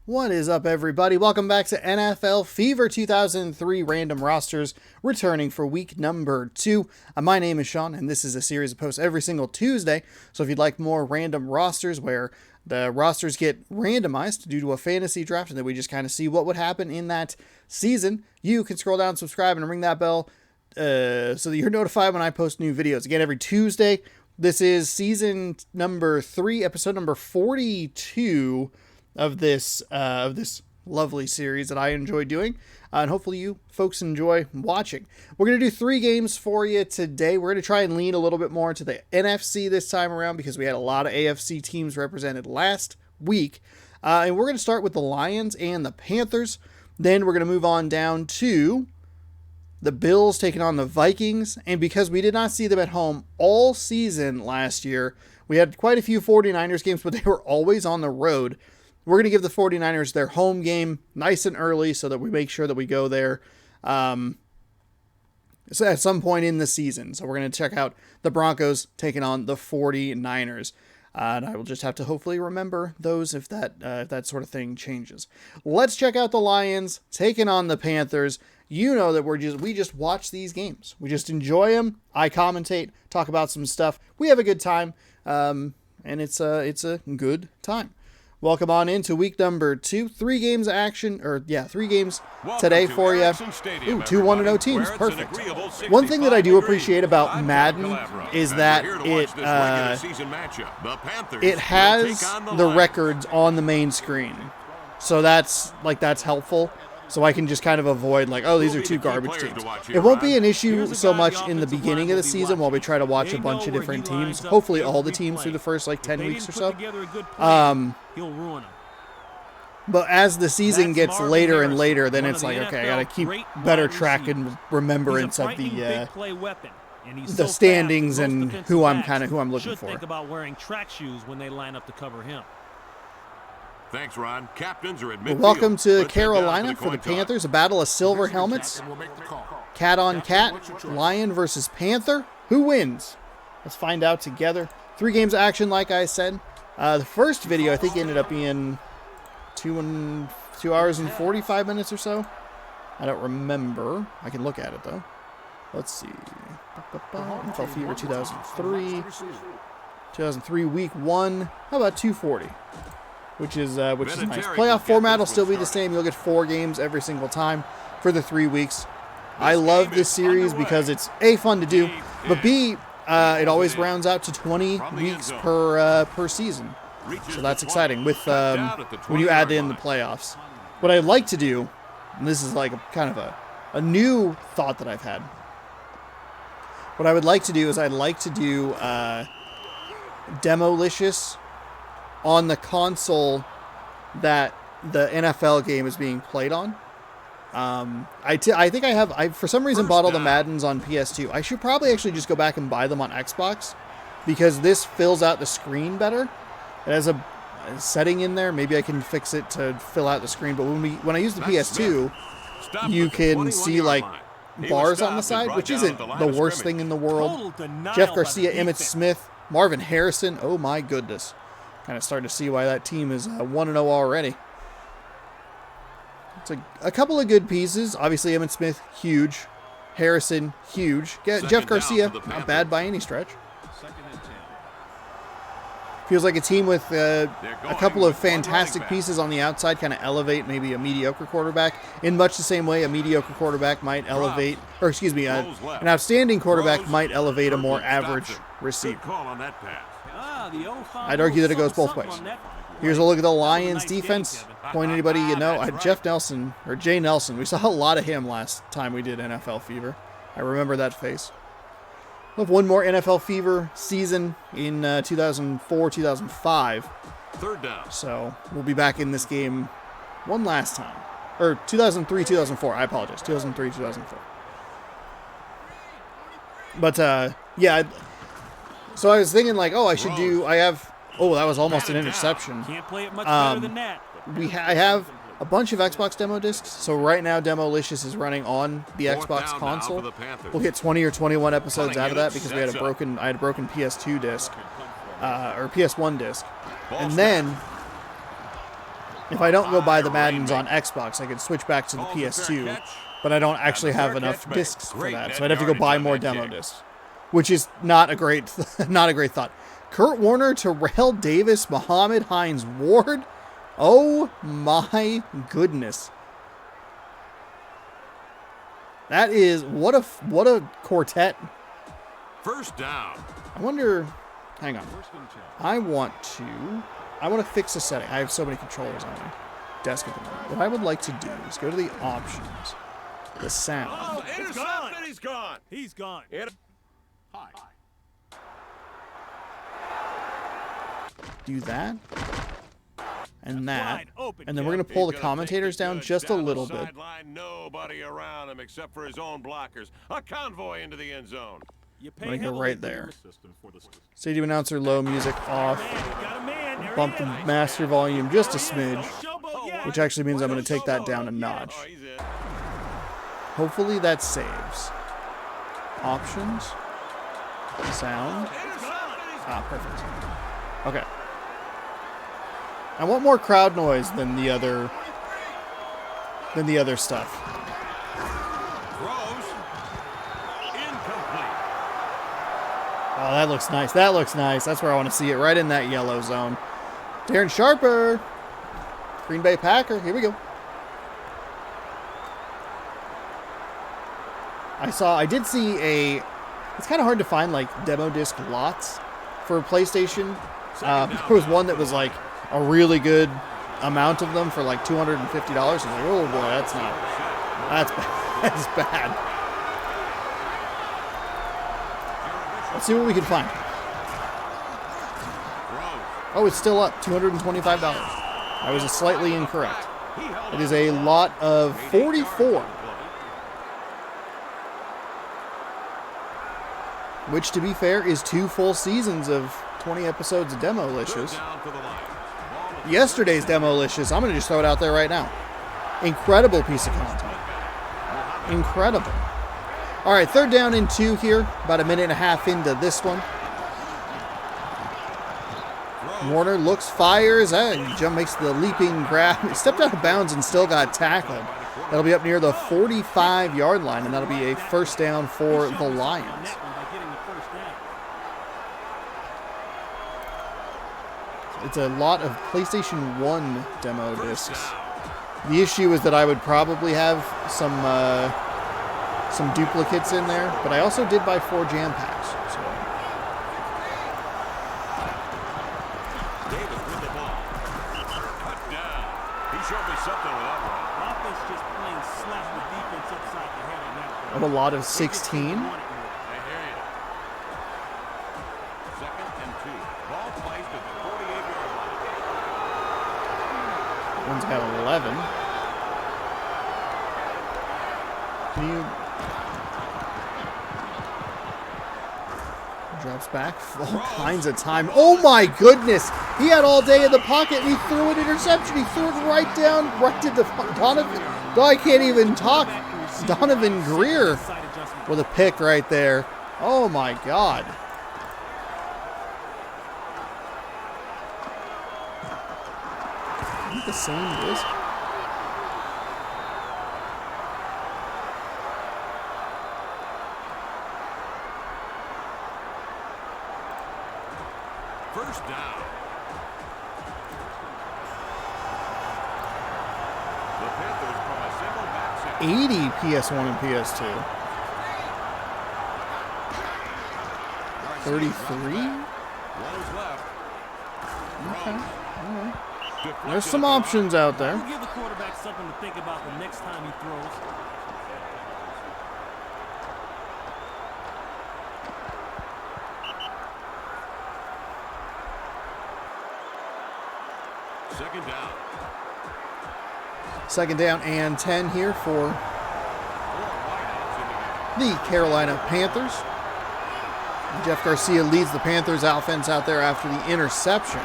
What is up, everybody? Welcome back to NFL Fever 2003 Random Rosters, returning for week number 2. My name is Sean, and this is a series of posts every single Tuesday. So if you'd like more random rosters where the rosters get randomized due to a fantasy draft, and then we just kind of see what would happen in that season, you can scroll down, subscribe, and ring that bell so that you're notified when I post new videos. Again, every Tuesday. This is season number 3, episode number 42 of this lovely series that I enjoy doing, and hopefully you folks enjoy watching. We're going to do 3 games for you today. We're going to try and lean a little bit more to the NFC this time around because we had a lot of AFC teams represented last week, and we're going to start with the Lions and the Panthers. Then we're going to move on down to the Bills taking on the Vikings, and because we did not see them at home all season last year, we had quite a few 49ers games, but they were always on the road. We're going to give the 49ers their home game nice and early so that we make sure that we go there so at some point in the season. So we're going to check out the Broncos taking on the 49ers. And I will just have to hopefully remember those if that sort of thing changes. Let's check out the Lions taking on the Panthers. You know that we just watch these games. We just enjoy them. I commentate, talk about some stuff. We have a good time, and it's a good time. Welcome on into week number 2. 3 games action, 3 games today for you. Ooh, 2 1-0 teams, perfect. One thing that I do appreciate about Madden is that it has the records on the main screen, so that's helpful. So I can just kind of avoid these are 2 garbage teams. It won't be an issue so much in the beginning of the season while we try to watch a bunch of different teams. Hopefully all the teams through the first 10 weeks or so. But as the season gets later and later, then it's like, okay, I got to keep better track and remembrance of the standings and who I'm looking for. Think about wearing track shoes when they line up to cover him. Thanks, Ron. Captains are at midfield. Welcome to Carolina for the Panthers, a battle of silver helmets. Cat on cat, Lion versus Panther. Who wins? Let's find out together. 3 games of action, like I said. The first video, I think, ended up being 2 hours and 45 minutes or so. I don't remember. I can look at it, though. Let's see. NFL Fever 2003. 2003 week 1. How about 240? Which is nice. Playoff format will still be the same. You'll get 4 games every single time for the 3 weeks. I love this series because it's A, fun to do, but B, it always rounds out to 20 weeks per season. So that's exciting with when you add in the playoffs. What I'd like to do, and this is kind of a new thought that I've had. What I would like to do is I'd like to do Demolicious on the console that the NFL game is being played on. I think I for some reason bought all the Maddens on PS2. I should probably actually just go back and buy them on Xbox because this fills out the screen better. It has a setting in there. Maybe I can fix it to fill out the screen. But when I use the PS2, you can see bars on the side, which isn't the worst thing in the world. Jeff Garcia, Emmitt Smith, Marvin Harrison. Oh my goodness. Kind of starting to see why that team is 1-0 already. It's a couple of good pieces. Obviously, Emmitt Smith, huge. Harrison, huge. Jeff Garcia, not bad by any stretch. Feels like a team with a couple of fantastic pieces on the outside, kind of elevate maybe a mediocre quarterback. In much the same way a mediocre quarterback might elevate, an outstanding quarterback might elevate a more average receiver. I'd argue that it goes both ways. Here's a look at the Lions defense. Point anybody you know. Jeff Nelson, or Jay Nelson. We saw a lot of him last time we did NFL Fever. I remember that face. We'll have one more NFL Fever season in 2004, 2005. Third down. So we'll be back in this game one last time. Or 2003, 2004. I apologize. 2003, 2004. But, yeah. So I was thinking that was almost an interception. Can't play it much better than that. I have a bunch of Xbox demo discs, so right now Demolicious is running on the Xbox console. We'll get 20 or 21 episodes out of that because I had a broken PS2 disc, or PS1 disc. And then If I don't go buy the Maddens on Xbox, I could switch back to the PS2, but I don't actually have enough discs for that, so I'd have to go buy more demo discs, which is not a great thought. Kurt Warner, Terrell Davis, Muhammad Hines Ward. Oh my goodness. That is what a quartet. First down. I wonder, hang on. I want to fix a setting. I have so many controllers on my desk at the moment. What I would like to do is go to the options, the sound. Oh, intercepted. He's gone. He's gone. Do that. And that. And then we're going to pull the commentators down just a little bit. Nobody around him except for his own blockers. A convoy into the end zone. I'm going to go right there. Stadium announcer low, music off. Bump the master volume just a smidge, which actually means I'm going to take that down a notch. Hopefully that saves. Options. Sound. Ah, perfect. Okay. I want more crowd noise than the other stuff. Oh, that looks nice. That looks nice. That's where I want to see it, right in that yellow zone. Darren Sharper. Green Bay Packer. Here we go. I did see it's kind of hard to find like demo disc lots for PlayStation. There was one that was like a really good amount of them for like $250. I was like, oh boy, that's bad. That's bad. Let's see what we can find. Oh, it's still up, $225. I was slightly incorrect. It is a lot of 44. Which, to be fair, is 2 full seasons of 20 episodes of Demolicious. Yesterday's Demolicious, I'm going to just throw it out there right now. Incredible piece of content. Incredible. All right, 3rd down and 2 here. About a minute and a half into this one. Warner looks, fires, jump, makes the leaping grab. He stepped out of bounds and still got tackled. That'll be up near the 45-yard line, and that'll be a first down for the Lions. It's a lot of PlayStation 1 demo discs. The issue is that I would probably have some duplicates in there, but I also did buy 4 jam packs. So. Davis with the ball. Cut down. He showed me something with that one. Offense just plain slapped the defense upside the head on that one. Of a lot of 16. One's got 11. Can you... Drops back. All kinds of time. Oh my goodness! He had all day in the pocket and he threw an interception. He threw it right to Donovan. I can't even talk. Donovan Greer with a pick right there. Oh my God. The same disc. First down. The Panthers from a single back set. 80 PS1 and PS2. 33? Okay. All right. There's some options out there. We'll give the quarterback something to think about the next time he throws. Second down. Second down and 10 here for the Carolina Panthers. Jeff Garcia leads the Panthers offense out there after the interception.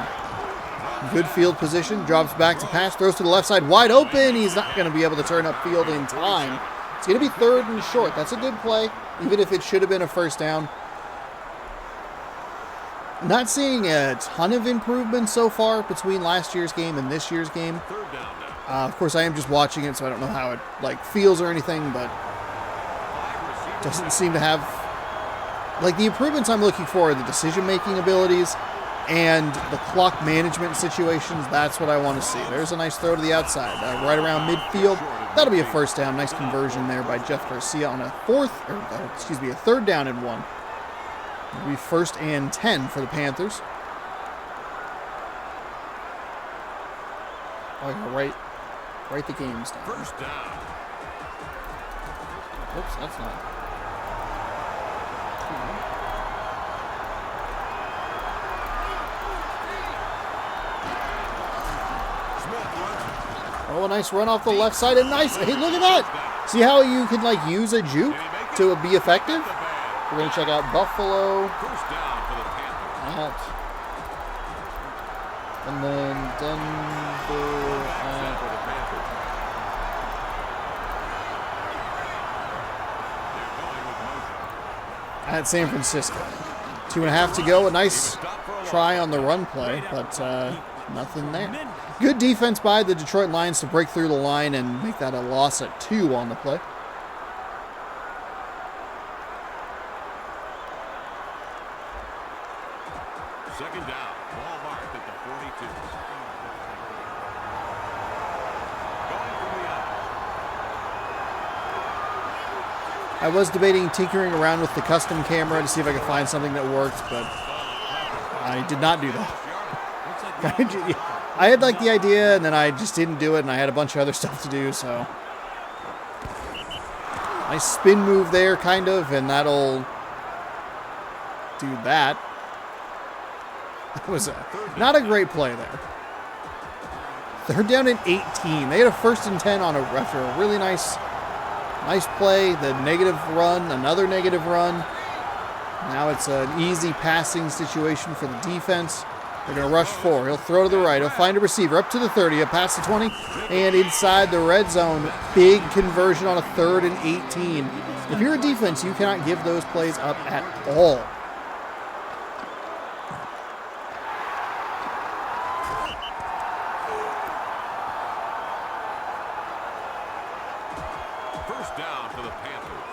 Good field position, drops back to pass, throws to the left side, wide open. He's not going to be able to turn up field in time. It's going to be 3rd and short. That's a good play, even if it should have been a first down. Not seeing a ton of improvement so far between last year's game and this year's game. Third down now. Of course, I am just watching it, so I don't know how it like feels or anything, but doesn't seem to have like the improvements I'm looking for are the decision-making abilities and the clock management situations. That's what I want to see. There's a nice throw to the outside, right around midfield. That'll be a first down. Nice conversion there by Jeff Garcia on a a third down and 1. It'll be 1st and 10 for the Panthers. Oh, yeah, write the games down. First down. Oops, that's not. Oh, a nice run off the left side, and nice. Hey, look at that. See how you can like use a juke to be effective? We're going to check out Buffalo. First down for the Panthers. And then Denver at. For the Panthers. They're going with motion. At San Francisco. 2.5 to go. A nice try on the run play, but nothing there. Good defense by the Detroit Lions to break through the line and make that a loss at 2 on the play. Second down. Ball marked at the 42. Going from the out. I was debating tinkering around with the custom camera to see if I could find something that worked, but I did not do that. I had like the idea, and then I just didn't do it, and I had a bunch of other stuff to do, so. Nice spin move there, kind of, and that'll do that. That was not a great play there. Third down and 18. They had a 1st and 10 after a really nice play. The negative run, another negative run. Now it's an easy passing situation for the defense. They're going to rush 4. He'll throw to the right. He'll find a receiver up to the 30, up past the 20, and inside the red zone. Big conversion on a 3rd and 18. If you're a defense, you cannot give those plays up at all. First down for the Panthers.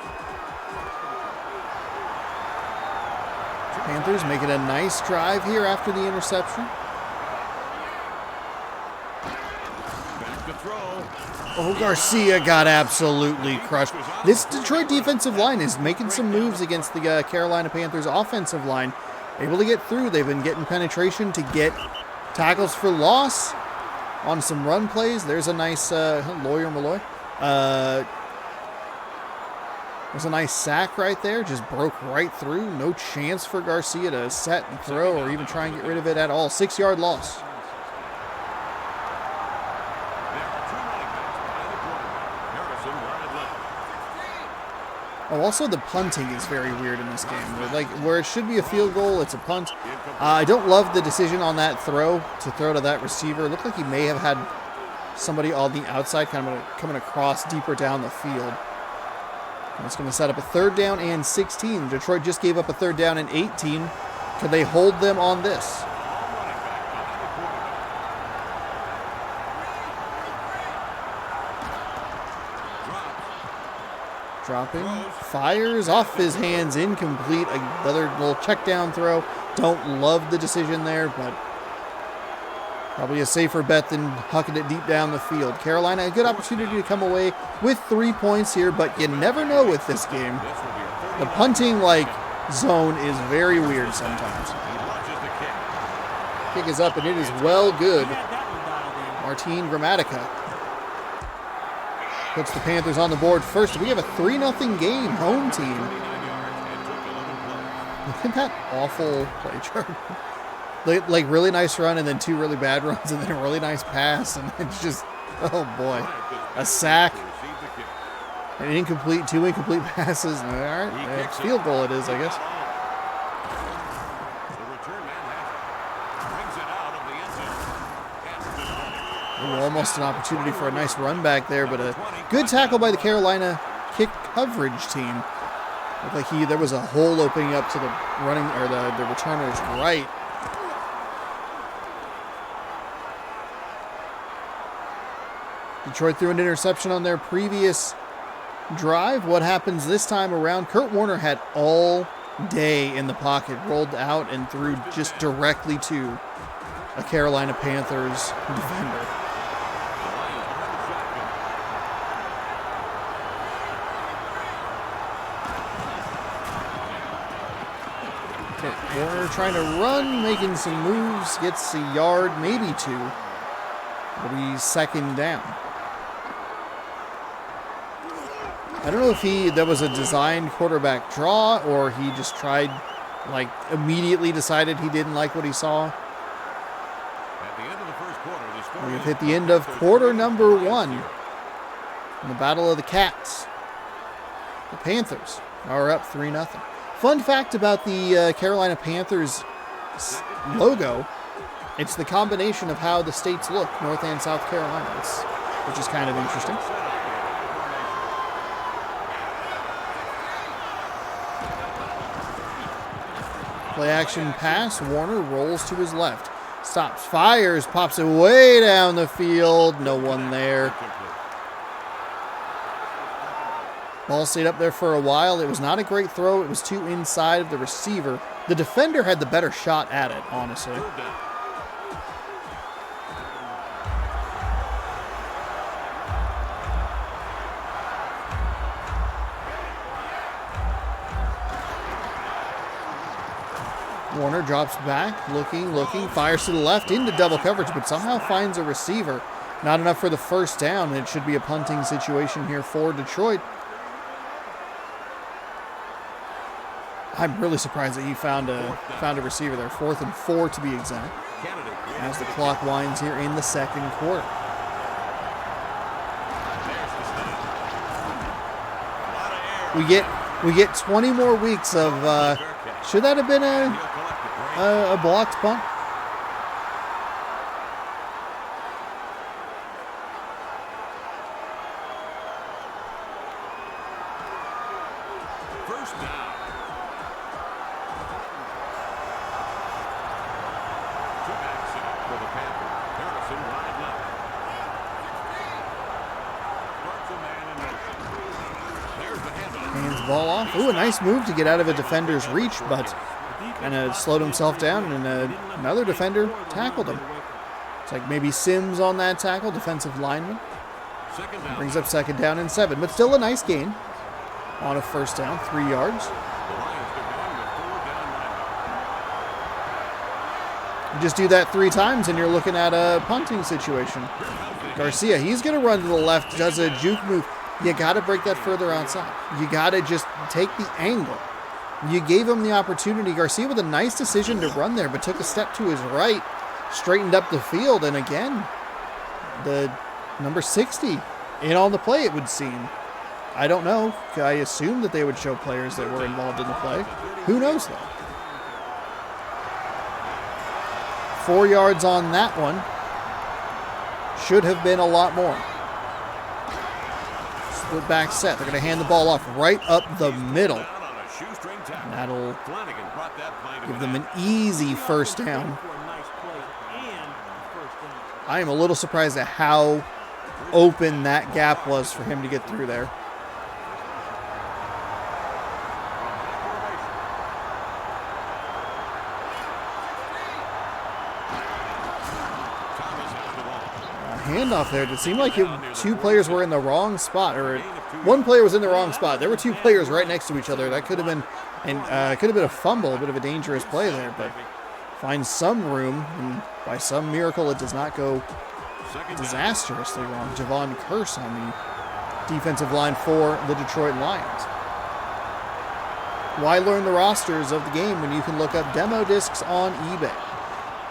Panthers making a nice drive here after the interception. Back to throw. Oh, Garcia got absolutely crushed. This Detroit defensive line is making some moves against the Carolina Panthers offensive line. Able to get through. They've been getting penetration to get tackles for loss on some run plays. There's a nice Malloy. There's a nice sack right there. Just broke right through. No chance for Garcia to set and throw or even try and get rid of it at all. 6-yard loss. Oh, also the punting is very weird in this game. Like where it should be a field goal, it's a punt. I don't love the decision on that throw to throw to that receiver. It looked like he may have had somebody on the outside kind of coming across deeper down the field. And it's going to set up a 3rd down and 16. Detroit just gave up a 3rd down and 18. Could they hold them on this? Dropping. Fires off his hands. Incomplete. Another little check down throw. Don't love the decision there, but probably a safer bet than hucking it deep down the field. Carolina, a good opportunity to come away with 3 points here, but you never know with this game. The punting zone is very weird sometimes. Kick is up, and it is well good. Martin Gramatica puts the Panthers on the board first. We have a 3-0 game, home team. Look at that awful play chart. Like really nice run and then 2 really bad runs and then a really nice pass, and it's just, oh boy, a sack, an incomplete, 2 incomplete passes. All right, field goal it is, I guess. Ooh, almost an opportunity for a nice run back there, but a good tackle by the Carolina kick coverage team. Looked like there was a hole opening up to the running or the returner's right. Detroit threw an interception on their previous drive. What happens this time around? Kurt Warner had all day in the pocket, rolled out and threw just directly to a Carolina Panthers defender. Kurt Warner trying to run, making some moves, gets a yard, maybe two. It'll be second down. I don't know if that was a designed quarterback draw or he just tried, like, immediately decided he didn't like what he saw. At the end of the first quarter, the score We've hit the end of quarter number 1 in the Battle of the Cats. The Panthers are up 3-0. Fun fact about the Carolina Panthers logo, it's the combination of how the states look, North and South Carolina, which is kind of interesting. Play action pass. Warner rolls to his left. Stops, fires, pops it way down the field. No one there. Ball stayed up there for a while. It was not a great throw. It was too inside of the receiver. The defender had the better shot at it, honestly. Warner drops back, looking, fires to the left into double coverage, but somehow finds a receiver. Not enough for the first down. It should be a punting situation here for Detroit. I'm really surprised that he found a receiver there. 4th and 4 to be exact. As the clock winds here in the second quarter. We get 20 more weeks of. Should that have been a blocked punt? First down. Two-back set for the Panthers. Harrison wide left. Starts a man in motion. There's the handoff. Hands the ball off. Ooh, a nice move to get out of a defender's reach, but kind of slowed himself down, and another defender tackled him. It's like maybe Sims on that tackle, defensive lineman. Brings up second down and 7, but still a nice gain on a first down, 3 yards. You just do that 3 times, and you're looking at a punting situation. Garcia, he's going to run to the left, does a juke move. You got to break that further outside. You got to just take the angle. You gave him the opportunity. Garcia with a nice decision to run there, but took a step to his right, straightened up the field, and again, the number 60 in on the play, it would seem. I don't know. I assumed that they would show players that were involved in the play. Who knows, though? 4 yards on that one. Should have been a lot more. Split back set. They're going to hand the ball off right up the middle. That'll give them an easy first down. I am a little surprised at how open that gap was for him to get through there. Handoff there. It seemed like 2 players were in the wrong spot, or 1 player was in the wrong spot. There were 2 players right next to each other. That could have been, a fumble, a bit of a dangerous play there, but finds some room, and by some miracle, it does not go disastrously wrong. Javon Curse on the defensive line for the Detroit Lions. Why learn the rosters of the game when you can look up demo discs on eBay?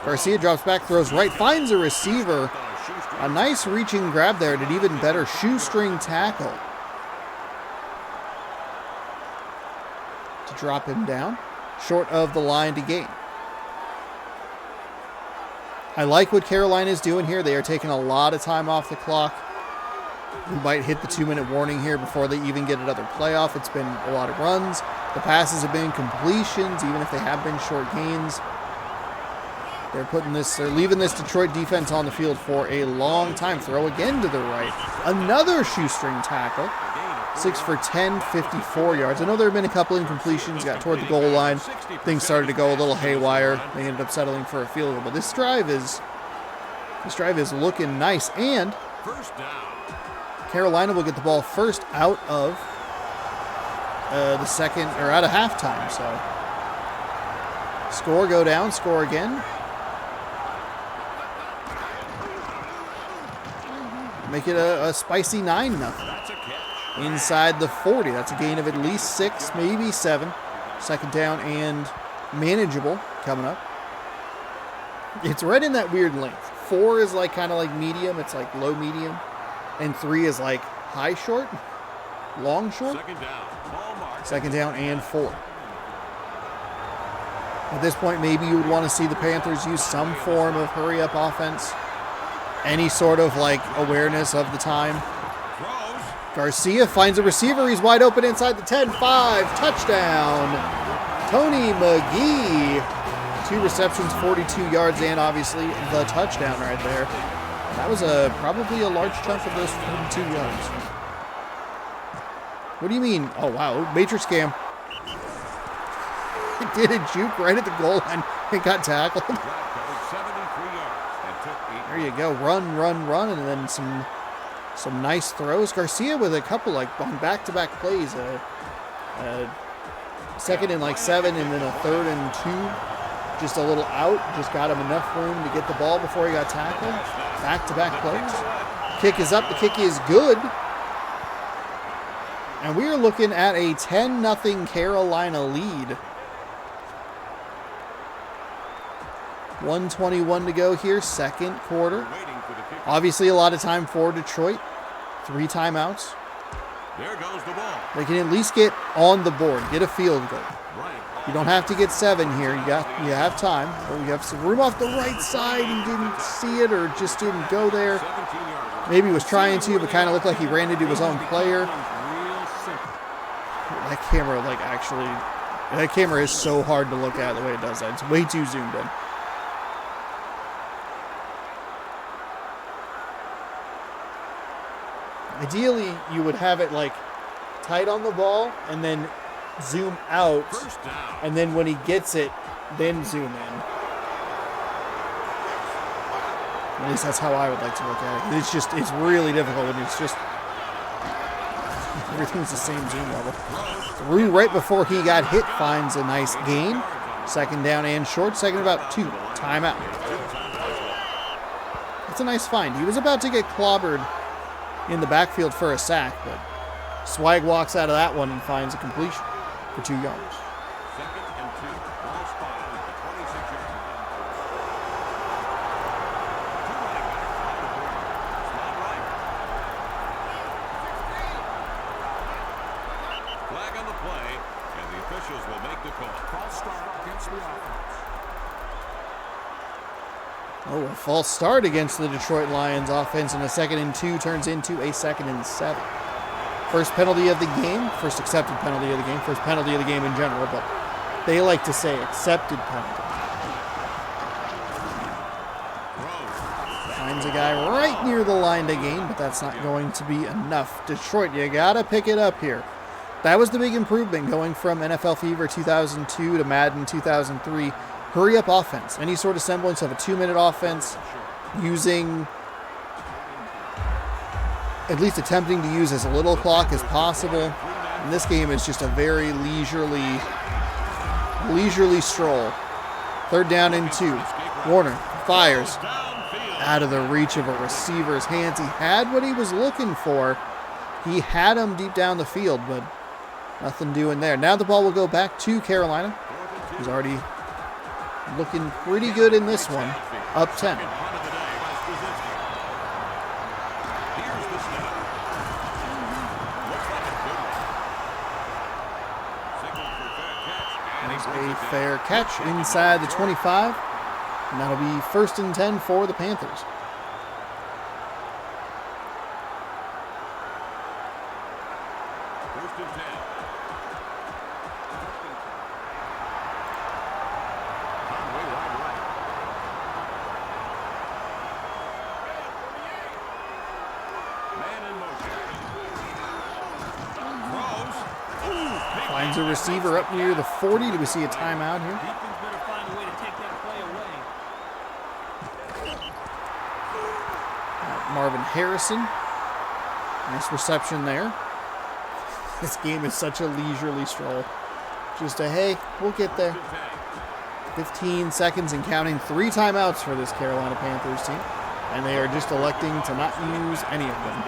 Garcia drops back, throws right, finds a receiver. A nice reaching grab there, and an even better shoestring tackle to drop him down, short of the line to gain. I like what Carolina is doing here. They are taking a lot of time off the clock. We might hit the 2-minute warning here before they even get another playoff. It's been a lot of runs, The passes have been completions, even if they have been short gains. They're leaving this Detroit defense on the field for a long time. Throw again to the right. Another shoestring tackle. 6 for 10, 54 yards. I know there have been a couple incompletions, got toward the goal line. Things started to go a little haywire. They ended up settling for a field goal. But this drive is looking nice. And Carolina will get the ball first out of the second, or out of halftime. So score, go down, score again. Make it a spicy 9-0. Inside the 40. That's a gain of at least 6, maybe 7. Second down and manageable coming up. It's right in that weird length. 4 is like kind of like medium. It's like low medium. And 3 is like high short, long short. Second down and 4. At this point, maybe you would want to see the Panthers use some form of hurry-up offense. Any sort of like awareness of the time. Garcia finds a receiver. He's wide open inside the 10-5. Touchdown. Tony McGee. 2 receptions, 42 yards, and obviously the touchdown right there. That was probably a large chunk of those 42 yards. What do you mean? Oh, wow. Matrix cam. It did a juke right at the goal line. It got tackled. There you go. Run, and then some nice throws. Garcia with a couple like on back-to-back plays. Second and like 7, and then a 3rd and 2. Just a little out. Just got him enough room to get the ball before he got tackled. Back-to-back plays. Kick is up. The kick is good. And we are looking at a 10-0 Carolina lead. 1:21 to go here, second quarter. Obviously a lot of time for Detroit. 3 timeouts. There goes the ball. They can at least get on the board, get a field goal. You don't have to get 7 here. You have time. But we have some room off the right side. He didn't see it or just didn't go there. Maybe he was trying to, but kind of looked like he ran into his own player. That camera is so hard to look at the way it does that. It's way too zoomed in. Ideally, you would have it like tight on the ball and then zoom out, and then when he gets it, then zoom in. At least that's how I would like to look at it. It's really difficult when it's just everything's the same zoom level. Threw right before he got hit, finds a nice gain. Second down and short, second about 2. Timeout. That's a nice find. He was about to get clobbered in the backfield for a sack, but Swag walks out of that one and finds a completion for 2 yards. Second and 2. Ball spotted at the 26-yard line. Flag on the play, and the officials will make the call. False start against the offense. Oh, a false start against the Detroit Lions offense, and a 2nd and 2 turns into a 2nd and 7. First penalty of the game, first accepted penalty of the game, first penalty of the game in general, but they like to say accepted penalty. Finds a guy right near the line to gain, but that's not going to be enough. Detroit, you gotta pick it up here. That was the big improvement going from NFL Fever 2002 to Madden 2003. Hurry up offense. Any sort of semblance of a 2-minute offense, using, at least attempting to use as little clock as possible. And this game is just a very leisurely stroll. 3rd down and 2. Warner fires out of the reach of a receiver's hands. He had what he was looking for. He had him deep down the field, but nothing doing there. Now the ball will go back to Carolina. He's already looking pretty good in this one. Up 10. There's a fair catch inside the 25. And that'll be 1st and 10 for the Panthers. finds a receiver up near the 40. Do we see a timeout here? Defense better find a way to take that play away. Marvin Harrison. Nice reception there. This game is such a leisurely stroll. Just a, hey, we'll get there. 15 seconds and counting. 3 timeouts for this Carolina Panthers team. And they are just electing to not use any of them.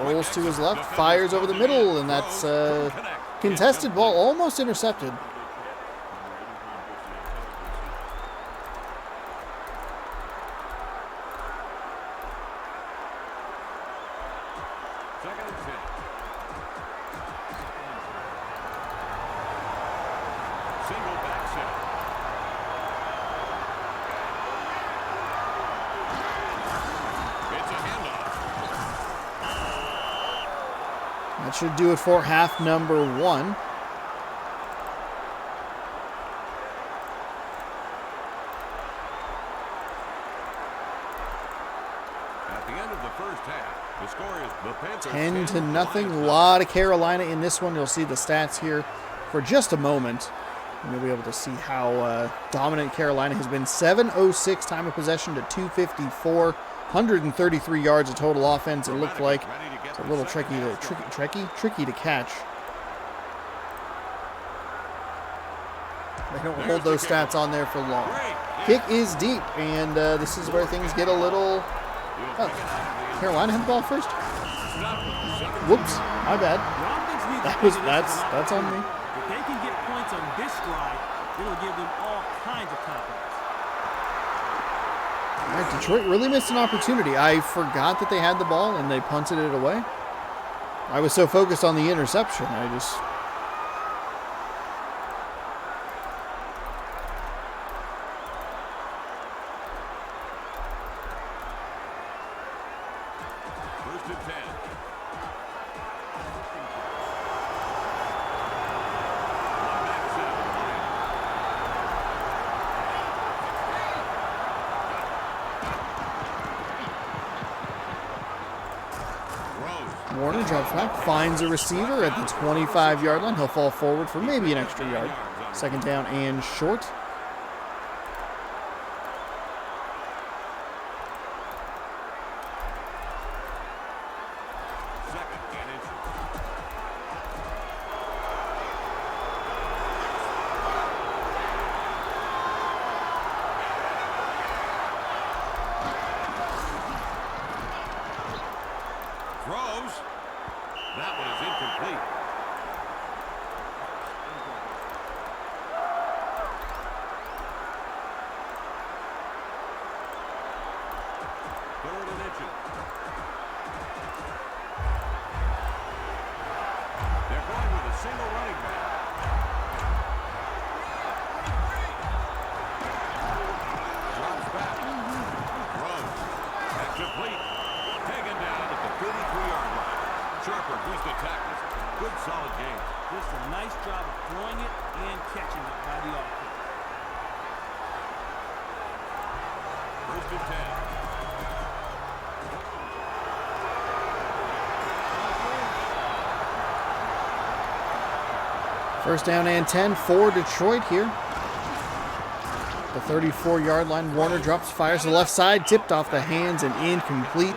Rolls to his left, fires over the middle, and that's a contested ball, almost intercepted. Second and 10. Single back set. It's a handoff. That should do it for half number 1. At the end of the first half, the score is the Panthers 10-0. A lot of Carolina in this one. You'll see the stats here for just a moment. And you'll be able to see how dominant Carolina has been. 7:06 time of possession to 2:54. 133 yards of total offense. It looked like it's a little tricky to catch. They don't hold those stats on there for long. Kick is deep, and this is where things get a little... Oh, Carolina had the ball first? Whoops, my bad. That's on me. If they can get points on this drive, it'll give them all kinds of confidence. All right, Detroit really missed an opportunity. I forgot that they had the ball and they punted it away. I was so focused on the interception, I just... First and 10. Warner drops back, finds a receiver at the 25-yard line. He'll fall forward for maybe an extra yard. Second down and short. Second and inches. Throws. That one is incomplete. Third and inches. They're going with a single running back. Drops back. Throws. That's complete. Taken down at the 33-yard line. Sharper goes to tackles. Good solid game. Just a nice job of throwing it and catching it by the offense. First and 10. First down and 10 for Detroit here. The 34-yard line. Warner drops, fires to the left side, tipped off the hands and incomplete.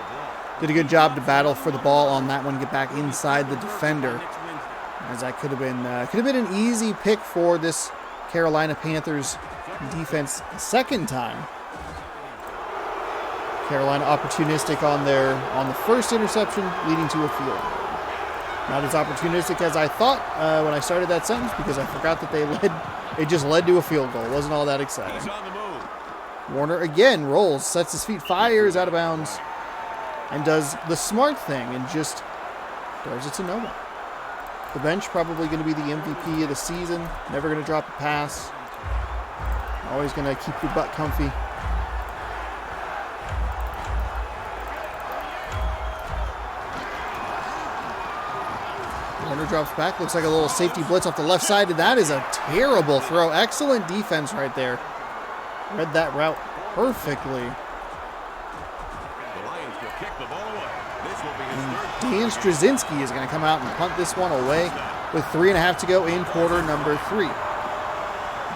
Did a good job to battle for the ball on that one, get back inside the defender. As that could have been an easy pick for this Carolina Panthers defense a second time. Carolina opportunistic on the first interception, leading to a field goal. Not as opportunistic as I thought when I started that sentence, because I forgot that it just led to a field goal. It wasn't all that exciting. He's on the move. Warner again rolls, sets his feet, fires out of bounds, and does the smart thing and just throws it to no one. The bench probably going to be the MVP of the season. Never going to drop a pass. Always going to keep your butt comfy. Warner drops back. Looks like a little safety blitz off the left side. And that is a terrible throw. Excellent defense right there. Read that route perfectly. The Lions will kick the ball away. Dan Straczynski is going to come out and punt this one away with 3.5 to go in quarter number 3.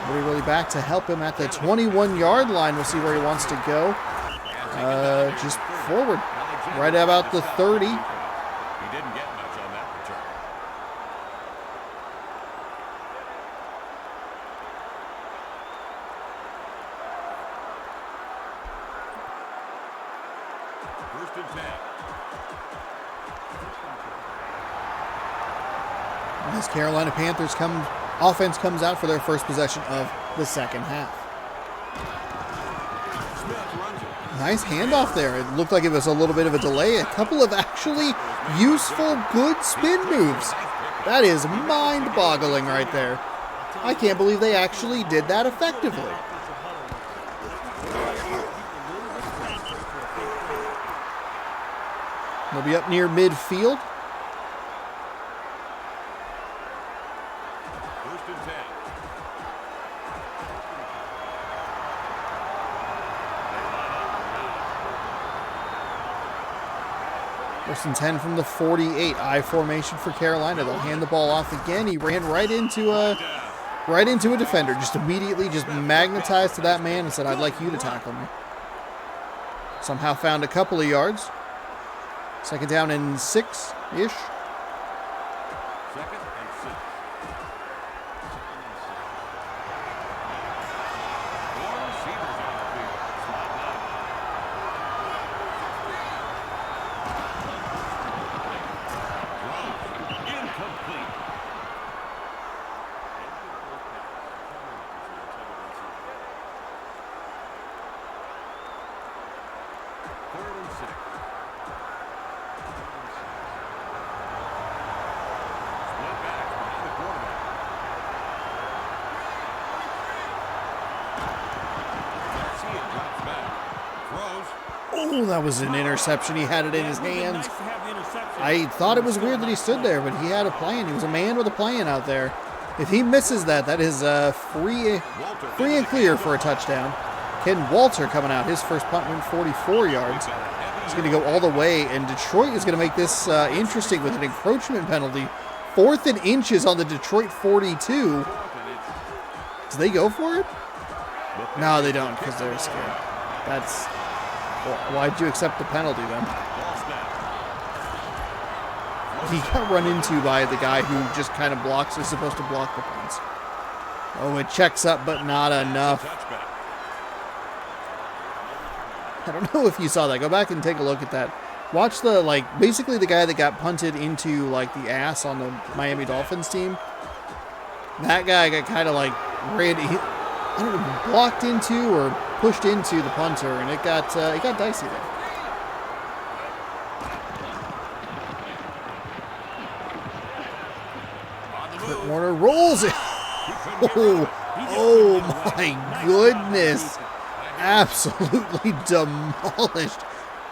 Nobody really back to help him at the 21-yard line. We'll see where he wants to go. Just forward, right about the 30. He didn't get much on that return. First and 10. As Carolina Panthers offense comes out for their first possession of the second half. Smith runs it. Nice handoff there. It looked like it was a little bit of a delay. A couple of actually useful, good spin moves. That is mind-boggling right there. I can't believe they actually did that effectively. They'll be up near midfield. First and 10. First and 10 from the 48. I formation for Carolina. They'll hand the ball off again. He ran right into a defender. Just immediately just magnetized to that man and said, "I'd like you to tackle me." Somehow found a couple of yards. Second down and 6-ish. Second and 6. Four receivers on the field. Slot 9. Throws. Incomplete. Third and 6. Split back behind the quarterback. Garcia drops back. Throws. Oh, that was an interception. He had it in his hands. Nice to have the interception. I thought it was weird that he stood there, but he had a plan. He was a man with a plan out there. If he misses that, that is free and clear for a touchdown. Ken Walter coming out. His first punt went 44 yards. He's going to go all the way, and Detroit is going to make this interesting with an encroachment penalty. 4th and inches on the Detroit 42. Do they go for it? No, they don't, because they're scared. That's... Well, why'd you accept the penalty then? He got run into by the guy who just kind of is supposed to block the punts. Oh, it checks up, but not enough. I don't know if you saw that. Go back and take a look at that. Watch basically the guy that got punted into, the ass on the Miami Dolphins team. That guy got kind of, I don't know, blocked into or pushed into the punter, and it got dicey there. Kurt Warner rolls it. Oh my goodness. Absolutely demolished.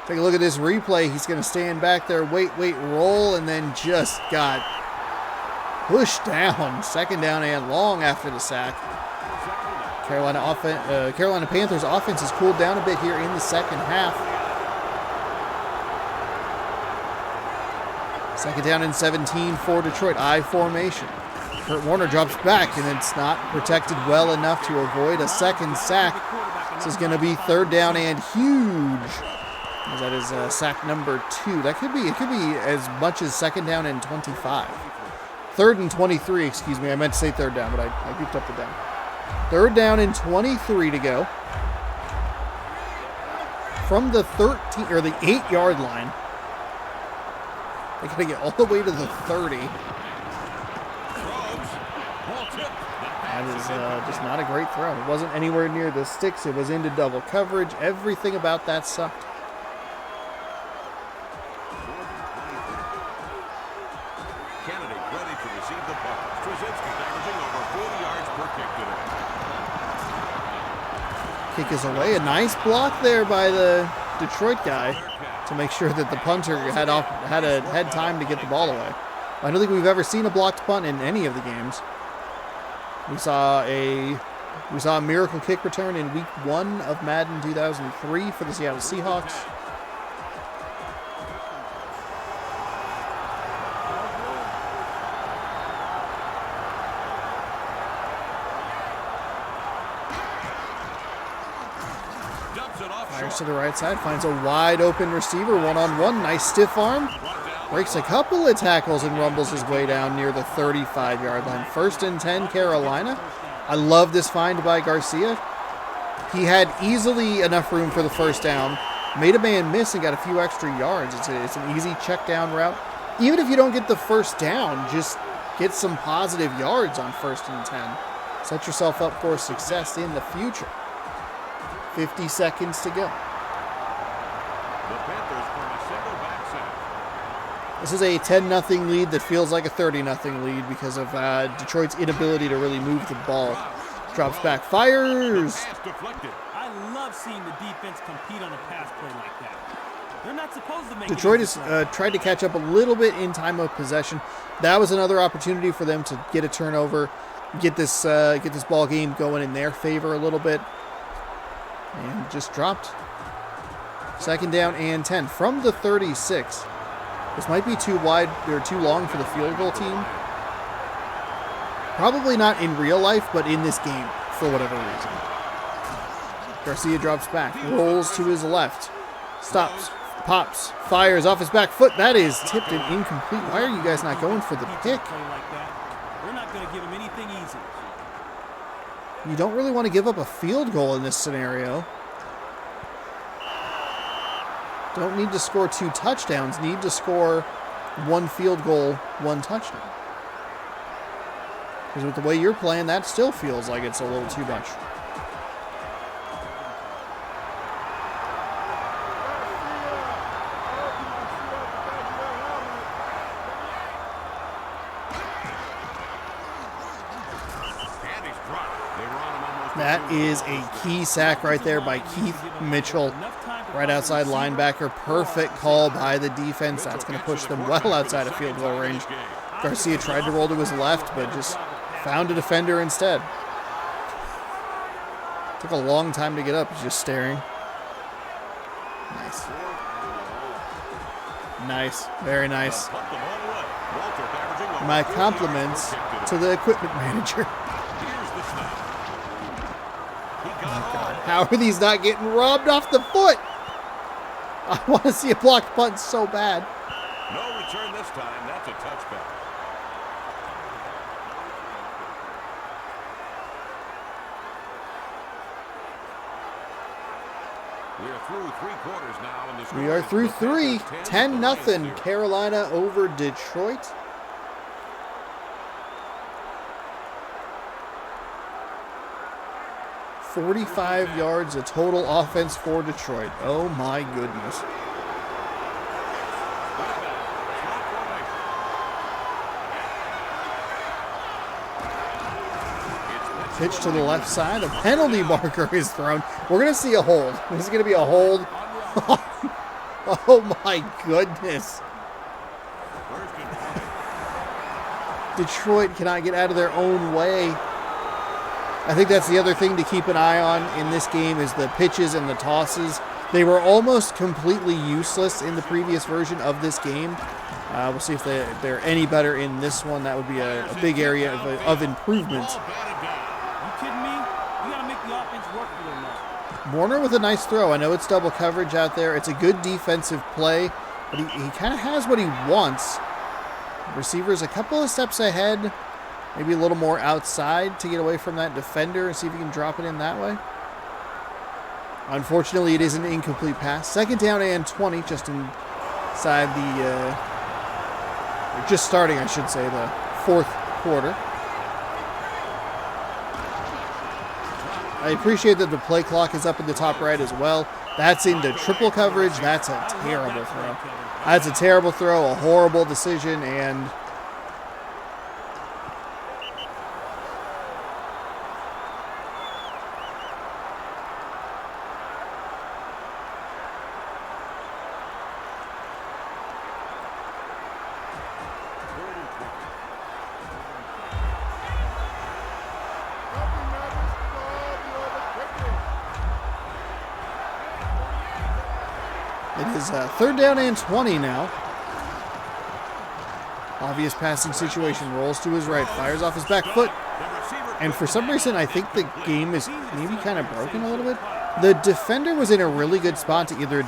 Take a look at this replay. He's going to stand back there, wait, roll, and then just got pushed down. Second down and long after the sack. Carolina Panthers offense has cooled down a bit here in the second half. Second down and 17 for Detroit. I formation. Kurt Warner drops back, and it's not protected well enough to avoid a second sack. This is going to be third down and huge. That is sack number 2. It could be as much as second down and 25. Third and 23, excuse me. I meant to say third down, but I goofed up the down. Third down and 23 to go. From the 8-yard line. They got to get all the way to the 30. That is just not a great throw. It wasn't anywhere near the sticks. It was into double coverage. Everything about that sucked. Kennedy ready to receive the ball. Straczynski averaging over 40 yards per kick today. Kick is away. A nice block there by the Detroit guy to make sure that the punter had time to get the ball away. I don't think we've ever seen a blocked punt in any of the games. We saw a miracle kick return in week 1 of Madden 2003 for the Seattle Seahawks. Fires to the right side, finds a wide open receiver, one-on-one, nice stiff arm. Breaks a couple of tackles and rumbles his way down near the 35-yard line. 1st and 10, Carolina. I love this find by Garcia. He had easily enough room for the first down, made a man miss and got a few extra yards. It's an easy check down route. Even if you don't get the first down, just get some positive yards on 1st and 10. Set yourself up for success in the future. 50 seconds to go. The Panthers from a single back set. This is a 10-0 lead that feels like a 30-0 lead because of Detroit's inability to really move the ball. Drops back, fires. Pass deflected. I love seeing the defense compete on a pass play like that. They're not supposed to make Detroit it has tried to catch up a little bit in time of possession. That was another opportunity for them to get a turnover, get this ball game going in their favor a little bit, and just dropped. 2nd down and 10 from the 36. This might be too wide or too long for the field goal team. Probably not in real life, but in this game for whatever reason. Garcia drops back, rolls to his left, stops, pops, fires off his back foot. That is tipped and incomplete. Why are you guys not going for the pick? They're not going to give him anything easy. You don't really want to give up a field goal in this scenario. Don't need to score 2 touchdowns. Need to score 1 field goal, 1 touchdown. Because with the way you're playing, that still feels like it's a little too much. That is a key sack right there by Keith Mitchell. Right outside linebacker. Perfect call by the defense. That's going to push them well outside of field goal range. Garcia tried to roll to his left, but just found a defender instead. Took a long time to get up. He's just staring. Nice. Nice. Very nice. My compliments to the equipment manager. Oh God. How are these not getting robbed off the foot? I want to see a blocked punt so bad. No return this time. That's a touchback. We are through 3 quarters now. In this We are through 3. 10-0 Carolina over Detroit. $45 yards of total offense for Detroit. Oh my goodness. Pitch to the left side. A penalty marker is thrown. We're going to see a hold. This is going to be a hold. Oh my goodness. Detroit cannot get out of their own way. I think that's the other thing to keep an eye on in this game is the pitches and the tosses. They were almost completely useless in the previous version of this game. We'll see if they're any better in this one. That would be a big area of improvement. You kidding me? You got to make the offense work for them now. Warner with a nice throw. I know it's double coverage out there. It's a good defensive play, but he kind of has what he wants. Receiver's a couple of steps ahead. Maybe a little more outside to get away from that defender and see if he can drop it in that way. Unfortunately, it is an incomplete pass. 2nd down and 20, just inside or just starting, I should say, the 4th quarter. I appreciate that the play clock is up in the top right as well. That's into triple coverage. That's a terrible throw. That's a terrible throw, a horrible decision, and it is 3rd down and 20 now. Obvious passing situation. Rolls to his right. Fires off his back foot. And for some reason, I think the game is maybe kind of broken a little bit. The defender was in a really good spot to either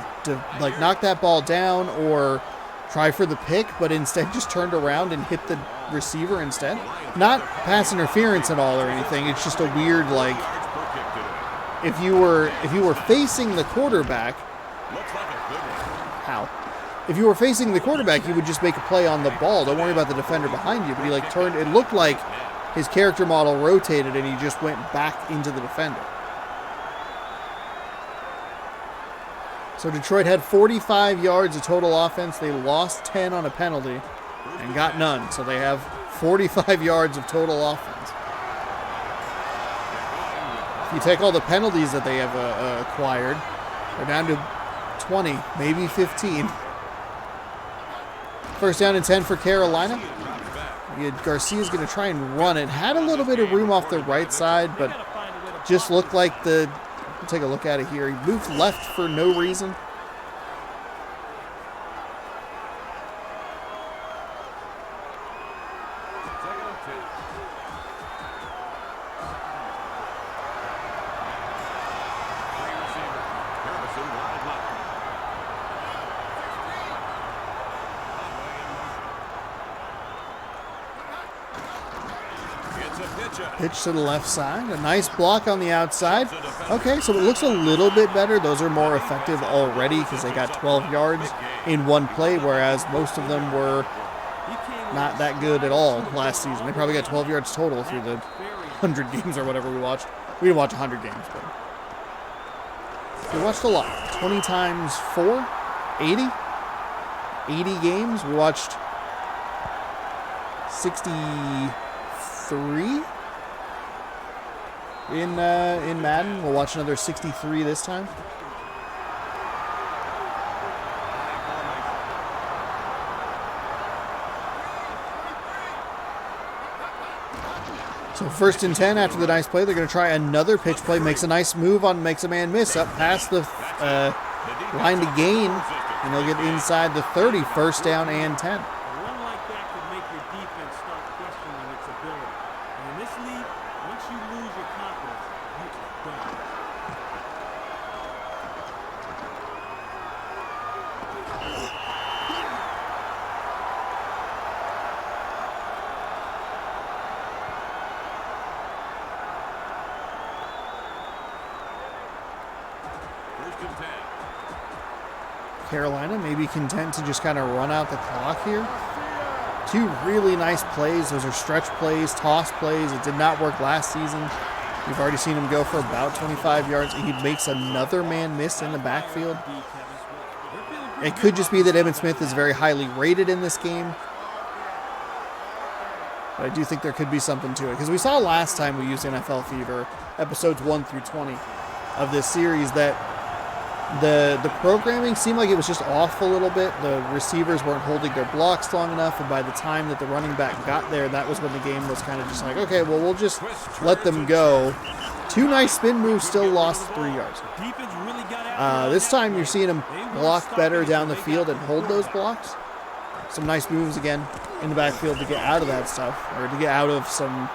like knock that ball down or try for the pick, but instead just turned around and hit the receiver instead. Not pass interference at all or anything. It's just a weird, like, if you were facing the quarterback, if you were facing the quarterback, you would just make a play on the ball. Don't worry about the defender behind you. But he like turned. It looked like his character model rotated and he just went back into the defender. So Detroit had 45 yards of total offense. They lost 10 on a penalty and got none. So they have 45 yards of total offense. If you take all the penalties that they have acquired, they're down to 20, maybe 15. First down and 10 for Carolina. Garcia's going to try and run it. Had a little bit of room off the right side, but just looked like the... We'll take a look at it here. He moved left for no reason. Pitch to the left side. A nice block on the outside. Okay, so it looks a little bit better. Those are more effective already because they got 12 yards in one play, whereas most of them were not that good at all last season. They probably got 12 yards total through the 100 games or whatever we watched. We didn't watch 100 games, but we watched a lot. 20 times 4, 80. 80 games. We watched 63 in Madden. We'll watch another 63 this time. So first and 10 after the nice play. They're going to try another pitch play. Makes a nice move on, makes a man miss up past the line to gain, and they'll get inside the 30. First down and 10. Carolina maybe content to just kind of run out the clock here. Two really nice plays. Those are stretch plays, toss plays. It did not work last season. You've already seen him go for about 25 yards. He makes another man miss in the backfield. It could just be that Emmitt Smith is very highly rated in this game. But I do think there could be something to it. Because we saw last time we used NFL Fever, episodes 1 through 20 of this series, that the programming seemed like it was just off a little bit. The receivers weren't holding their blocks long enough, and by the time that the running back got there, that was when the game was kind of just like, okay, well, we'll just let them go. Two nice spin moves, still lost 3 yards. This time you're seeing them block better down the field and hold those blocks. Some nice moves again in the backfield to get out of that stuff, or to get out of some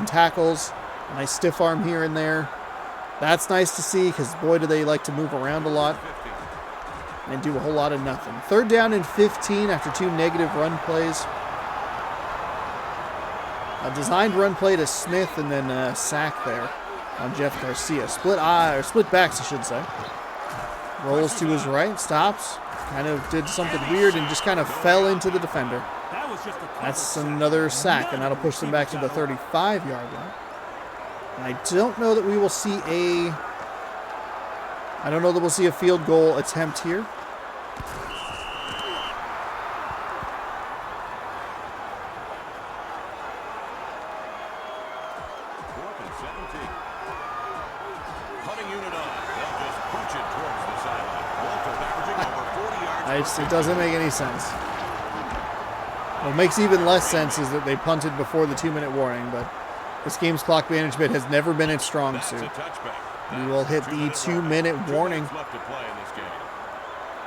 tackles. A nice stiff arm here and there. That's nice to see because, boy, do they like to move around a lot and do a whole lot of nothing. Third down and 15 after two negative run plays. A designed run play to Smith and then a sack there on Jeff Garcia. Split backs, I should say. Rolls to his right, stops, kind of did something weird and just kind of fell into the defender. That's another sack, and that'll push them back to the 35-yard line. I don't know that we will see a field goal attempt here. It doesn't make any sense. What makes even less sense is that they punted before the 2-minute warning, but this game's clock management has never been its strong suit. We will hit the 2-minute warning.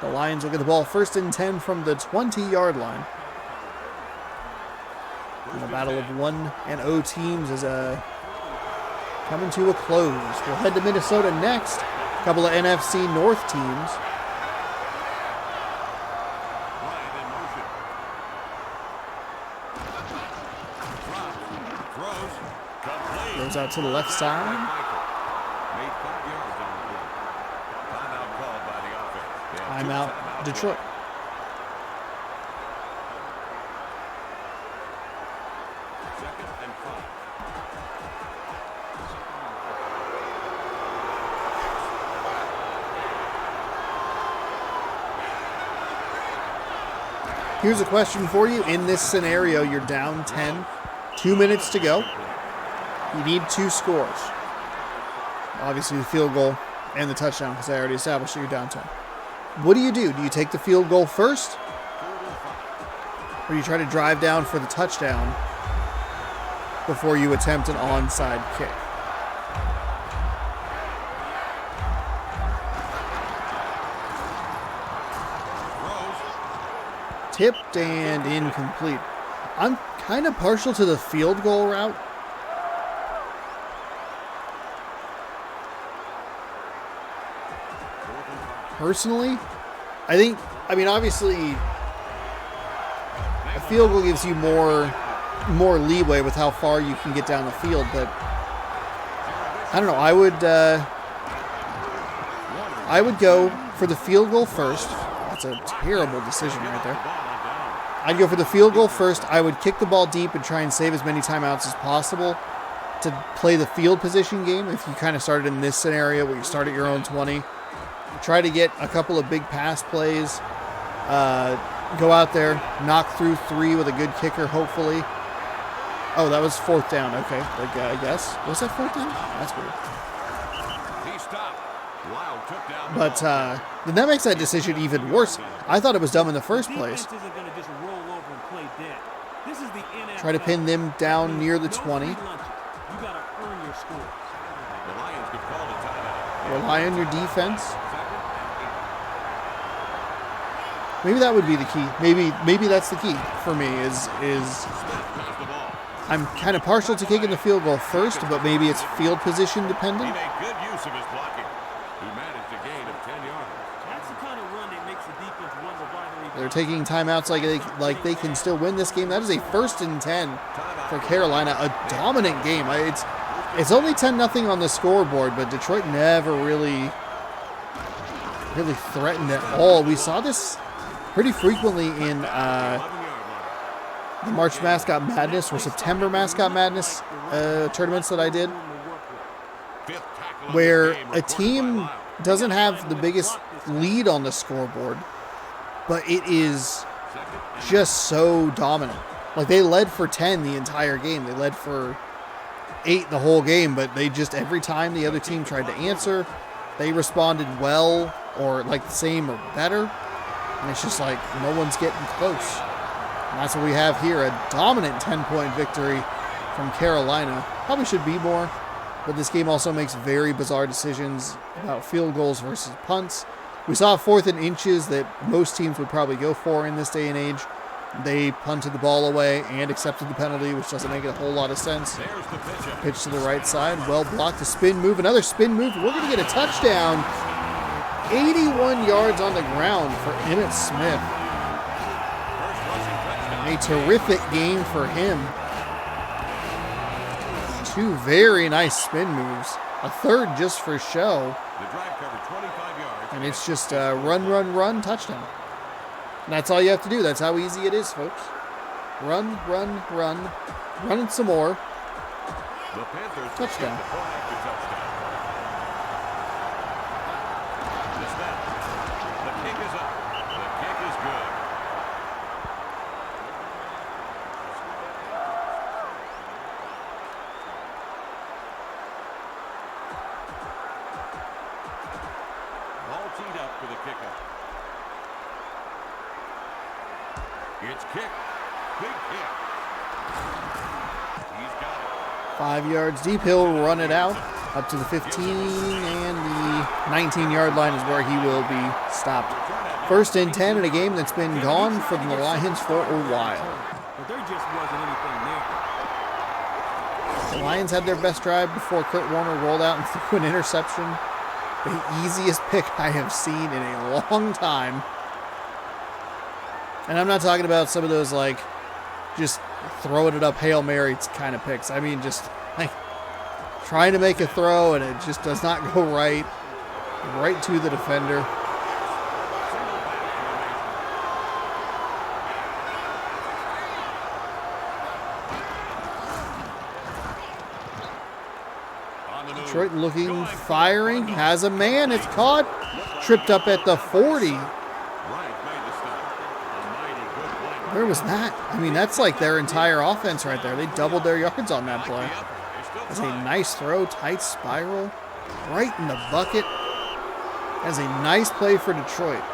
The Lions will get the ball first and 10 from the 20-yard line. In a battle of 1-0 teams as coming to a close. We'll head to Minnesota next. A couple of NFC North teams. Bryant in motion. Drops. Throws. Complete. Goes out to the left side. Made 5 yards on the play. Timeout called by the offense. They have two Timeout, timeouts Detroit. left. Second and 5. Here's a question for you. In this scenario, you're down 10, 2 minutes to go. You need 2 scores. Obviously, the field goal and the touchdown, because I already established that you're down 10. What do? Do you take the field goal first? Or you try to drive down for the touchdown before you attempt an onside kick? Tipped and incomplete. I'm kind of partial to the field goal route. Personally, I mean, obviously, a field goal gives you more leeway with how far you can get down the field, but I don't know. I would go for the field goal first. That's a terrible decision right there. I'd go for the field goal first. I would kick the ball deep and try and save as many timeouts as possible to play the field position game. If you kind of started in this scenario where you start at your own 20, try to get a couple of big pass plays, go out there, knock through 3 with a good kicker, hopefully. Oh, that was 4th down. Okay, I guess. Was that 4th down? That's weird. He stopped. Lyle took down the But ball. then that makes that decision even worse. I thought it was dumb in the first place. Defense isn't going to just roll over and play dead. This is the NFL. Try to pin them down near the No 20. free lunches. You got to earn your scores. The Lions could call the timeout. Rely on your defense. Second and 8. Maybe that would be the key. Maybe that's the key for me is Smith has the ball. I'm kind of partial to kicking the field goal first, but maybe it's field position He dependent. made good use of his blocking. He managed a gain of 10 yards. That's the kind of run that makes the defense wonder why they're even. They're taking timeouts like they can still win this game. That is a 1st and 10 for Carolina. A dominant game. It's only 10-0 on the scoreboard, but Detroit never really threatened at all. We saw this pretty frequently in 11-yard line. the March Mascot Madness or September Mascot Madness tournaments that I did, Fifth tackle of where the game a recorded by team Lyle. doesn't have the biggest lead on the scoreboard, but it is just so dominant. Like, they led for 10 the entire game. They led for 8 the whole game, but they just, every time the other team tried to answer, they responded well or like the same or better. And it's just like no one's getting close. And that's what we have here, a dominant 10-point victory from Carolina. Probably should be more, but this game also makes very bizarre decisions about field goals versus punts. We saw 4th and inches that most teams would probably go for in this day and age. They punted the ball away and accepted the penalty, which doesn't make a whole lot of sense. There's the pitch. Pitch to the right side, well blocked, a spin move, another spin move. We're going to get a touchdown. 81 yards on the ground for Emmitt Smith. First rushing touchdown. A terrific game for him. 2 very nice spin moves. A 3rd just for show. The drive covered 25 yards. And it's just a run, touchdown. And that's all you have to do. That's how easy it is, folks. Run. Run it some more. The Panthers Touchdown. get the point after touchdown. The snap. The kick is up. The kick is good. Ball teed up for the kickoff. It's kicked. Big kick. He's got it. 5 yards deep. He'll run it out up to the 15, and the 19-yard line is where he will be stopped. 1st and 10 in a game that's been gone from the Lions for a while. But there just wasn't anything there. The Lions had their best drive before Kurt Warner rolled out and threw an interception. The easiest pick I have seen in a long time. And I'm not talking about some of those, like, just throwing it up Hail Mary kind of picks. I mean, just, like, trying to make a throw and it just does not go right to the defender. Detroit looking, firing, has a man, it's caught, tripped up at the 40. Where was that? I mean, that's like their entire offense right there. They doubled their yards on that play. That's a nice throw, tight spiral, right in the bucket. That's a nice play for Detroit.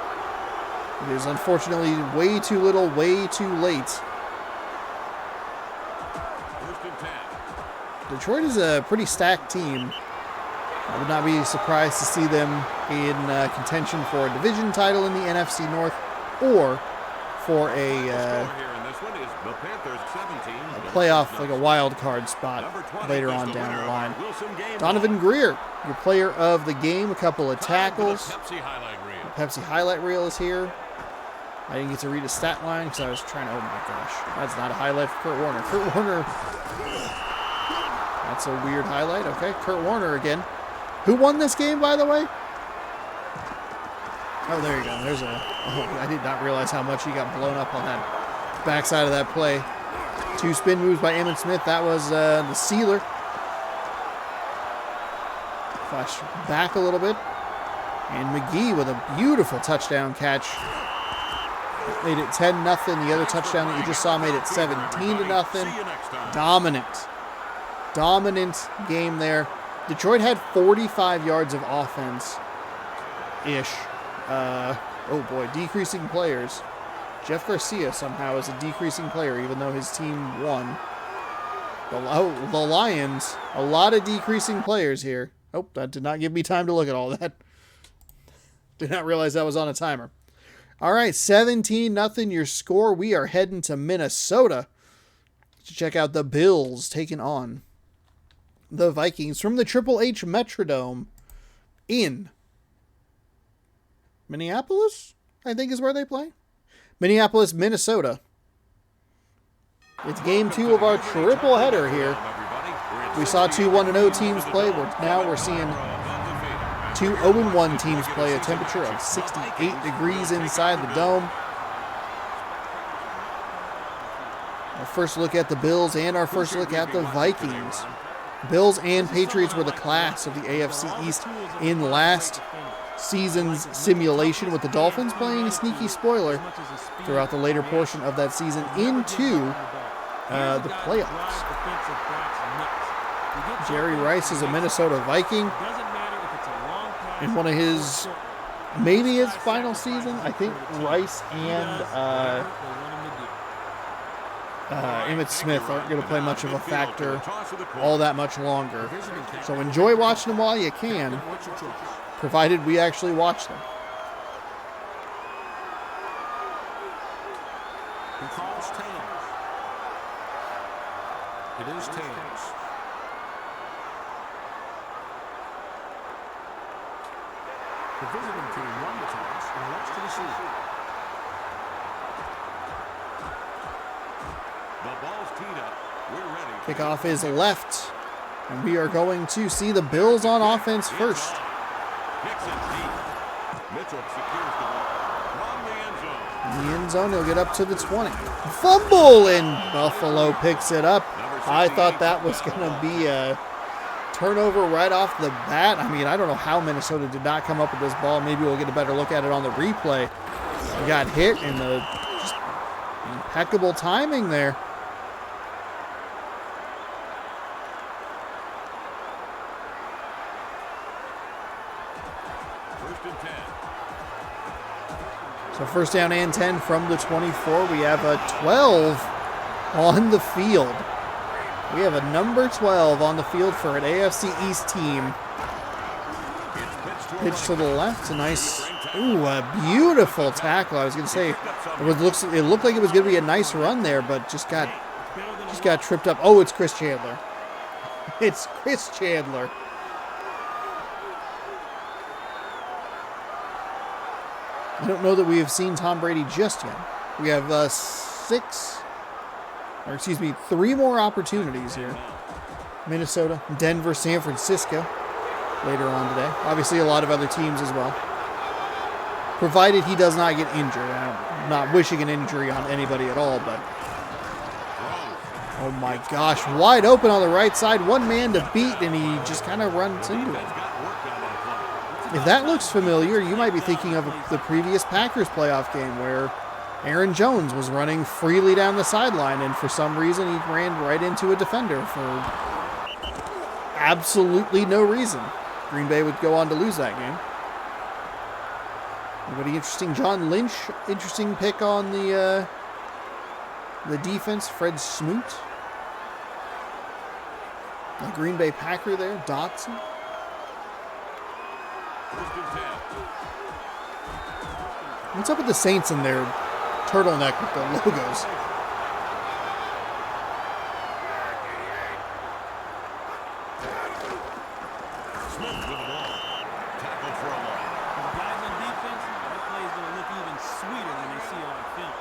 It is unfortunately way too little, way too late. Detroit is a pretty stacked team. I would not be surprised to see them in contention for a division title in the NFC North or for a playoff, like a wild card spot later on down the line. Donovan Greer, your player of the game, a couple of tackles. The Pepsi highlight reel is here. I didn't get to read his stat line because I was trying to, oh my gosh, that's not a highlight for Kurt Warner. Kurt Warner, that's a weird highlight. Okay, Kurt Warner again. Who won this game, by the way? Oh, there you go. There's a, oh, I did not realize how much he got blown up on that backside of that play. 2 spin moves by Emmitt Smith. That was the sealer. Flash back a little bit. And McGee with a beautiful touchdown catch. Made it 10-0. The other touchdown that you just saw made it 17-0. Dominant game there. Detroit had 45 yards of offense-ish. Oh boy, decreasing players. Jeff Garcia somehow is a decreasing player, even though his team won. The Lions, a lot of decreasing players here. Oh, that did not give me time to look at all that. Did not realize that was on a timer. All right, 17-0 your score. We are heading to Minnesota to check out the Bills taking on the Vikings from the Triple H Metrodome in Minneapolis, I think is where they play. Minneapolis, Minnesota. It's game 2 of our triple header here. We saw 2 1-0 teams play. Now we're seeing 2 0-1 teams play. A temperature of 68 degrees inside the dome. Our first look at the Bills and our first look at the Vikings. Bills and Patriots were the class of the AFC East in last season's simulation, with the Dolphins playing a sneaky spoiler throughout the later portion of that season into the playoffs. Jerry Rice is a Minnesota Viking in one of his, maybe his final season. I think Rice and Emmitt Smith aren't going to play much of a factor all that much longer. So enjoy watching them while you can, provided we actually watch them. He calls tails. It is tails. The visiting team won the toss and elects to receive. The ball's teed up. We're ready. Kickoff is left, and we are going to see the Bills on offense first. Kicks it deep. Mitchell secures the ball from the end zone. In the end zone, he'll get up to the 20. Fumble, and Buffalo picks it up. I thought that was going to be a turnover right off the bat. I mean, I don't know how Minnesota did not come up with this ball. Maybe we'll get a better look at it on the replay. He got hit, and the just impeccable timing there. So first down and 10 from the 24. We have a 12 on the field. We have a number 12 on the field for an AFC East team. Pitch to the left. A nice, ooh, a beautiful tackle. I was going to say, it looked like it was going to be a nice run there, but just got tripped up. Oh, it's Chris Chandler. It's Chris Chandler. I don't know that we have seen Tom Brady just yet. We have 3 more opportunities here. Minnesota, Denver, San Francisco later on today. Obviously a lot of other teams as well. Provided he does not get injured. I'm not wishing an injury on anybody at all, but... Oh my gosh, wide open on the right side. One man to beat, and he just kind of runs into it. If that looks familiar, you might be thinking of the previous Packers playoff game where Aaron Jones was running freely down the sideline, and for some reason he ran right into a defender for absolutely no reason. Green Bay would go on to lose that game. Anybody interesting? John Lynch, interesting pick on the defense. Fred Smoot. The Green Bay Packer there, Dotson. What's up with the Saints and their turtleneck with the logos? Smith with the ball. Tackled for a loss. The guys on defense, that play is going to look even sweeter when they see it on film.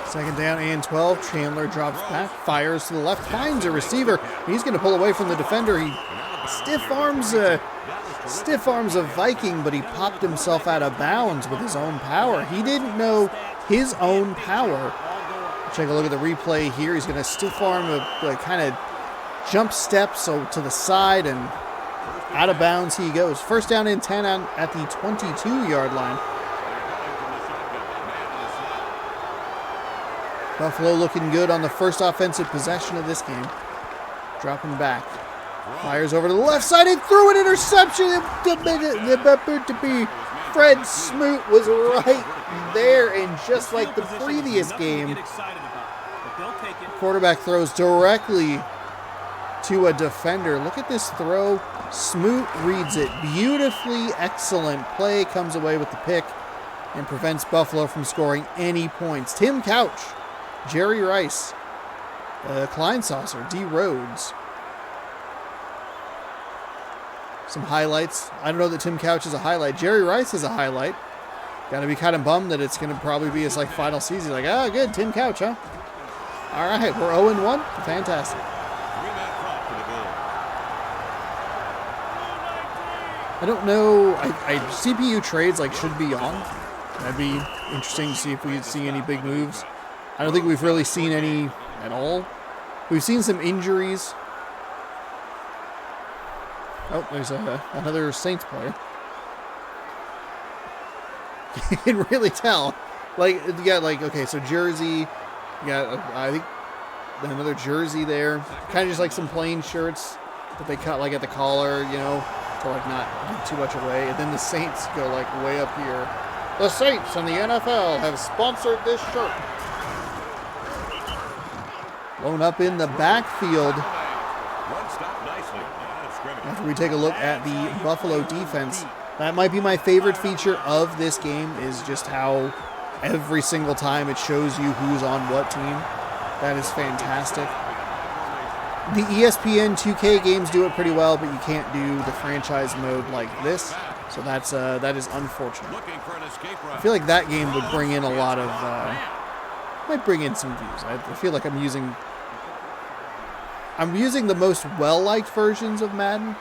Second down and 12. Chandler drops back, fires to the left, finds a receiver. He's going to pull away from the defender. He stiff arms a Viking, but he popped himself out of bounds with his own power. He didn't know his own power. Take a look at the replay here. He's going to stiff arm a kind of jump step so to the side, and out of bounds he goes. First down and 10 at the 22-yard line. Buffalo looking good on the first offensive possession of this game. Dropping back. Fires over to the left side and threw an interception. Fred Smoot was right there, and just like the previous game, quarterback throws directly to a defender. Look at this throw. Smoot reads it beautifully. Excellent play. Comes away with the pick and prevents Buffalo from scoring any points. Tim Couch, Jerry Rice, Kleinsaucer, D. Rhodes. Some highlights. I don't know that Tim Couch is a highlight. Jerry Rice is a highlight. Got to be kind of bummed that it's going to probably be his final season. Good, Tim Couch, huh? All right, we're 0-1. Fantastic. I don't know. CPU trades should be on. That'd be interesting to see if we see any big moves. I don't think we've really seen any at all. We've seen some injuries. Oh, there's another Saints player. You can really tell. You got okay, so jersey. You got, I think, another jersey there. Kind of just some plain shirts that they cut at the collar, to not give too much away. And then the Saints go way up here. The Saints and the NFL have sponsored this shirt. Blown up in the backfield. After we take a look at the Buffalo defense, that might be my favorite feature of this game, is just how every single time it shows you who's on what team. That is fantastic. The ESPN 2K games do it pretty well, but you can't do the franchise mode like this. So that is unfortunate. I feel like that game would bring in a lot of, might bring in some views. I feel like I'm using the most well-liked versions of Madden,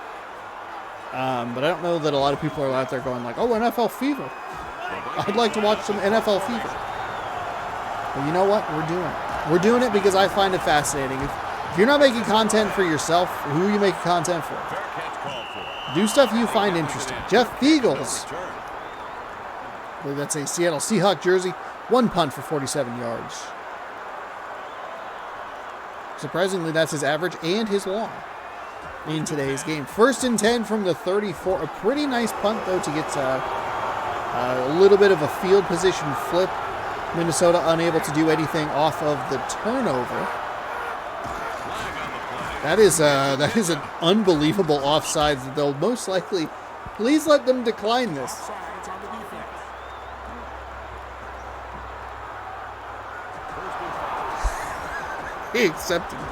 but I don't know that a lot of people are out there going oh, NFL Fever. I'd like to watch some NFL Fever. But you know what? We're doing it. We're doing it because I find it fascinating. If you're not making content for yourself, who are you making content for? Do stuff you find interesting. Jeff Fiegels. I believe that's a Seattle Seahawks jersey. 1 punt for 47 yards. Surprisingly, that's his average and his long in today's game. 1st and 10 from the 34. A pretty nice punt, though, to get a little bit of a field position flip. Minnesota unable to do anything off of the turnover. That is an unbelievable offsides that they'll most likely. Please let them decline this. Offsides on the defense. He accepted it.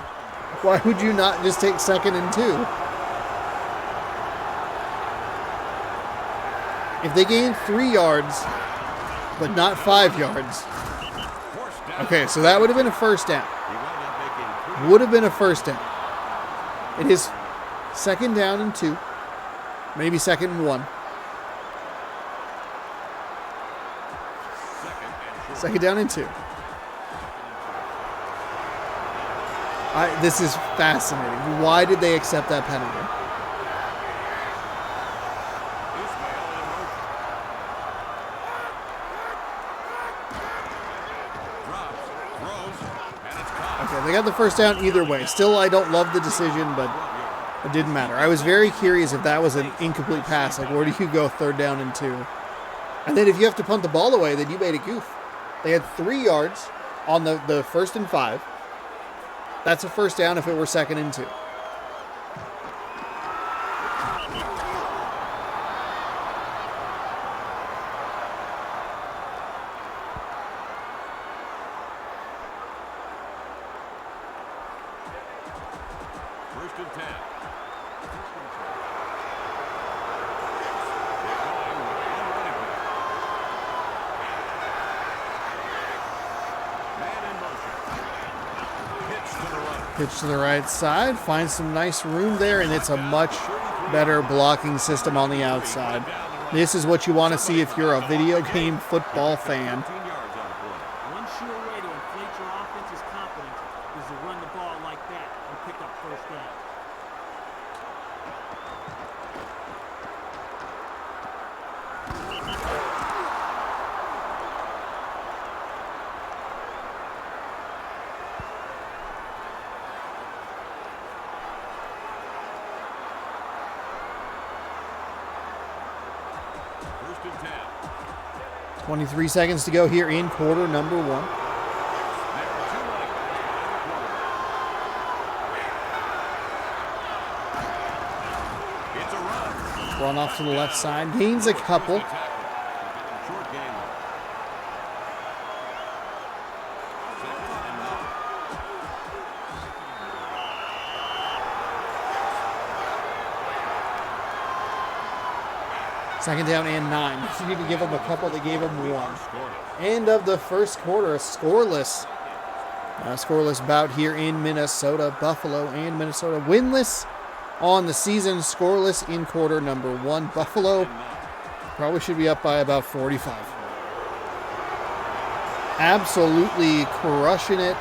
Why would you not just take 2nd and 2? If they gain 3 yards, but not 5 yards. Okay, so that would have been a first down. Would have been a first down. It is 2nd down and 2. Maybe 2nd and 1. 2nd down and 2. This is fascinating. Why did they accept that penalty? Okay, they got the first down either way. Still, I don't love the decision, but it didn't matter. I was very curious if that was an incomplete pass. Like, where do you go 3rd down and 2? And then if you have to punt the ball away, then you made a goof. They had 3 yards on the 1st and 5. That's a first down if it were 2nd and 2. First and 10. Pitch to the right side, finds some nice room there, and it's a much better blocking system on the outside. This is what you want to see if you're a video game football fan. One sure way to inflate your offense's confidence is to run the ball like that and pick up first down. First and 10. 23 seconds to go here in quarter number 1. It's a run. Run off to the left side, gains a couple. Short game. Second down and 9. You need to give them a couple. They gave them 1. End of the first quarter, a scoreless bout here in Minnesota. Buffalo and Minnesota winless on the season, scoreless in quarter number 1. Buffalo probably should be up by about 45. Absolutely crushing it.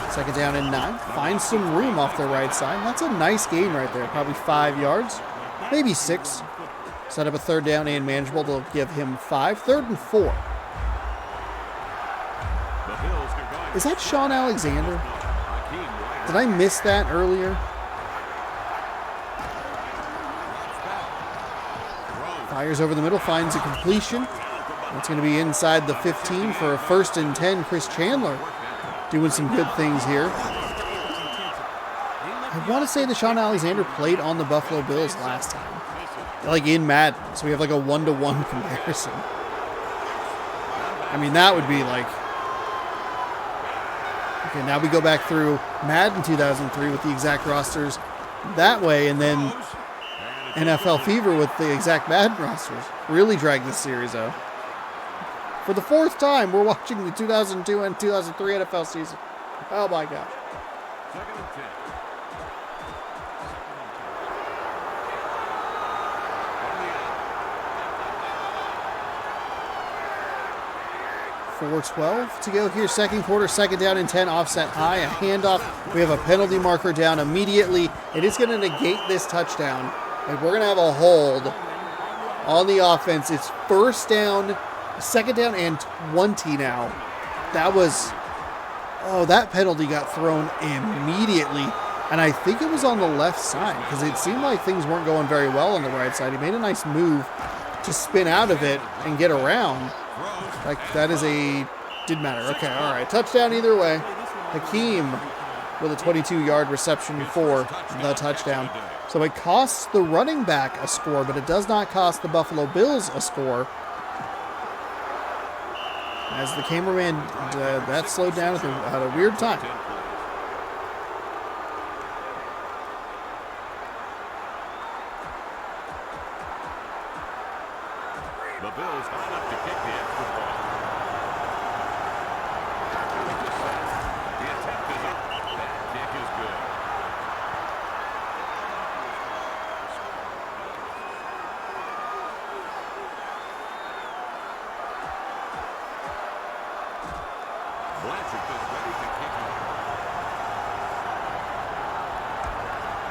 Second down and 9. Finds some room off the right side. That's a nice gain right there. Probably 5 yards, maybe 6. Set up a 3rd down and manageable. They'll give him 5. 3rd and 4. Is that Sean Alexander? Did I miss that earlier? Fires over the middle, finds a completion. That's going to be inside the 15 for a 1st and 10. Chris Chandler doing some good things here. I want to say that Sean Alexander played on the Buffalo Bills last time. Like in Madden. So we have like a 1-to-1 comparison. I mean, that would be like... Okay, now we go back through Madden 2003 with the exact rosters that way, and then NFL Fever with the exact Madden rosters. Really drag this series out. For the 4th time, we're watching the 2002 and 2003 NFL season. Oh my gosh. Second and 10. 4:12 to go here, second quarter, 2nd down and 10, offset high, a handoff. We have a penalty marker down immediately. It is going to negate this touchdown. And we're going to have a hold on the offense. It's 1st down, 2nd down and 20 now. That was, that penalty got thrown immediately. And I think it was on the left side because it seemed like things weren't going very well on the right side. He made a nice move to spin out of it and get around. Like, that is a Didn't matter. Okay, all right. Touchdown either way. Hakeem with a 22-yard reception for the touchdown. So it costs the running back a score, but it does not cost the Buffalo Bills a score. As the cameraman, that slowed down at a weird time. The Bills line up to kick the extra point. The attempt is up. That kick is good. Blanchard is ready to kick off.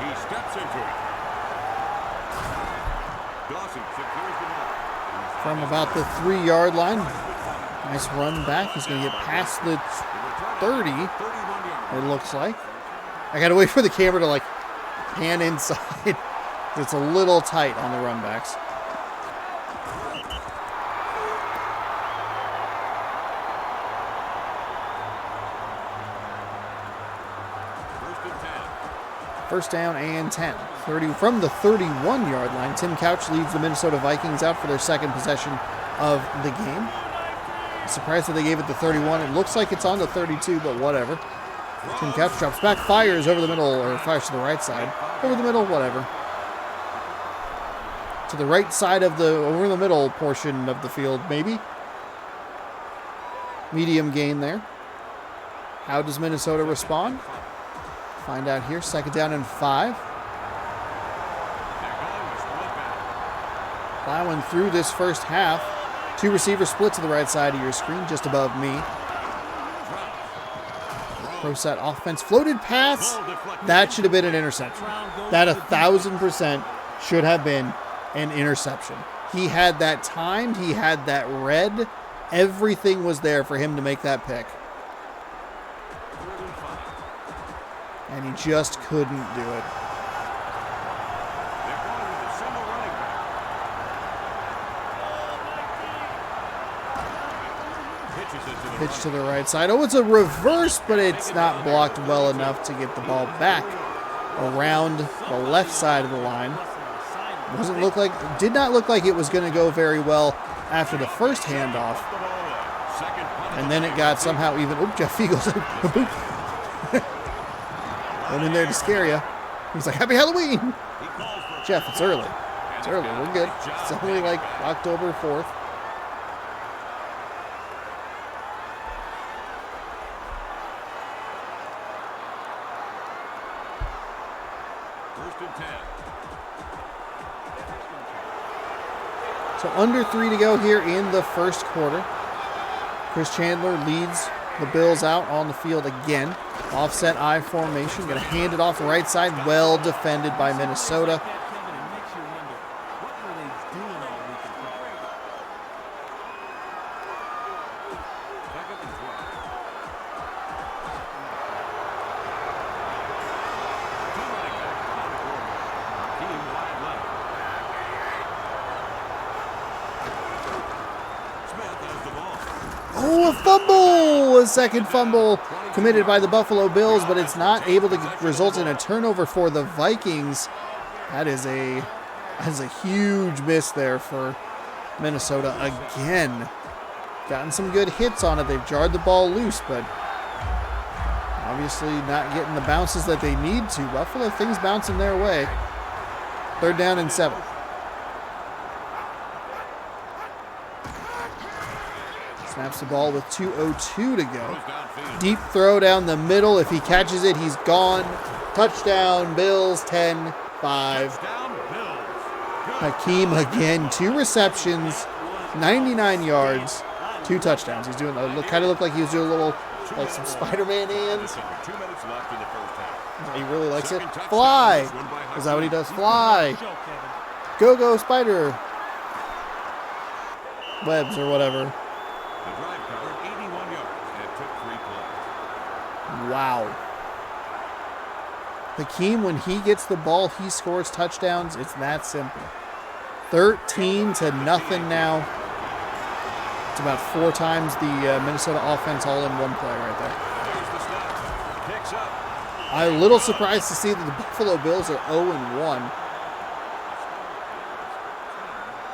He steps into it. Dawson secures the ball. From about the 3-yard line. Nice run back. He's going to get past the 30, it looks like. I got to wait for the camera to, like, pan inside. It's a little tight on the run backs. First down and 10. 30 from the 31-yard line. Tim Couch leads the Minnesota Vikings out for their second possession of the game. Surprised that they gave it the 31. It looks like it's on the 32, but whatever. Tim Couch drops back, fires over the middle, or fires to the right side. Over the middle, whatever. To the right side of the, over the middle portion of the field, maybe. Medium gain there. How does Minnesota respond? Find out here. Second down and 5. Plowing through this first half. 2 receivers split to the right side of your screen, just above me. Pro set offense. Floated pass. That should have been an interception. That 1,000% should have been an interception. He had that timed. He had that read. Everything was there for him to make that pick. And he just couldn't do it. Pitch to the right side. Oh, it's a reverse, but it's not blocked well enough to get the ball back around the left side of the line. Did not look like it was going to go very well after the first handoff. And then it got somehow even. Oh, Jeff Eagles. Went in there to scare you. He's like, Happy Halloween! Jeff, it's early. It's early. We're good. It's only like October 4th. First and 10. So under 3 to go here in the first quarter. Chris Chandler leads the Bills out on the field again. Offset I formation. Going to hand it off the right side. Well defended by Minnesota. Oh, a fumble! A second fumble committed by the Buffalo Bills, but it's not able to result in a turnover for the Vikings. That is a huge miss there for Minnesota again. Gotten some good hits on it. They've jarred the ball loose, but obviously not getting the bounces that they need to. Buffalo, things bouncing their way. Third down and 7. Snaps the ball with 2:02 to go. Deep throw down the middle. If he catches it, he's gone. Touchdown, Bills, 10-5. Hakeem again, 2 receptions, 99 yards, 2 touchdowns. He's doing, kind of looked like he was doing a little, like some Spider-Man hands. 2 minutes left in the first half. He really likes it. Fly. Is that what he does? Fly. Go, go, spider. Webs or whatever. The drive covered 81 yards and it took 3 plays. Wow. Hakeem, when he gets the ball, he scores touchdowns. It's that simple. 13-0 now. It's about 4 times the Minnesota offense all in one play right there. There's the snap. Picks up. I'm a little surprised to see that the Buffalo Bills are 0-1.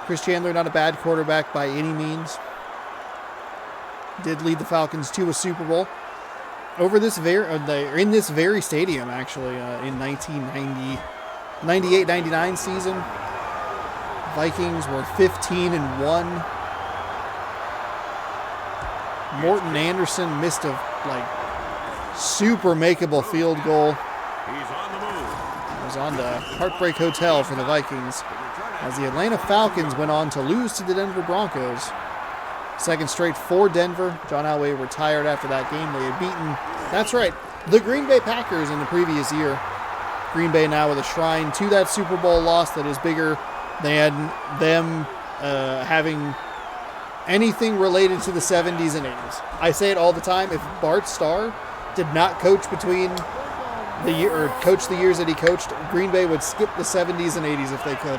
Chris Chandler, not a bad quarterback by any means. Did lead the Falcons to a Super Bowl over this in this very stadium, actually, in 1998-99 season. Vikings were 15-1. Morton Anderson missed a super makeable field goal. He's on the move. It was on the Heartbreak Hotel for the Vikings as the Atlanta Falcons went on to lose to the Denver Broncos. Second straight for Denver. John Elway retired after that game. They had beaten, that's right, the Green Bay Packers in the previous year. Green Bay now with a shrine to that Super Bowl loss that is bigger than them having anything related to the 70s and 80s. I say it all the time. If Bart Starr did not coach between the years that he coached, Green Bay would skip the 70s and 80s if they could.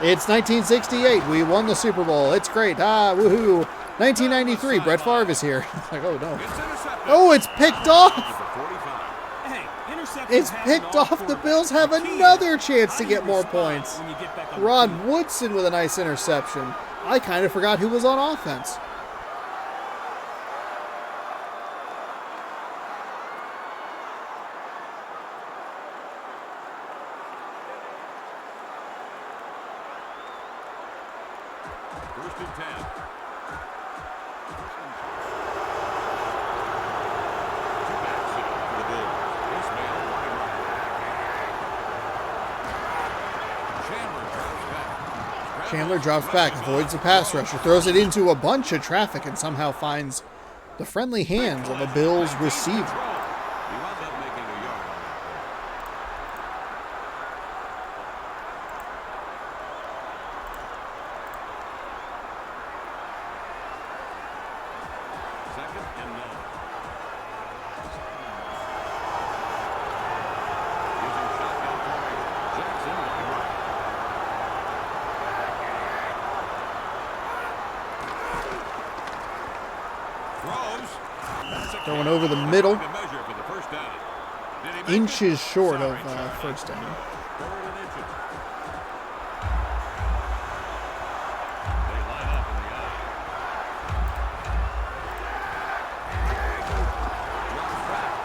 It's 1968. We won the Super Bowl. It's great. Ah, woohoo. 1993. Brett Favre is here. It's like, oh no. Oh, it's picked off. Hey, interception It's happened picked all off. for The a Bills have key. another chance to How do get you more respond points. when you get back on the Rod field? Woodson with a nice interception. I kind of forgot who was on offense. First and 10. Two-back set for the Bills. Ismail wide right. Chandler drops back, avoids the pass rusher, throws it into a bunch of traffic, and somehow finds the friendly hands of a Bills receiver. He wound up making a yard on that play. Second and 9. Using shotgun formation. Jackson wide right. Throws. Throwing over the middle, To measure for the first down. Did he make it? inches short of Sorry, Charlie. first down. 3rd and inches. They line up in the eye.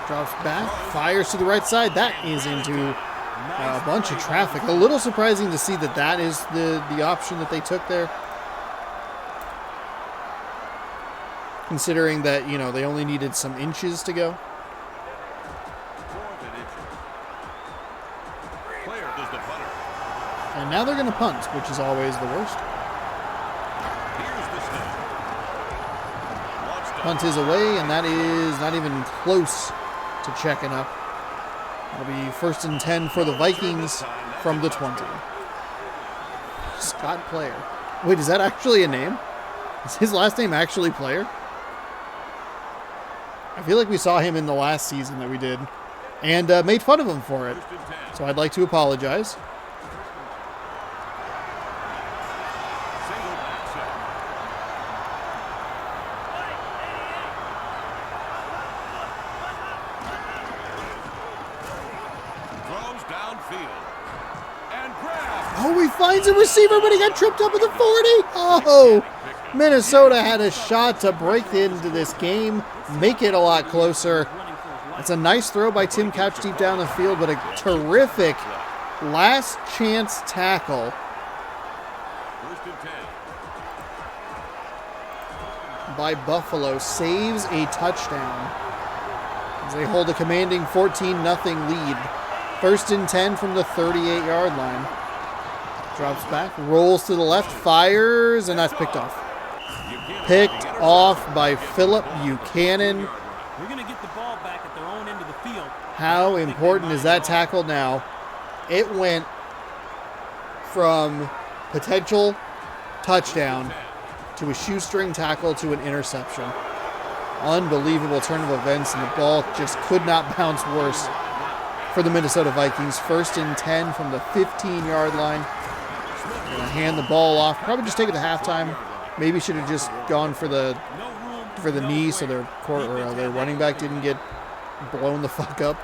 Drops back, fires to the right side. That is into a bunch of traffic. A little surprising to see that is the option that they took there. Considering that, they only needed some inches to go. 4th and inches. Player does the punter. And now they're going to punt, which is always the worst. Here's the snap. Launched up. Punt is away, and that is not even close to checking up. It'll be 1st and 10 for the Vikings from the 20. Scott Player. Wait, is that actually a name? Is his last name actually Player? I feel like we saw him in the last season that we did and made fun of him for it. 1st and 10. So I'd like to apologize. Single back set. Throws downfield. And grabs. Oh, he finds a receiver, but he got tripped up at the 40. Oh, Minnesota had a shot to break into this game, make it a lot closer. It's a nice throw by Tim Couch deep down the field, but a terrific last chance tackle 1st and 10. by Buffalo saves a touchdown as they hold a commanding 14-0 lead. 1st and 10 from the 38-yard line. Drops back, rolls to the left, fires, and that's picked off. Picked off by Phillip Buchanan. They're going to get the ball back at their own end of the field. How important is that tackle now? It went from potential touchdown to a shoestring tackle to an interception. Unbelievable turn of events, and the ball just could not bounce worse for the Minnesota Vikings. 1st and 10 from the 15-yard line. Gonna hand the ball off. Probably just take it to halftime. Maybe should have just gone for the knee so their their running back didn't get blown the fuck up.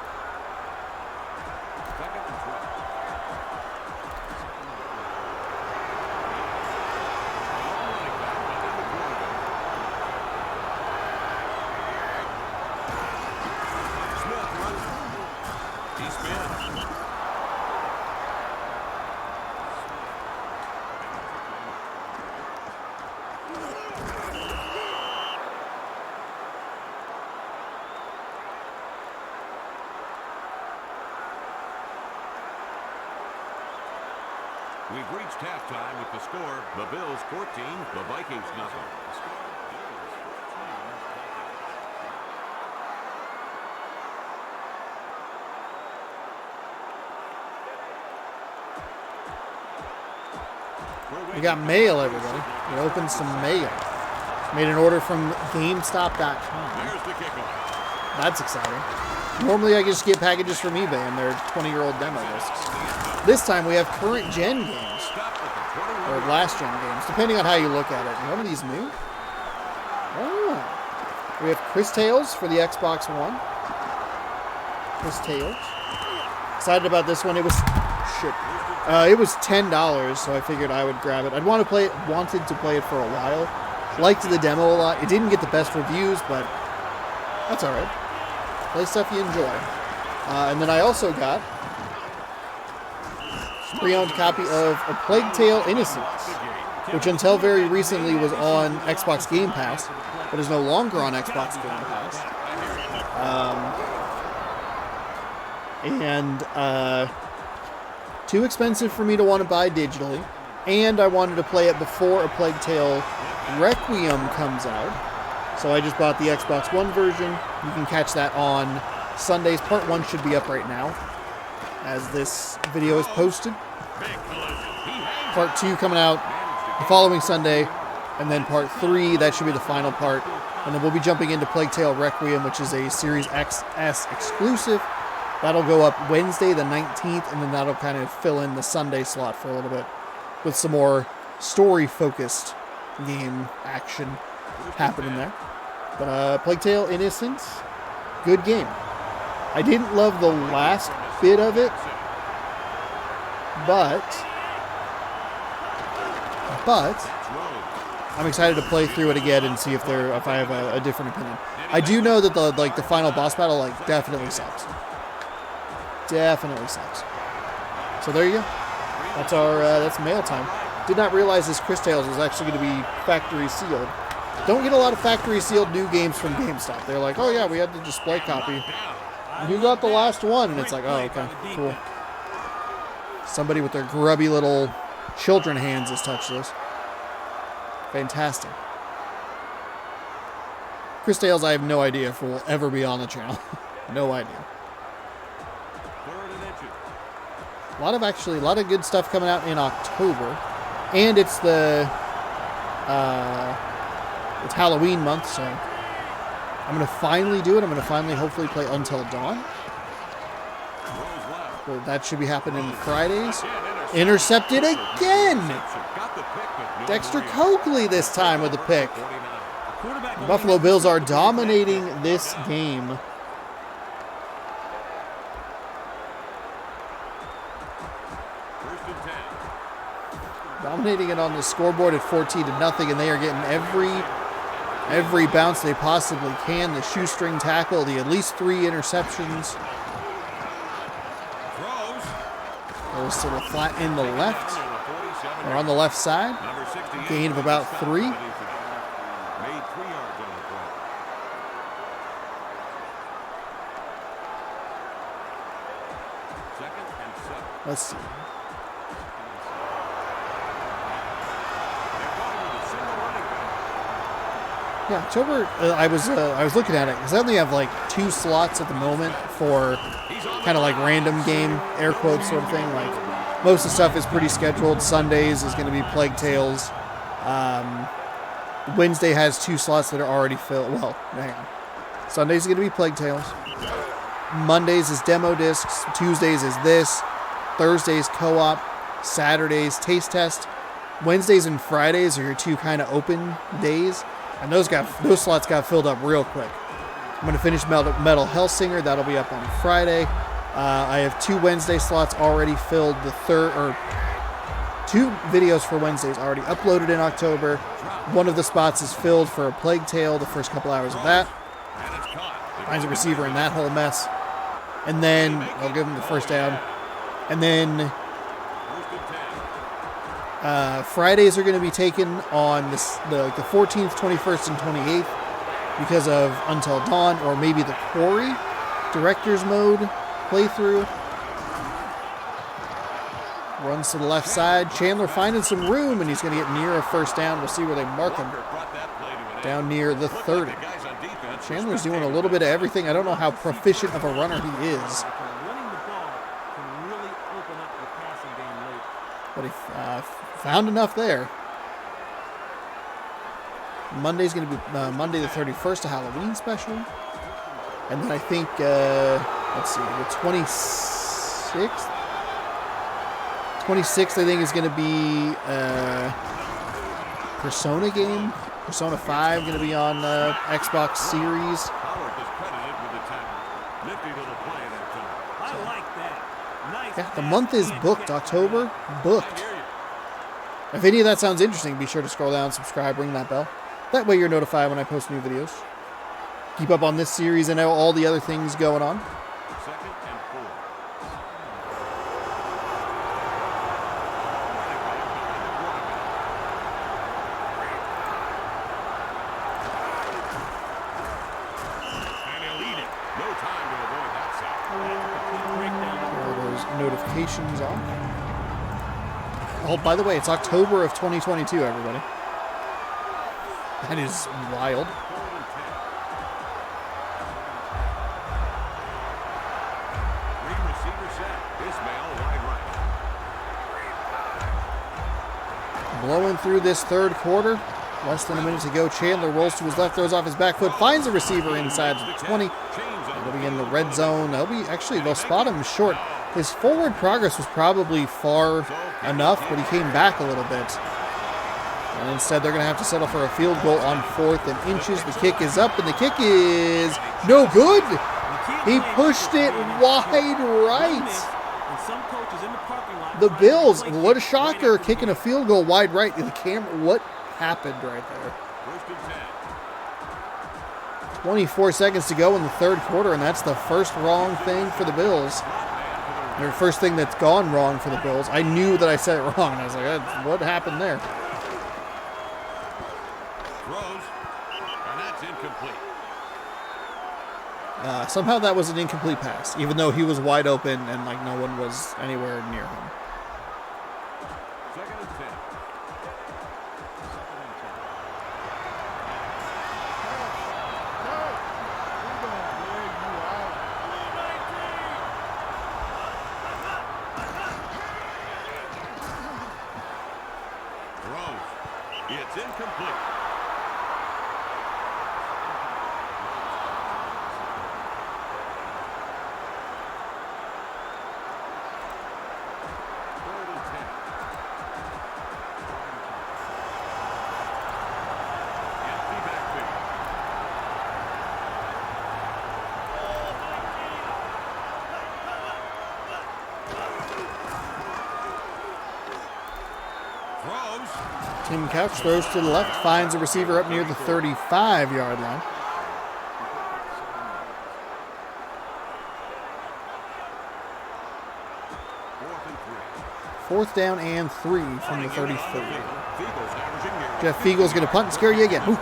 We've reached halftime with the score, the Bills 14, the Vikings nothing. We got mail, everybody. We opened some mail. Made an order from GameStop.com. There's the kickoff. That's exciting. Normally I just get packages from eBay and they're 20-year-old demo discs. This time we have current gen games, or last gen games, depending on how you look at it. And one of these new? Oh. We have Chris Tales for the Xbox One. Chris Tales. Excited about this one. It was $10, so I figured I would grab it. Wanted to play it for a while. Liked the demo a lot. It didn't get the best reviews, but that's all right. Play stuff you enjoy. And then I also got pre-owned copy of A Plague Tale: Innocence, which until very recently was on Xbox Game Pass, but is no longer on Xbox Game Pass. Too expensive for me to want to buy digitally, and I wanted to play it before A Plague Tale Requiem comes out, so I just bought the Xbox One version. You can catch that on Sundays. Part 1 should be up right now as this video is posted. Part 2 coming out the following Sunday, and then Part 3, that should be the final part. And then we'll be jumping into Plague Tale Requiem, which is a Series XS exclusive. That'll go up Wednesday the 19th, and then that'll kind of fill in the Sunday slot for a little bit with some more story-focused game action happening there. But Plague Tale Innocence, good game. I didn't love the last bit of it, but I'm excited to play through it again and see if I have a different opinion. I do know that the final boss battle definitely sucks. Definitely sucks. So there you go. That's mail time. Did not realize this Chris Tales was actually going to be factory sealed. Don't get a lot of factory sealed new games from GameStop. They're like, oh yeah, we had the display copy. And who got the last one? And it's like, oh, okay, cool. Somebody with their grubby little children hands has touched this. Fantastic. Chris Tales, I have no idea if will ever be on the channel. No idea. A lot of good stuff coming out in October, and it's it's Halloween month, so I'm gonna finally do it. I'm gonna finally hopefully play Until Dawn. So that should be happening Fridays. Intercepted again. Dexter Coakley this time with a pick. The Buffalo Bills are dominating this game. Dominating it on the scoreboard at 14-0, and they are getting every bounce they possibly can. The shoestring tackle, the at least 3 interceptions. Goes to the flat in the left, or on the left side. Gain of about 3. Let's see. Yeah, October. I was looking at it because I only have 2 slots at the moment for kind of random game, air quotes sort of thing. Most of the stuff is pretty scheduled. Sundays is going to be Plague Tales. Wednesday has 2 slots that are already filled. Well, hang on. Sundays is going to be Plague Tales. Mondays is demo discs. Tuesdays is this. Thursdays co-op. Saturdays taste test. Wednesdays and Fridays are your two kind of open days, and those slots got filled up real quick. I'm going to finish Metal Hellsinger. That'll be up on Friday. I have 2 Wednesday slots already filled. Two videos for Wednesdays already uploaded in October. One of the spots is filled for a Plague Tale, the first couple hours of that. Finds a receiver in that whole mess. And then I'll give him the first down. And then Fridays are going to be taken on the 14th, 21st, and 28th because of Until Dawn, or maybe the Quarry Director's Mode playthrough. Runs to the left side. Chandler finding some room, and he's going to get near a first down. We'll see where they mark him. Down near the 30. Chandler's doing a little bit of everything. I don't know how proficient of a runner he is. But he found enough there. Monday's going to be Monday the 31st, a Halloween special. And then I think, let's see, the 26th? 26th, I think, is going to be Persona game. Persona 5 going to be on Xbox Series. Yeah, the month is booked. October, booked. If any of that sounds interesting, be sure to scroll down, subscribe, ring that bell. That way you're notified when I post new videos. Keep up on this series and all the other things going on. Notifications on. Oh, by the way, it's October of 2022, everybody. That is wild. Blowing through this third quarter. Less than a minute to go. Chandler rolls to his left, throws off his back foot, finds a receiver inside the 20. It'll be in the red zone. They'll spot him short. His forward progress was probably far enough, but he came back a little bit. And instead, they're going to have to settle for a field goal on 4th and inches. The kick is up, and the kick is no good. He pushed it wide right. The Bills, what a shocker, kicking a field goal wide right. The camera, what happened right there? 24 seconds to go in the third quarter, and that's the first wrong thing for the Bills. The first thing that's gone wrong for the Bills. I knew that I said it wrong, and I was like, what happened there? Throws, and that's incomplete. Somehow that was an incomplete pass, even though he was wide open and no one was anywhere near him. Second and 10. It's incomplete. Third and 10. Empty backfield. Throws. Tim Couch throws to the left, finds a receiver up near the 35-yard line. Fourth down and 3 from the 33. Jeff Fiegel's going to punt and scare you again. Ooh.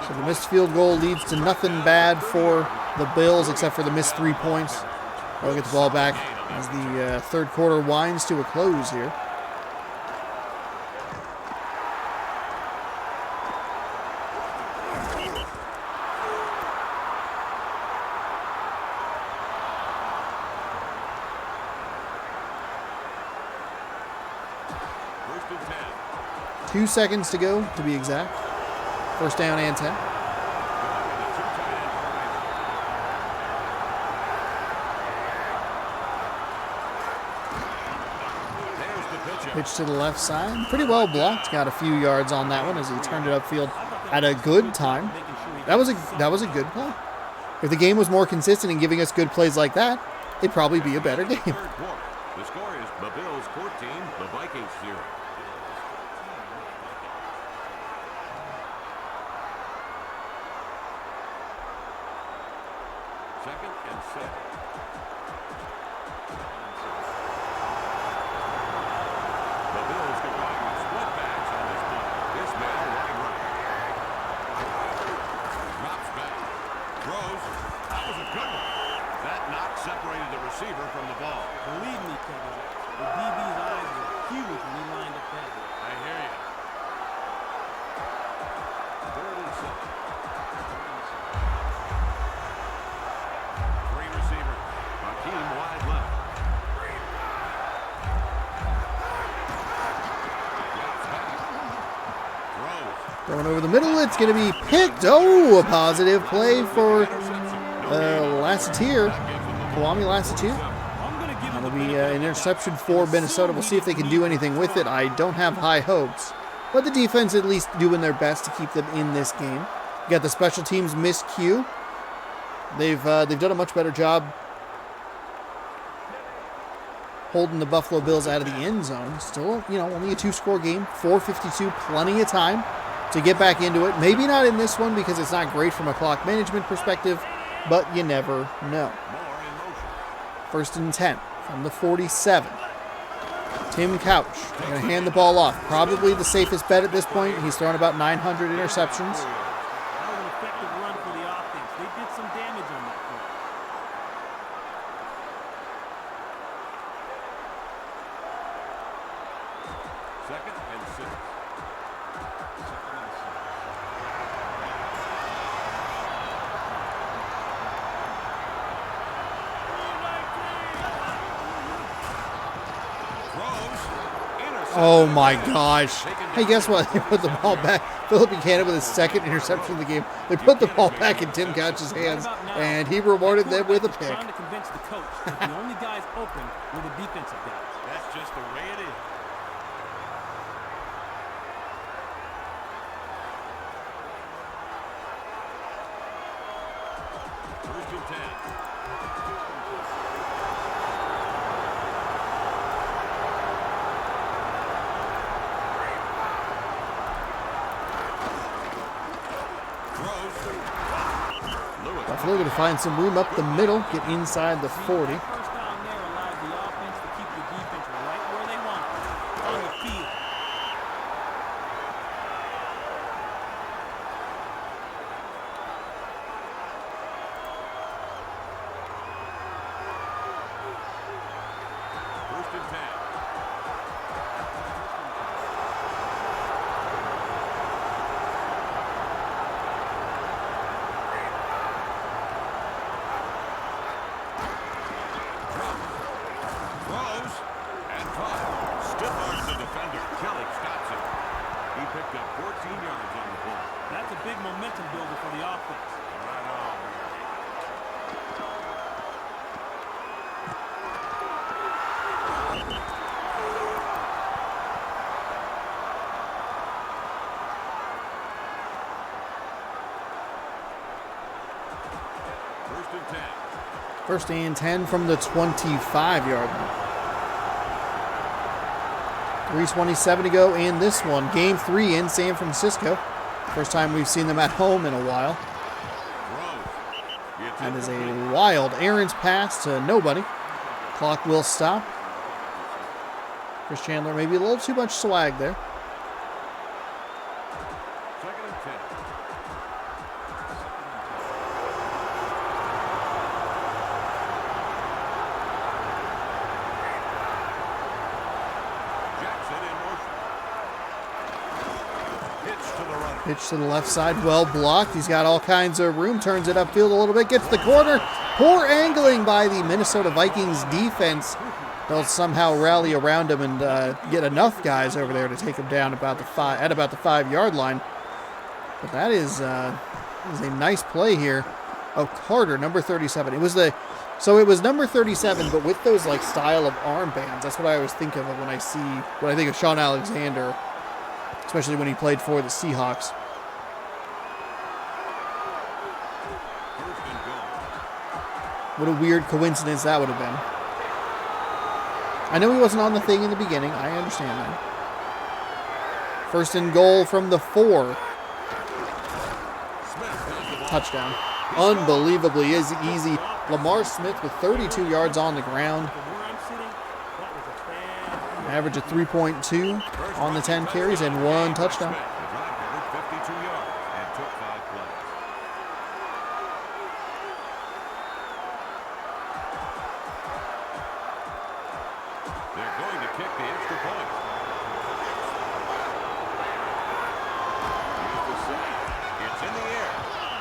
So the missed field goal leads to nothing bad for the Bills except for the missed 3 points. They'll get the ball back as the third quarter winds to a close here. First and 10. 2 seconds to go, to be exact. First down and 10. Pitch to the left side. Pretty well blocked. Got a few yards on that one as he turned it upfield at a good time. That was a good play. If the game was more consistent in giving us good plays like that, it'd probably be a better game. The score is the Bills 14, the Vikings 0. Second and 7. The Bills get going with split backs on this play. This man wide right. Drops back. Throws. That was a good one. That knock separated the receiver from the ball. Believe me, Kevin, the DB's eyes were huge when he lined up that way. I hear you. Third and 7. Three receivers. Hakeem wide left. Drops back. Throws. Throwing over the middle, it's going to be picked. Oh, a positive play for Lassitier. Kwame Lassitier. That'll be an interception for Minnesota. We'll see if they can do anything with it. I don't have high hopes. But the defense at least doing their best to keep them in this game. You got the special teams miscue. They've done a much better job holding the Buffalo Bills out of the end zone. Still, only a 2-score game. 4:52, plenty of time to get back into it. Maybe not in this one because it's not great from a clock management perspective, but you never know. First and 10 from the 47. Tim Couch going to hand the ball off. Probably the safest bet at this point. He's thrown about 900 interceptions. That was an effective run for the offense. They did some damage on that play. Second and 6. Oh my gosh. Hey, guess what? They put the ball back. Philip Buchanan with his second interception of the game. They put the ball back in Tim Couch's hands, and he rewarded them with a pick. Trying to convince the coach that the only guys open were the defensive guys. That's just the way it is. First and 10. Buffalo going to find some room up the middle, get inside the 40. First down there allowed the offense to keep the defense right where they want it, on the field. First and 10. Picked up 14 yards on the play. That's a big momentum builder for the offense. Right on. First and 10. First and 10 from the 25-yard line. 3:27 to go in this one. Game 3 in San Francisco. First time we've seen them at home in a while. That is a wild Aaron's pass to nobody. Clock will stop. Chris Chandler, maybe a little too much swag there. Second and 10. Pitch to the left side, well blocked. He's got all kinds of room, turns it upfield a little bit, gets the corner. Poor angling by the Minnesota Vikings defense. They'll somehow rally around him and get enough guys over there to take him down at about the 5-yard line. But that is a nice play here. Oh, Carter, number 37. It was the So it was number 37, but with those like style of armbands. That's what I always think of when I think of Sean Alexander, especially when he played for the Seahawks. What a weird coincidence that would have been. I know he wasn't on the thing in the beginning. I understand that. First and goal from the 4. Touchdown. Unbelievably easy. Lamar Smith with 32 yards on the ground. An average of 3.2 on the 10 carries and 1 touchdown. They're going to kick the extra point. Here's the set. It's in the air.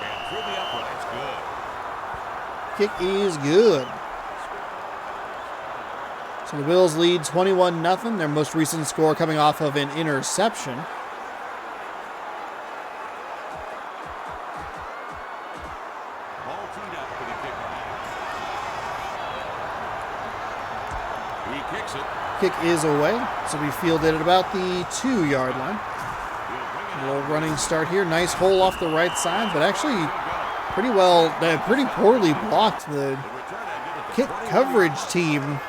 And through the uprights. Good. Kick is good. So the Bills lead 21-0. Their most recent score coming off of an interception. Ball teed up for the kicker. He kicks it. Kick is away. So we fielded at about the 2-yard line. A little running start here. Nice hole off the right side, but actually pretty poorly blocked. The kick coverage team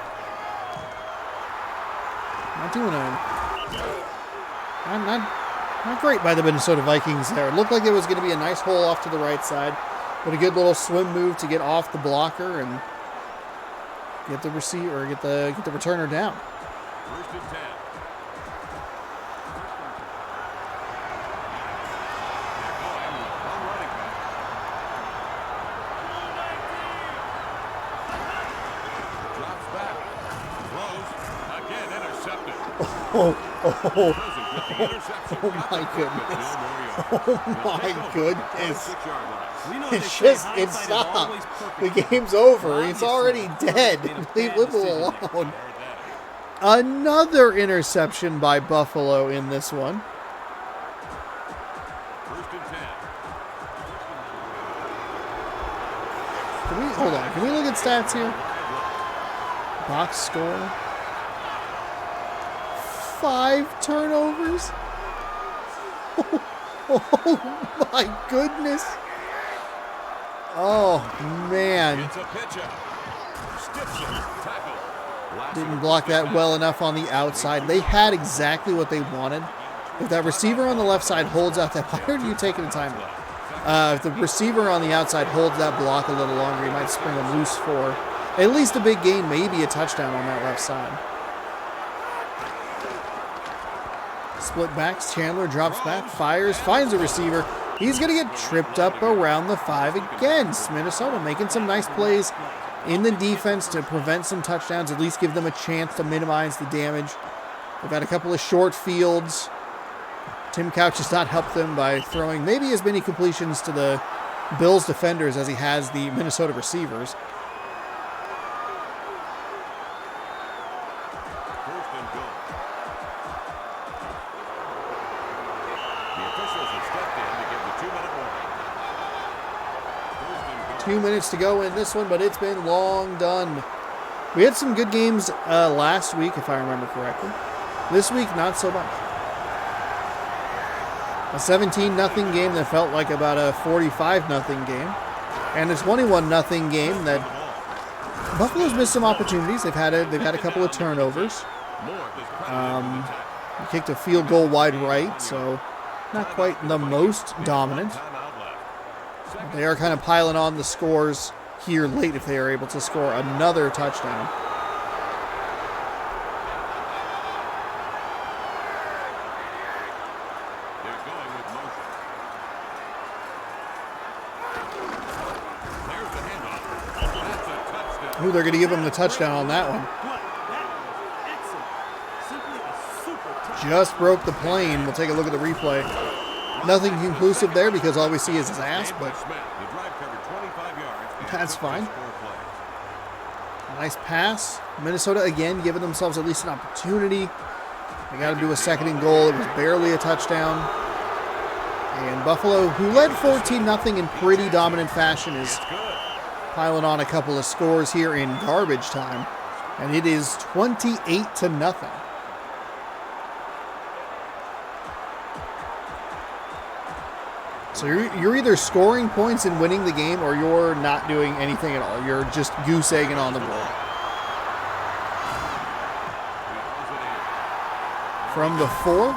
not great by the Minnesota Vikings there. It looked like there was going to be a nice hole off to the right side, but a good little swim move to get off the blocker and get the receiver, or get the returner down. First and 10. They're going with one running back. Drops back. Throws. Again intercepted. Oh Doesn't get the interception. my goodness. Oh my goodness. 6-yard line. We know It's they say just, it hindsight is stopped. always perfect. The game's over. It's Obviously, already dead. made a Leave bad Whipple decision there. alone. Heard that. Another interception by Buffalo in this one. First and 10. Hold on. Can we look at stats here? Box score. 5 turnovers. Oh my goodness. Oh man. It's a pitcher. Stiffs it. Tackle. Didn't block that well enough on the outside. They had exactly what they wanted. If that receiver on the left side holds out that, why are you taking a timeout? If the receiver on the outside holds that block a little longer, he might spring him loose for at least a big gain, maybe a touchdown on that left side. Split backs. Chandler drops back, fires, finds a receiver. He's going to get tripped up around the 5 again. Minnesota making some nice plays in the defense to prevent some touchdowns, at least give them a chance to minimize the damage. They've had a couple of short fields. Tim Couch has not helped them by throwing maybe as many completions to the Bills defenders as he has the Minnesota receivers. First and goal. The officials have stepped in to give the 2-minute warning. First and goal. 2 minutes to go in this one, but it's been long done. We had some good games last week, if I remember correctly. This week, not so much. A 17-0 game that felt like about a 45-0 game. And a 21-0 game that Buffalo's missed some opportunities. They've had a couple of turnovers. They kicked a field goal wide right, so not quite the most dominant. They are kind of piling on the scores here late if they are able to score another touchdown. They're going with motion. There's the handoff. That's a touchdown. Ooh, they're going to give him the touchdown on that one. But that was excellent. Simply a super touchdown. Just broke the plane. We'll take a look at the replay. Nothing conclusive there because all we see is his ass, but Smith. The drive covered 25 yards. and that's took fine. just 4 plays. Nice pass. Minnesota again giving themselves at least an opportunity. They got to do a second and goal. It was barely a touchdown. And Buffalo, who led 14-0 in pretty dominant fashion, is piling on a couple of scores here in garbage time, and it is 28-0. So you're either scoring points and winning the game, or you're not doing anything at all. You're just goose egging on the board. From the 4,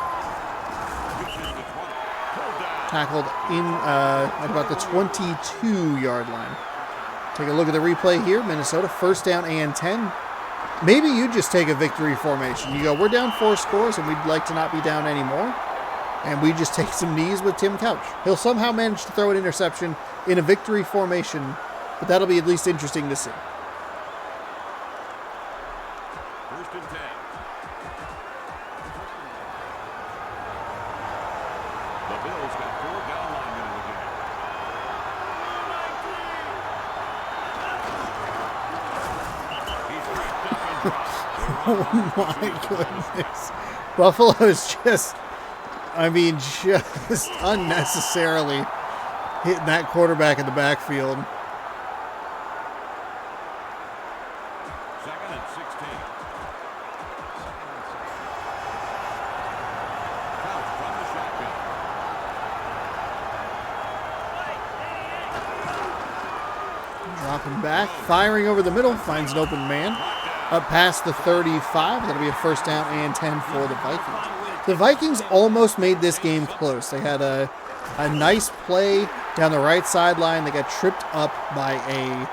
tackled in at about the 22-yard line. Take a look at the replay here. Minnesota, first down and 10. Maybe you just take a victory formation. You go, we're down 4 scores, and we'd like to not be down anymore. And we just take some knees with Tim Couch. He'll somehow manage to throw an interception in a victory formation, but that'll be at least interesting to see. First and 10. The Bills got 4 down linemen in the game. He's ripped up and dropped. Oh my goodness. Buffalo's just unnecessarily hitting that quarterback in the backfield. Second and 16. Couch from the shotgun. Dropping back, firing over the middle, finds an open man. Up past the 35, that'll be a first down and 10 for the Vikings. The Vikings almost made this game close. They had a nice play down the right sideline. They got tripped up by a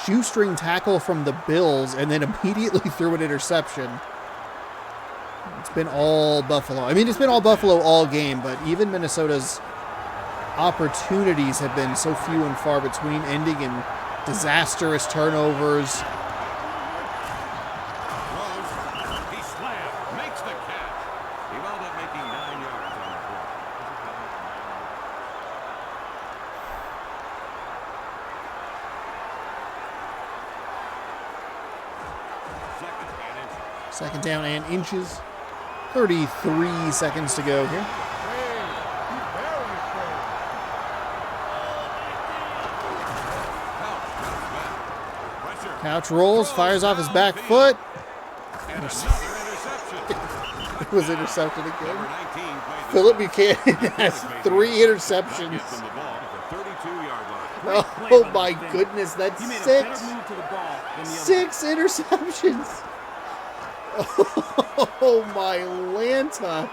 shoestring tackle from the Bills and then immediately threw an interception. It's been all Buffalo. I mean, it's been all Buffalo all game, but even Minnesota's opportunities have been so few and far between, ending in disastrous turnovers. He slammed, makes the catch. He wound up making 9 yards on the play. Second down and inches. 33 seconds to go here. Couch rolls, fires off his back foot. It was intercepted again. Philip Buchanan has 3 interceptions. Oh my goodness, that's 6. 6 interceptions. Oh my Lanta.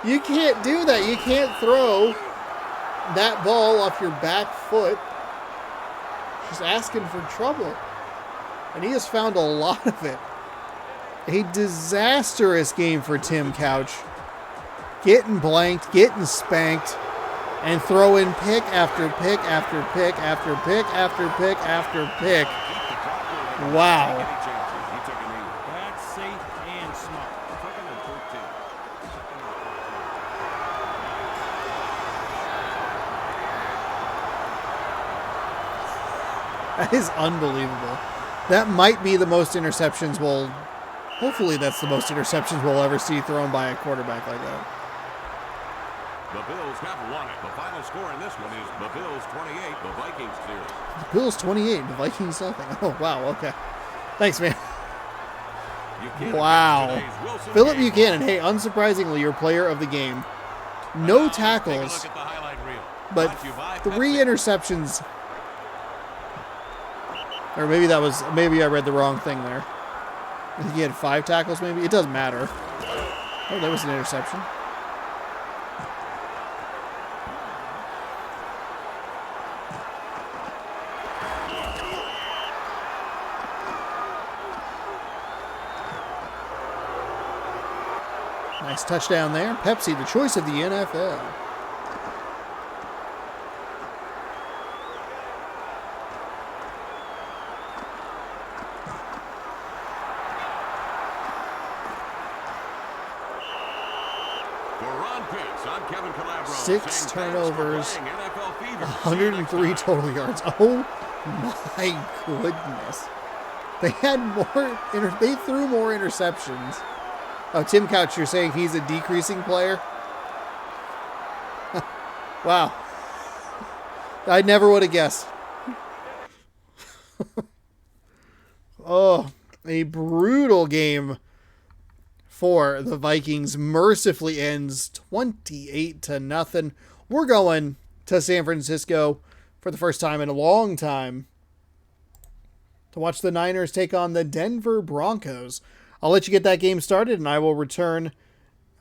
You can't do that. You can't throw that ball off your back foot. Just asking for trouble. And he has found a lot of it. A disastrous game for Tim Couch. Getting blanked, getting spanked, and throwing pick after pick after pick after pick after pick after pick. Wow. That's safe and smart. That is unbelievable. That might be the most interceptions hopefully that's the most interceptions we'll ever see thrown by a quarterback like that. The Bills have won it. The final score in this one is the Bills 28, the Vikings 0. The Bills 28, the Vikings nothing. Oh, wow, okay. Thanks, man. Wow. Philip Buchanan, hey, unsurprisingly, your player of the game. No tackles, but 3 interceptions. Or maybe I read the wrong thing there. I think he had 5 tackles, maybe? It doesn't matter. Oh, that was an interception. Nice touchdown there. Pepsi, the choice of the NFL. Six turnovers, 103 total yards. Oh my goodness. They threw more interceptions. Oh, Tim Couch, you're saying he's a decreasing player? Wow. I never would have guessed. Oh, a brutal game for the Vikings. Mercifully ends 28-0. We're going to San Francisco for the first time in a long time to watch the Niners take on the Denver Broncos. I'll let you get that game started, and I will return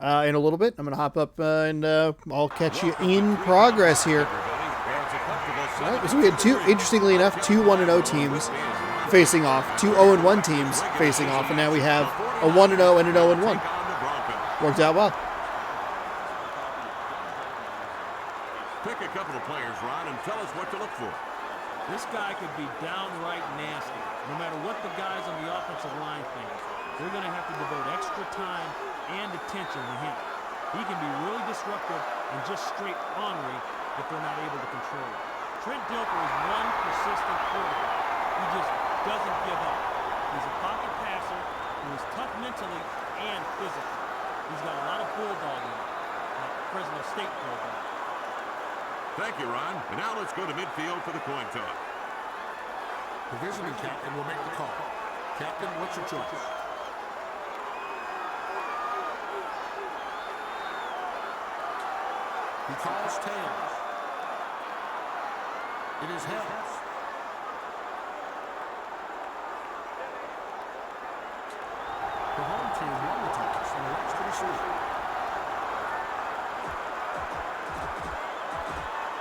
in a little bit. I'm going to hop up and I'll catch you in progress here. All right, so we had interestingly enough, two 1-0 teams facing off, two 0-1 teams facing off, and now we have a 1-0 and an 0-1. Worked out well. Pick a couple of players, Ron, and tell us what to look for. This guy could be downright nasty. No matter what the guys on the offensive line think, they're going to have to devote extra time and attention to him. He can be really disruptive and just straight ornery if they're not able to control it. Trent Dilfer is one persistent quarterback. He just doesn't give up. He's a pocket passer who is tough mentally and physically. He's got a lot of bulldog in him, like Fresno State bulldog. Thank you, Ron. And now let's go to midfield for the coin toss. The visiting captain will make the call. Captain, what's your choice? He calls tails. It is heads. The home team won the toss and elects to receive.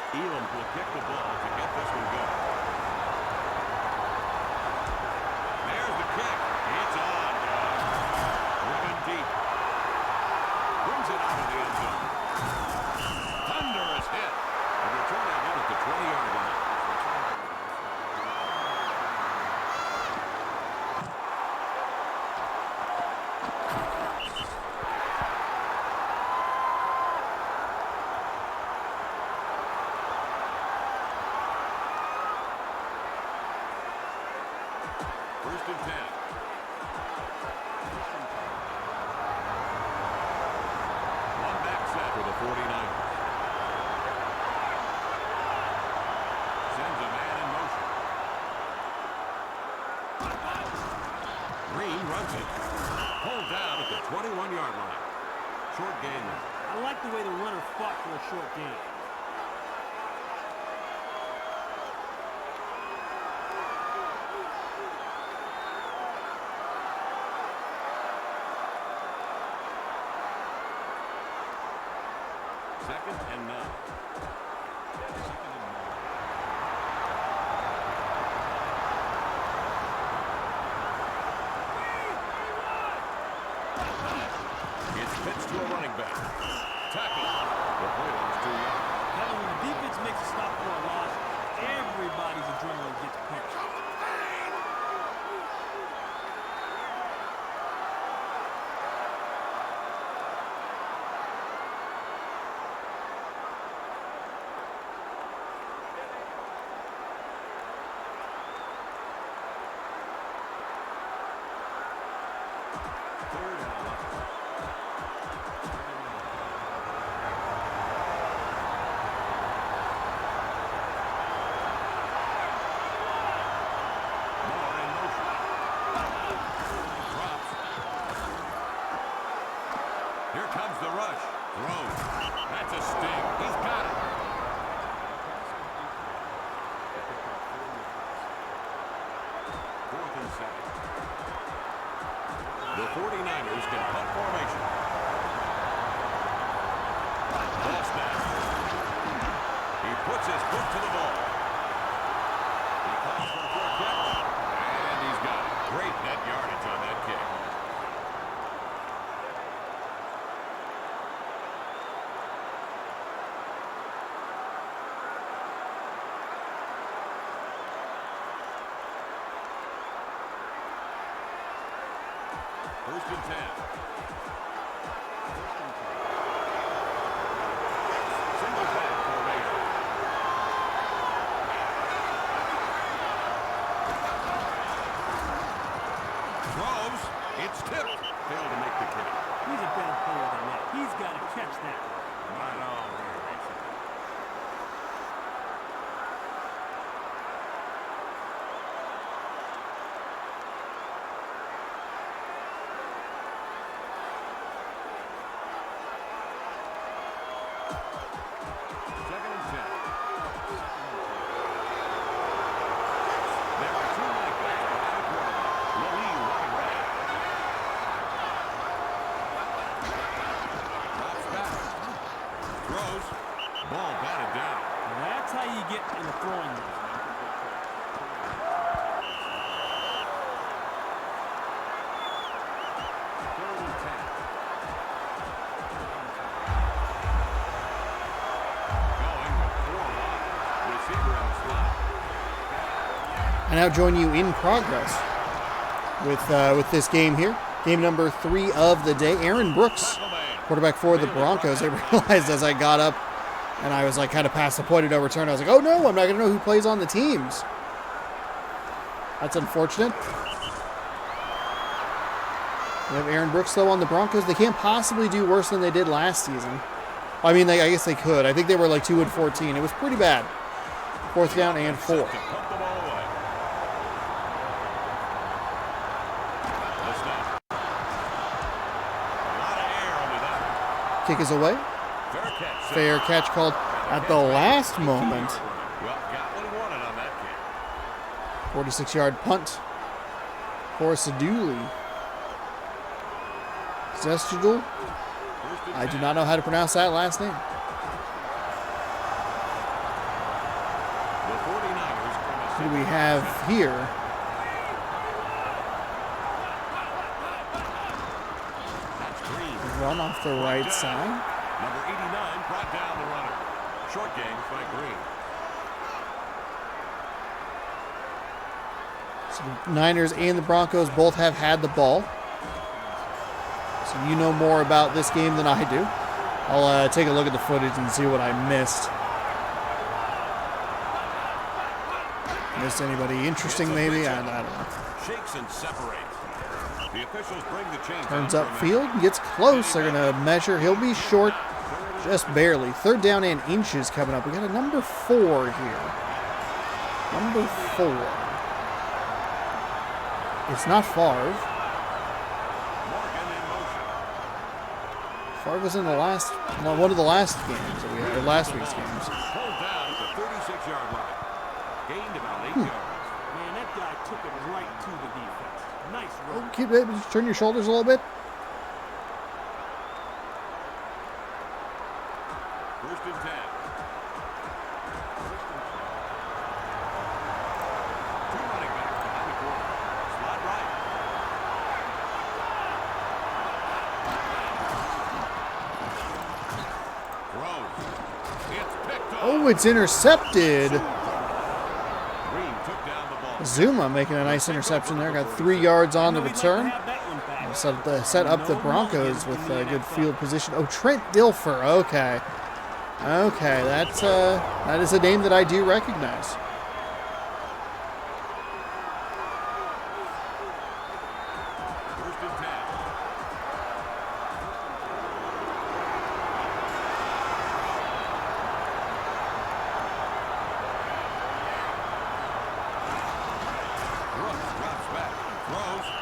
Elam will kick the ball to get this one going. There's the kick. It's on. Moving deep. Brings it out of the end zone. Thunderous hit. And returning it at the 20-yard line. First and 10. One back set for the 49ers. Sends a man in motion. Green runs it. Pulled down at the 21-yard line. Short gain there. I like the way the runner fought for a short gain. Second and 9. It's pitched to a running back. Tackle. The play was 2 yards. Kevin, when the defense makes a stop for a loss, everybody's adrenaline gets pumped. Third and 11. Moore in motion. Drops. Here comes the rush. Throws. That's a sting. He's got it. Fourth and 7. The 49ers can punt formation. Ball snap. He puts his foot to the ball. He calls for a catch. And he's got it. Great net yardage on that kick. First and 10. Single back formation. Throws. It's tipped. Failed to make the catch. He's a better player than that. He's got to catch that. Not all there. Throws. Ball batted down. That's how you get in the throwing motion. I now join you in progress with this game here. Game number 3 of the day. Aaron Brooks, quarterback for the Broncos. I realized as I got up and I was like kind of past the point of no return, I was like, oh no, I'm not going to know who plays on the teams. That's unfortunate. We have Aaron Brooks, though, on the Broncos. They can't possibly do worse than they did last season. I mean, I guess they could. I think they were like 2-14. It was pretty bad. 4th down and 4. Kick is away. Fair catch called at the last moment. 46-yard punt for Seduli. Zestudul. I do not know how to pronounce that last name. Who do we have here? Run off the right side. Number 89 brought down the runner. Short game by Green. So the Niners and the Broncos both have had the ball. So you know more about this game than I do. I'll take a look at the footage and see what I missed. Missed anybody interesting maybe? I don't know. Shakes and separates. The officials bring the change. Turns upfield, gets close. They're going to measure. He'll be short just barely. 3rd down and inches coming up. We got a number 4 here. Number 4. It's not Favre. Favre was in the last one of the last games that we had, or last week's games. Pulled down at the 36-yard line. Gained about 8 yards. Man, that guy took it right to the defense. Nice run. Keep it, turn your shoulders a little bit. 1st and 10. Two running backs behind the quarter. Slot right. Throws. It's picked off. Oh, it's intercepted. Green took down the ball. Zuma making a nice interception there. Got 3 yards on the return. Set up the Broncos with a good field position. Oh, Trent Dilfer. Okay. Okay, that is a name that I do recognize.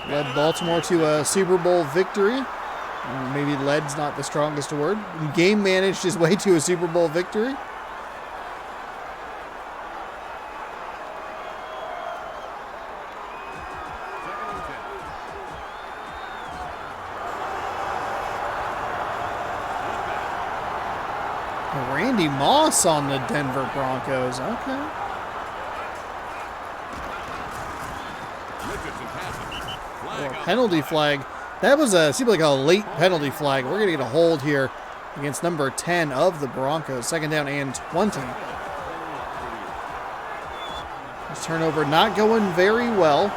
Led Baltimore to a Super Bowl victory. Maybe led's not the strongest word. Game managed his way to a Super Bowl victory. Randy Moss on the Denver Broncos. Okay. Penalty flag. That was seemed like a late penalty flag. We're going to get a hold here against number 10 of the Broncos. 2nd down and 20. This turnover not going very well.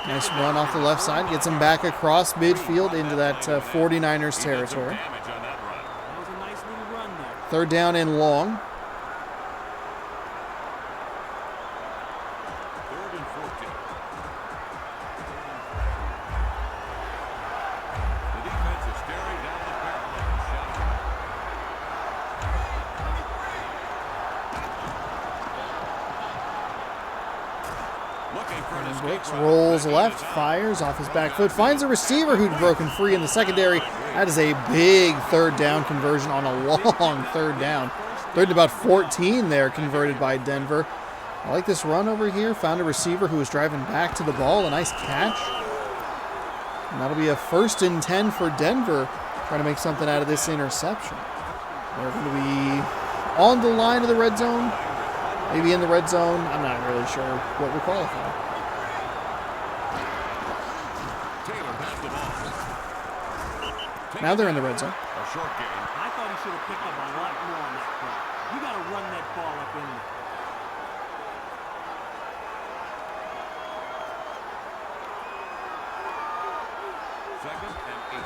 Nice run off the left side. Gets him back across midfield into that 49ers territory. 3rd down and long. 3rd and 14. The defense is staring down the barrel of the shotgun. Looking for an escape Brooks route. rolls left, fires off his back foot, finds a receiver who'd broken free in the secondary. That is a big 3rd down conversion on a long 3rd down. 3rd and about 14 there converted by Denver. I like this run over here. Found a receiver who was driving back to the ball. A nice catch. And that'll be a 1st and 10 for Denver, trying to make something out of this interception. They're going to be on the line of the red zone. Maybe in the red zone. I'm not really sure what will qualify. Now they're in the red zone. A short gain. I thought he should have picked up a lot more on that play. You got to run that ball up in there. Second and 8.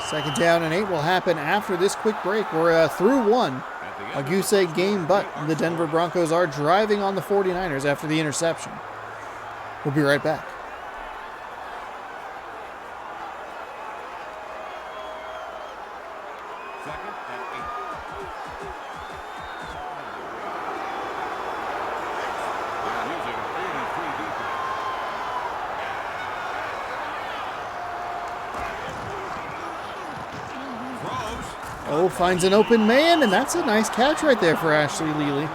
Second down and 8 will happen after this quick break. We're through one. A goose egg game, but the Denver Broncos are driving on the 49ers after the interception. We'll be right back. Second and 8. They're using 83 defense. Throws. Oh, finds an open man, and that's a nice catch right there for Ashley Lilly.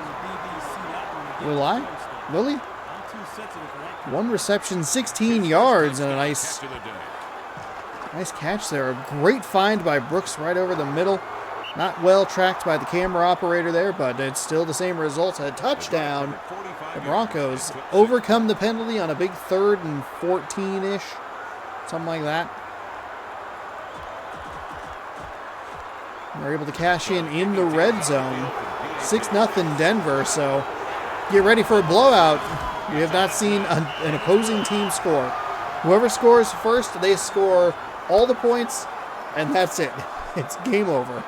Lilly? One reception, 16 yards, and a nice catch there. A great find by Brooks right over the middle. Not well tracked by the camera operator there, but it's still the same result. A touchdown. The Broncos overcome the penalty on a big 3rd and 14-ish. Something like that. They're able to cash in the red zone. 6-0 Denver, so get ready for a blowout. You have not seen an opposing team score. Whoever scores first, they score all the points, and that's it. It's game over.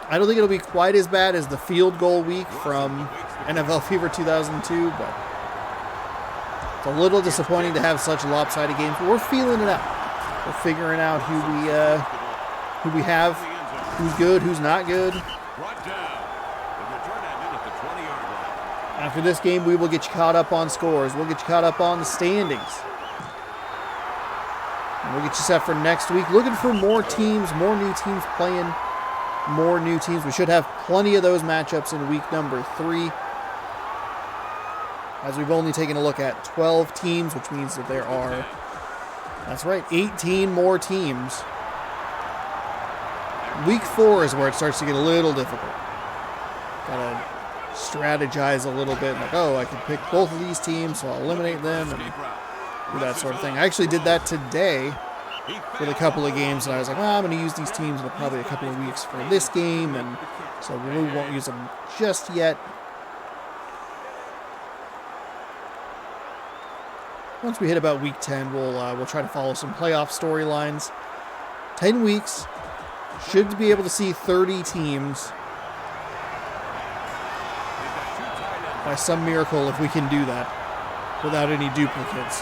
I don't think it'll be quite as bad as the field goal week from NFL Fever 2002, but it's a little disappointing to have such lopsided games. But we're feeling it out. We're figuring out who we have, who's good, who's not good. After this game, we will get you caught up on scores. We'll get you caught up on the standings. And we'll get you set for next week. Looking for more teams, more new teams playing, more new teams. We should have plenty of those matchups in week number 3. As we've only taken a look at 12 teams, which means that there are, that's right, 18 more teams. Week 4 is where it starts to get a little difficult. Gotta strategize a little bit. Like, oh, I can pick both of these teams, so I'll eliminate them and do that sort of thing. I actually did that today with a couple of games, and I was like, well, I'm going to use these teams in probably a couple of weeks for this game, and so we won't use them just yet. Once we hit about week 10, we'll try to follow some playoff storylines. 10 weeks. Should be able to see 30 teams. By some miracle, if we can do that without any duplicates.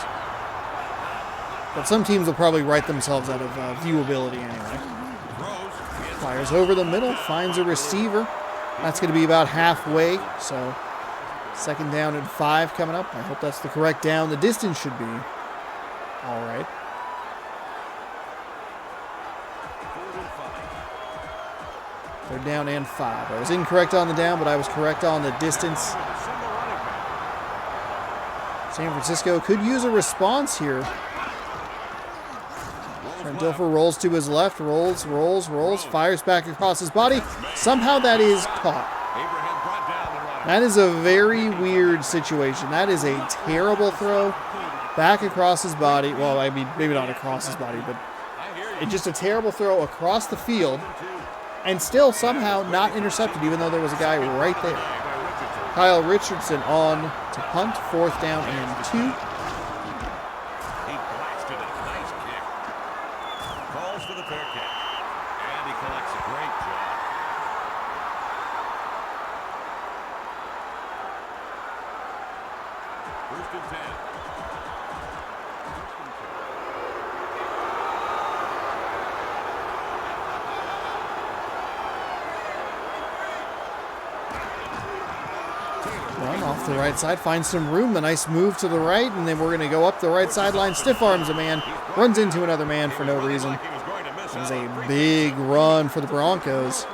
But some teams will probably write themselves out of viewability anyway. Fires over the middle, finds a receiver. That's going to be about halfway, so second down and 5 coming up. I hope that's the correct down. The distance should be all right. Third down and 5. I was incorrect on the down, but I was correct on the distance. San Francisco could use a response here. Trent Dilfer rolls to his left, rolls, fires back across his body. Somehow that is caught. That is a very weird situation. That is a terrible throw. Back across his body. Well, I mean, maybe not across his body, but it's just a terrible throw across the field. And still somehow not intercepted, even though there was a guy right there. Kyle Richardson on to punt, 4th down and 2. He blasted it. Nice kick. Calls for the fair kick. And he collects a great job. First and 10. Off the right side, finds some room. A nice move to the right, and then we're going to go up the right sideline. Stiff arms a man, runs into another man for no reason. It was a big run for the Broncos.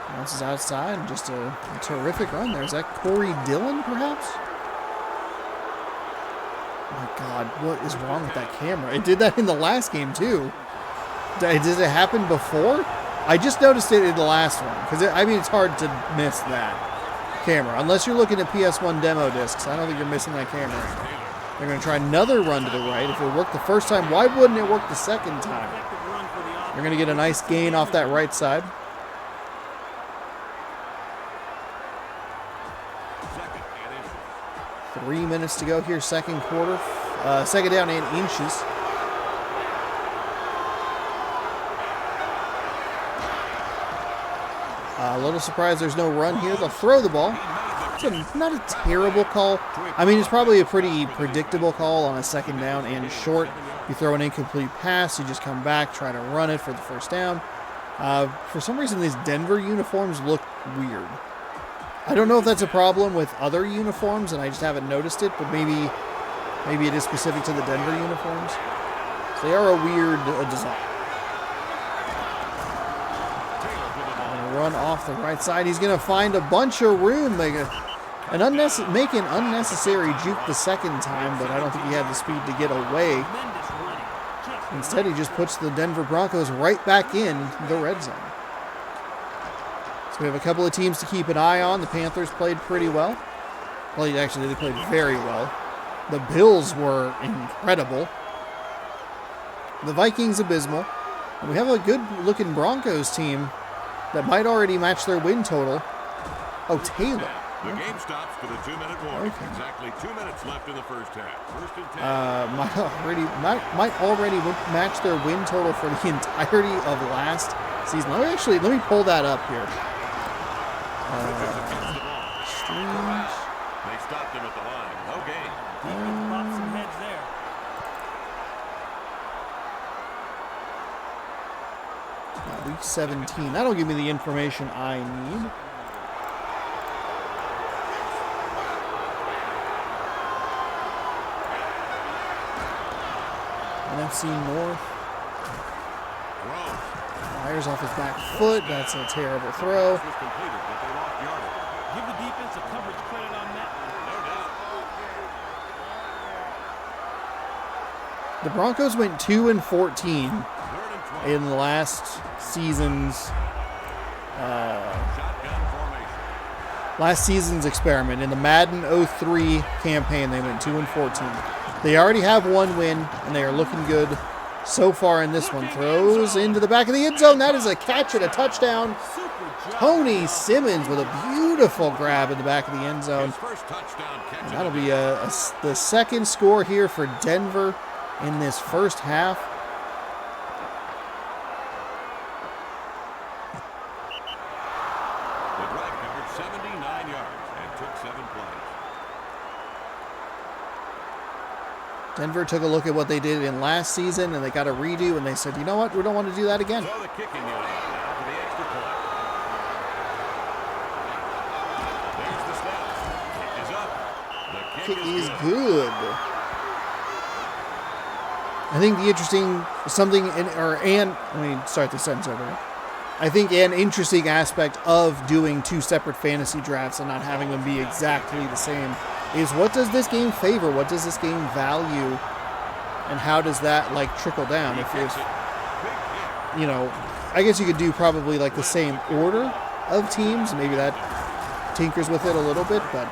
Bounces outside, just a terrific run there. Is that Corey Dillon, perhaps? My God, what is wrong with that camera? It did that in the last game, too. Did it happen before? I just noticed it in the last one. Because, I mean, it's hard to miss that camera. Unless you're looking at PS1 demo discs. I don't think you're missing that camera. They're going to try another run to the right. If it worked the first time, why wouldn't it work the second time? They're going to get a nice gain off that right side. 3 minutes to go here, second quarter. Second down and inches. A little surprised there's no run here. They'll throw the ball. It's not a terrible call. I mean, it's probably a pretty predictable call on a second down and short. You throw an incomplete pass, you just come back, try to run it for the first down. For some reason, these Denver uniforms look weird. I don't know if that's a problem with other uniforms and I just haven't noticed it, but maybe it is specific to the Denver uniforms. So they are a weird design. Run off the right side. He's going to find a bunch of room. Make an unnecessary juke the second time, but I don't think he had the speed to get away. Instead, he just puts the Denver Broncos right back in the red zone. So we have a couple of teams to keep an eye on. The Panthers played pretty well. Well, actually, they played very well. The Bills were incredible. The Vikings abysmal. And we have a good-looking Broncos team that might already match their win total. Oh, Taylor. The game stops for the 2-minute warning. Okay. Exactly 2 minutes left in the first half. First and 10. Might already match their win total for the entirety of last season. Let me pull that up here. Streams. They stopped him at the line. No gain. Pop some heads there. Week 17. That'll give me the information I need. NFC North. Fires off his back foot. That's a terrible throw. Give the defense a coverage credit on that. The Broncos went 2-14 in the last season's experiment. In the Madden 03 campaign, they went 2-14. They already have one win, and they are looking good so far in this one. Throws into the back of the end zone. That is a catch and a touchdown. Tony Simmons with a beautiful grab in the back of the end zone. And that'll be the second score here for Denver in this first half. The drive covered 79 yards and took 7 plays. Denver took a look at what they did in last season, and they got a redo, and they said, you know what, we don't want to do that again. So the kicking unit now for the extra point. There's the snap. Kick is up. The Kick is good. I think the interesting let me start the sentence over. I think an interesting aspect of doing two separate fantasy drafts and not having them be exactly the same is what does this game favor? What does this game value? And how does that trickle down? If I guess you could do probably the same order of teams. Maybe that tinkers with it a little bit, but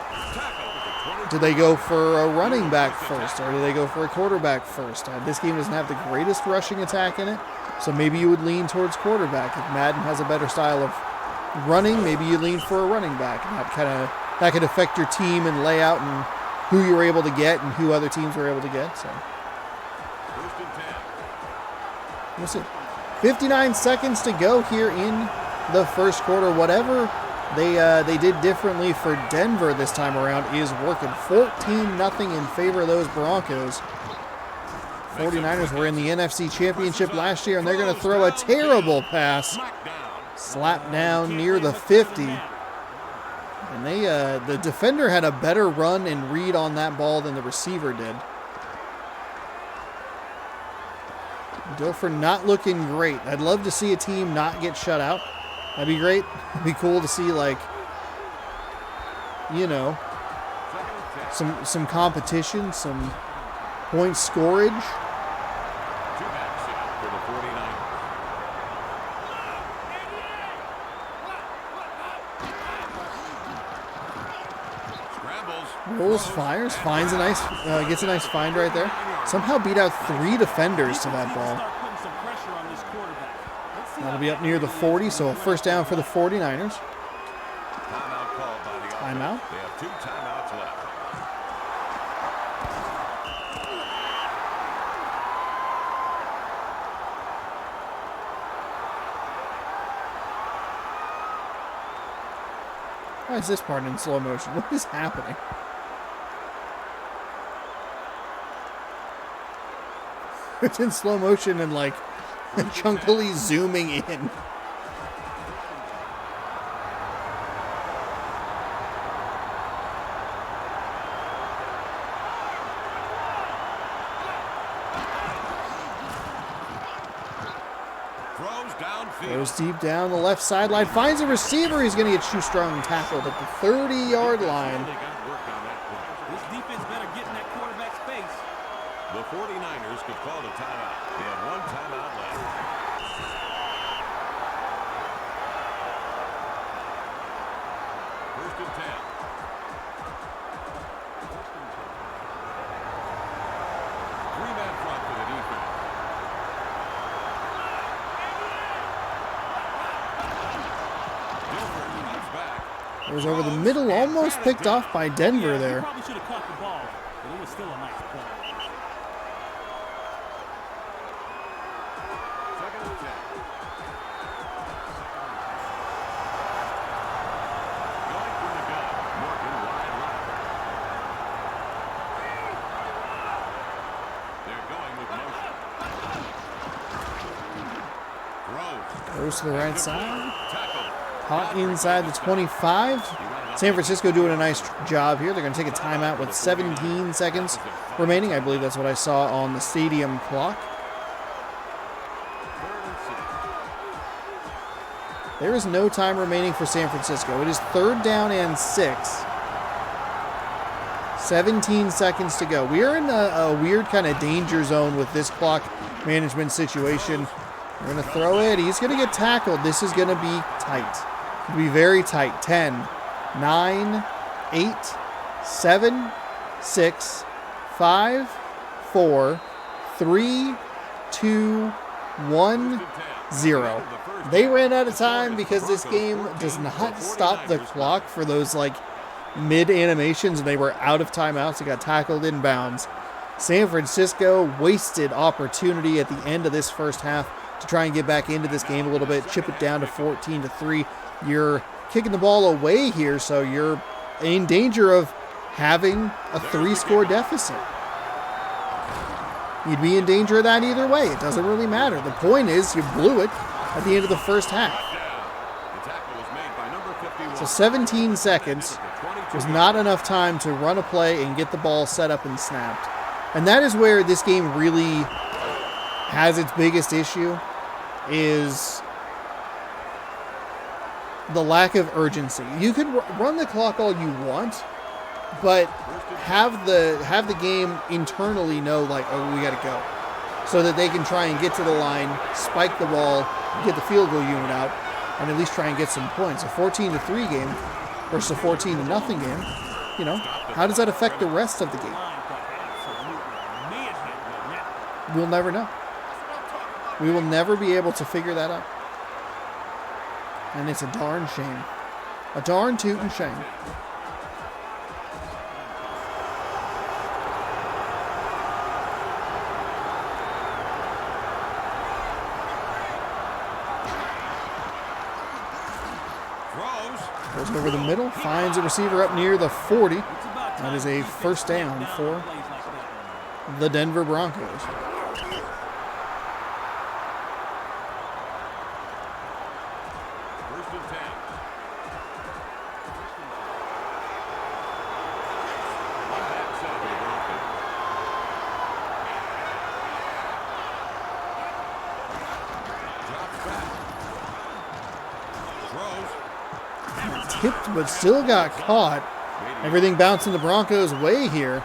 do they go for a running back first or do they go for a quarterback first? This game doesn't have the greatest rushing attack in it, so maybe you would lean towards quarterback. If Madden has a better style of running, maybe you lean for a running back. And that could affect your team and layout and who you were able to get and who other teams were able to get. So First and 10. we'll see. 59 seconds to go here in the first quarter. Whatever they did differently for Denver this time around is working. 14-0 in favor of those Broncos. 49ers were in the NFC Championship last year, and they're going to throw a terrible pass. Slap down near the 50. And they, the defender had a better run and read on that ball than the receiver did. Dilfer not looking great. I'd love to see a team not get shut out. That'd be great. It'd be cool to see, like, you know, some competition, some point scorage. Two backs set for the 49ers. Scrambles. Rolls, fires, finds a nice, gets a nice find right there. Somehow beat out 3 defenders to that ball. That'll be up near the 40, so a first down for the 49ers. Timeout called by the offense. Timeout. They have 2 timeouts left. Why is this part in slow motion? What is happening? It's in slow motion and like chunkily zooming in. Throws downfield. Goes deep down the left sideline. Finds a receiver. He's going to get Shoestrong tackled at the 30-yard line. They got work on that play. This defense better get in that quarterback's face. The 49ers could call a timeout. They have 1 timeout left. First and 10. Three-man front for the defense. Dilfer comes back. It was over the middle, almost picked off by Denver He there. probably should have caught the ball, but it was still a nice play. Second and 10. Going from the gun. Morgan wide left. They're going with motion. Throws. Goes to the right side. Tackle. Caught inside the 25. San Francisco doing a nice job here. They're going to take a timeout with 17 seconds remaining. I believe that's what I saw on the stadium clock. Third and 6. There is no time remaining for San Francisco. It is 3rd down and 6. 17 seconds to go. We are in a weird kind of danger zone with this clock management situation. We're going to throw it. He's going to get tackled. This is going to be tight. It'll be very tight. 10, 9, 8, 7, 6, 5, 4, 3, 2, 1, 0. They ran out of time because this game does not stop the clock for those like mid animations, and they were out of timeouts. They got tackled in bounds. San Francisco wasted opportunity at the end of this first half to try and get back into this game a little bit, chip it down to 14-3. You're kicking the ball away here, so you're in danger of having a 3-score deficit. You'd be in danger of that either way. It doesn't really matter. The point is you blew it at the end of the first half. The tackle was made by number 51. So 17 seconds was not enough time to run a play and get the ball set up and snapped. And that is where this game really has its biggest issue, is the lack of urgency. You could run the clock all you want, but have the game internally know, like, oh, we got to go, so that they can try and get to the line, spike the ball, get the field goal unit out, and at least try and get some points. A 14-3 game versus a 14-0 game. You know, how does that affect the rest of the game? We'll never know. We will never be able to figure that out. And it's a darn shame. A darn tootin' shame. Goes over the middle, finds a receiver up near the 40. That is a first down for the Denver Broncos. First and 10. tipped but still got caught. Everything bouncing the Broncos' way here.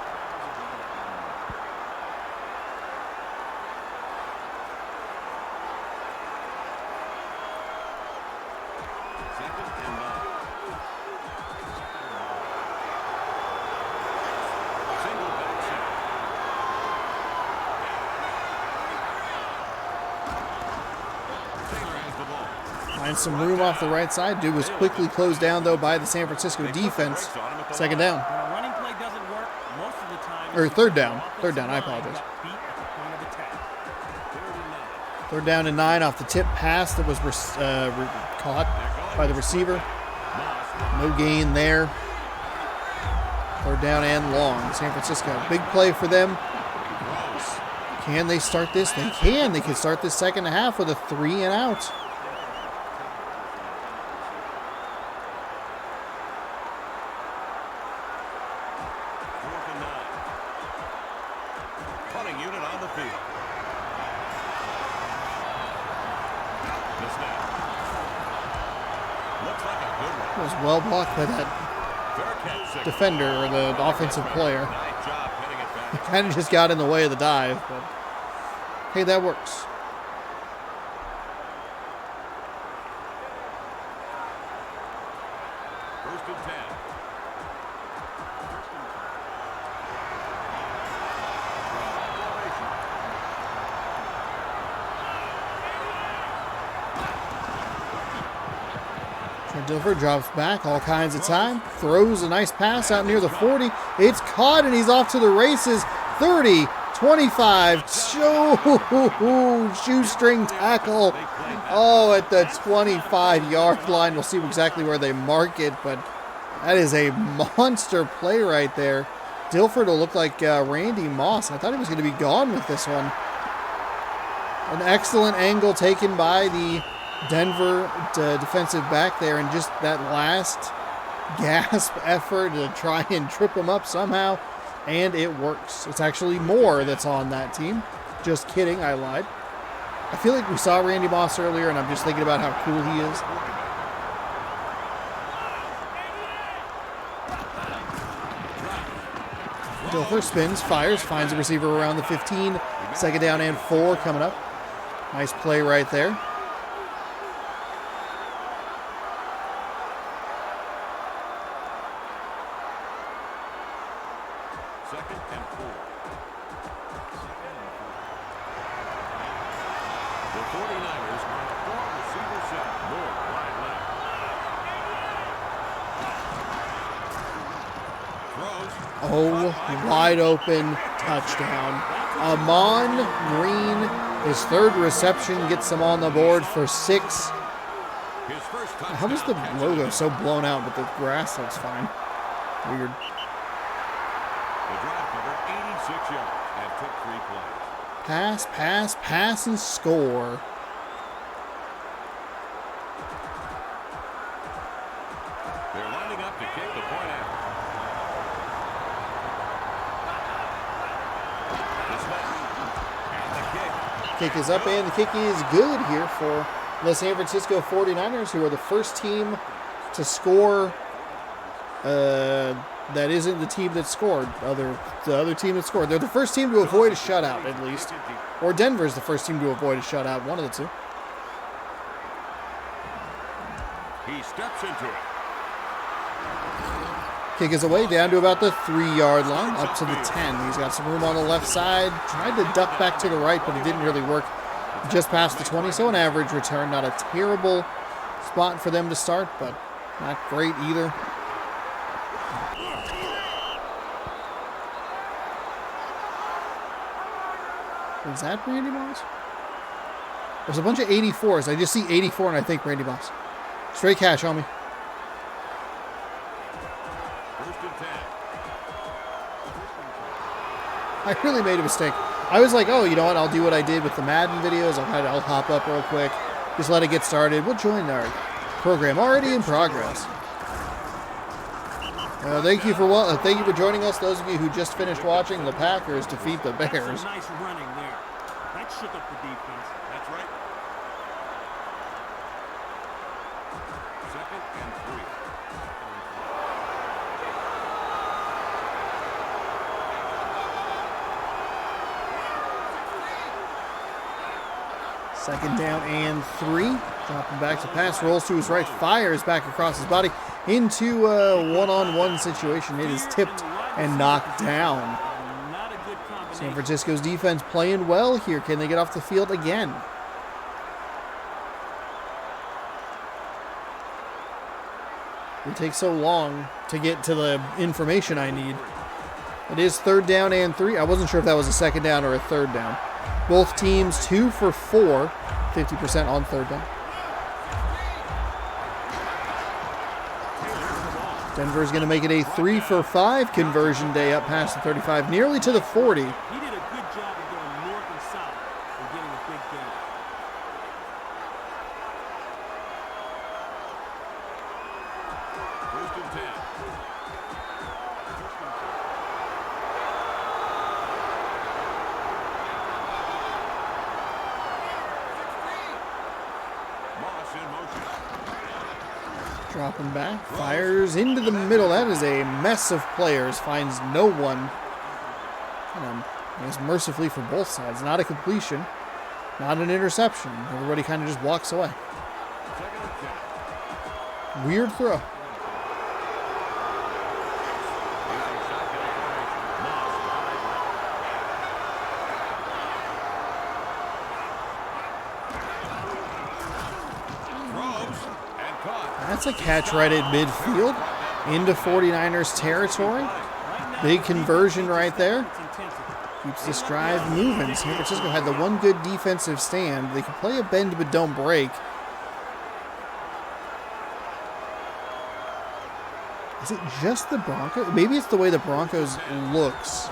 Finds some room off the right side. Dude was quickly closed down, though, by the San Francisco defense. Second down. When a running play doesn't work, most of the time... Or third down. Third down, I apologize. Third down and 9 off the tip pass that was caught by the receiver. No gain there. Third down and long. San Francisco, big play for them. Can they start this? They can. They can start this second half with a 3 and out. It was well blocked by that defender or the offensive player. He kind of just got in the way of the dive, but hey, that works. First and 10. Dilfer drops back all kinds of time, throws a nice pass out near the 40. It's caught and he's off to the races. 30, 25, shoestring tackle. Oh, at the 25-yard line. We'll see exactly where they mark it, but that is a monster play right there. Dilfer will look like Randy Moss. I thought he was going to be gone with this one. An excellent angle taken by the Denver defensive back there, and just that last gasp effort to try and trip him up somehow, and it works. It's actually Moore that's on that team. Just kidding, I lied. I feel like we saw Randy Moss earlier, and I'm just thinking about how cool he is. Dilfer spins, fires, finds a receiver around the 15. Second down and 4 coming up. Nice play right there. Second and 4. The 49ers are a 4-receiver set. More wide left. Throws. Oh, wide open touchdown. Amon Green, his third reception, gets him on the board for 6. His first touchdown. How is the logo so blown out, but the grass looks fine? Weird. The drive covered 86 yards and took 3 plays. Pass, pass, pass, and score. They're lining up to kick the point after. The snap. And the kick. Kick is up, and the kick is good here for the San Francisco 49ers, who are the first team to score. That isn't the team that scored. The other team that scored. They're the first team to avoid a shutout, at least. Or Denver's the first team to avoid a shutout. One of the two. He steps into it. Kick is away down to about the 3-yard line, up to the 10. He's got some room on the left side. Tried to duck back to the right, but it didn't really work. Just past the 20, so an average return. Not a terrible spot for them to start, but not great either. Is that Randy Moss? There's a bunch of 84s. I just see 84 and I think Randy Moss. Straight cash on me. First and 10. I really made a mistake. I was like, oh, you know what? I'll do what I did with the Madden videos. I'll hop up real quick. Just let it get started. We'll join our program already in progress. Thank you for joining us. Those of you who just finished watching the Packers defeat the Bears. That's some nice running there. That shook up the defense. That's right. Second and 3. 2nd down and 3. Dropping back to pass, rolls to his right, fires back across his body into a one-on-one situation. It is tipped and knocked down. Not a good combination. San Francisco's defense playing well here. Can they get off the field again? It takes so long to get to the information I need. It is 3rd down and 3. I wasn't sure if that was a 2nd down or a 3rd down. Both teams 2 for 4, 50% on 3rd down. Denver's going to make it a 3 for 5 conversion day up past the 35, nearly to the 40. He did a good job of going north and south and getting a big gain. First and 10. Moss in motion. Dropping back, fires into the middle. That is a mess of players. Finds no one. Is mercifully for both sides. Not a completion, not an interception. Everybody kind of just walks away. Second and 10. Weird throw. Using shotgun formation. Moss wide right. Throws and caught. That's a catch right at midfield into 49ers territory. Big conversion right there. It's intensity. Keeps this drive moving. San Francisco had the one good defensive stand. They can play a bend but don't break. Is it just the Broncos? Maybe it's the way the Broncos looks.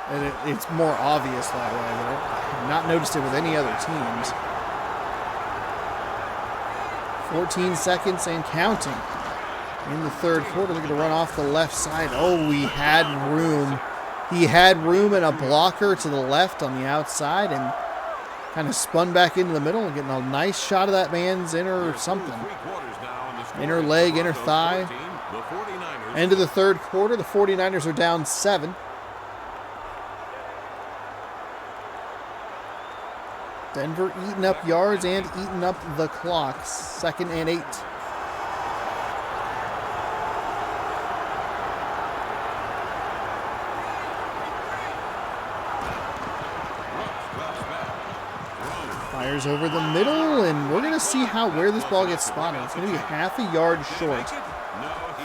And it's more obvious that way. But I've not noticed it with any other teams. 14 seconds and counting. In the 3rd quarter, they're going to run off the left side. Oh, he had room. He had room and a blocker to the left on the outside and kind of spun back into the middle and getting a nice shot of that man's inner something. Inner leg, inner thigh. End of the 3rd quarter, the 49ers are down 7. Denver eating up yards and eating up the clock. 2nd and 8. Fires over the middle, and we're going to see where this ball gets spotted. It's going to be half a yard short.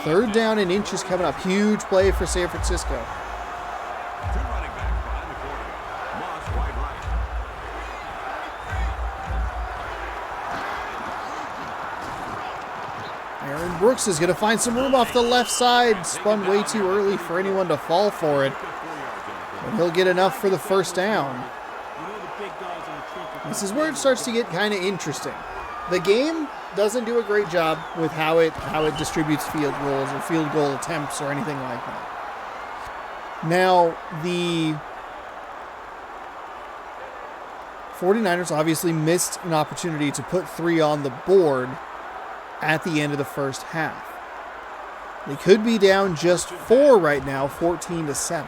3rd down and inches coming up. Huge play for San Francisco. Two running backs behind the quarterback. Moss wide right. Aaron Brooks is going to find some room off the left side. Spun way too early for anyone to fall for it. But he'll get enough for the 1st down. You know the big guys in the trenches. This is where it starts to get kind of interesting. The game doesn't do a great job with how it distributes field goals or field goal attempts or anything like that. Now, the 49ers obviously missed an opportunity to put 3 on the board at the end of the 1st half. They could be down just 4 right now, 14-7.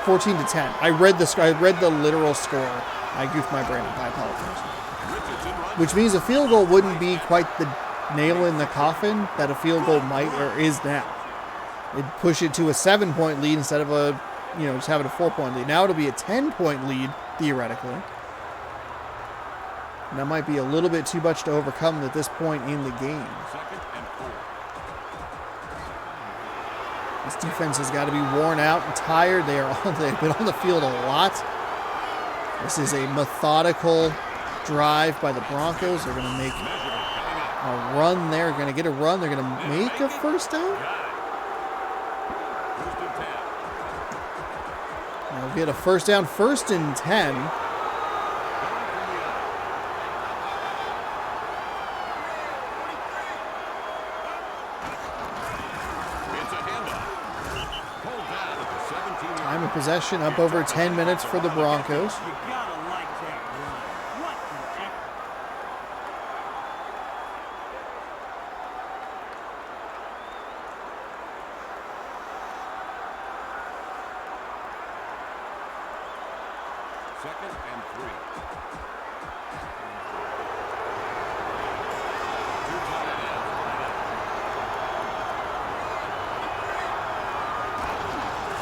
14-10. I read the literal score. I goofed my brain up. I apologize. Which means a field goal wouldn't be quite the nail in the coffin that a field goal might or is now. It'd push it to a 7-point lead instead of just having a 4-point lead. Now it'll be a 10-point lead, theoretically. And that might be a little bit too much to overcome at this point in the game. Second and 4. This defense has got to be worn out and tired. They've been on the field a lot. This is a methodical drive by the Broncos. They're going to make a run there. Going to get a run. They're going to make a 1st down. First and 10. They'll get a 1st down. 1st and 10. It's a handoff. Pulled down at the 17-yard Time of possession up over 10 minutes for the Broncos. You gotta like that run. What an effort. Second and 3. Two tight ends line up.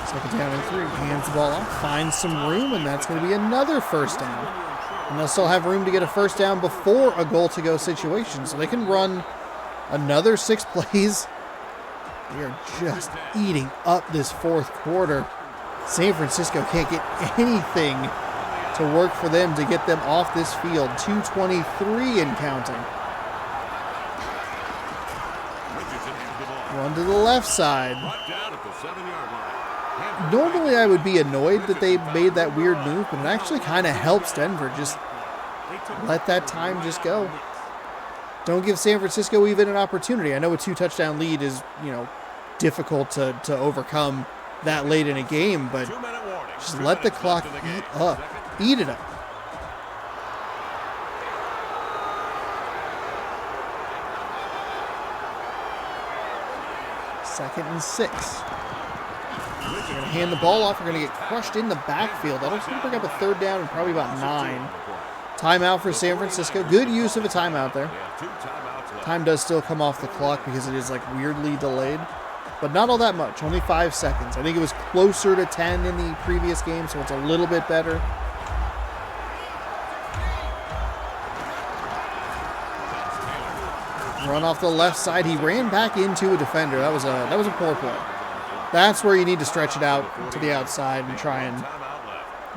Second down and 3. Hands the ball off, finds some room, and that's going to be another first down. And they'll still have room to get a first down before a goal-to-go situation, so they can run another 6 plays. They are just eating up this fourth quarter. San Francisco can't get anything to work for them to get them off this field. 2:23 and counting. Run to the left side. Down at the 7-yard line. Normally I would be annoyed that they made that weird move, but it actually kind of helps Denver. Just let that time just go. Don't give San Francisco even an opportunity. I know a 2-touchdown lead is, difficult to overcome that late in a game, but 2-minute warning. just let the clock eat up. Eat it up. Second and 6. They're going to hand the ball off. They're going to get crushed in the backfield. That'll bring up a third down and probably about 9. Timeout for San Francisco. Good use of a timeout there. Time does still come off the clock because it is weirdly delayed, but not all that much. Only 5 seconds. I think it was closer to 10 in the previous game, so it's a little bit better. Run off the left side. He ran back into a defender. That was a poor play. That's where you need to stretch it out to the outside and try and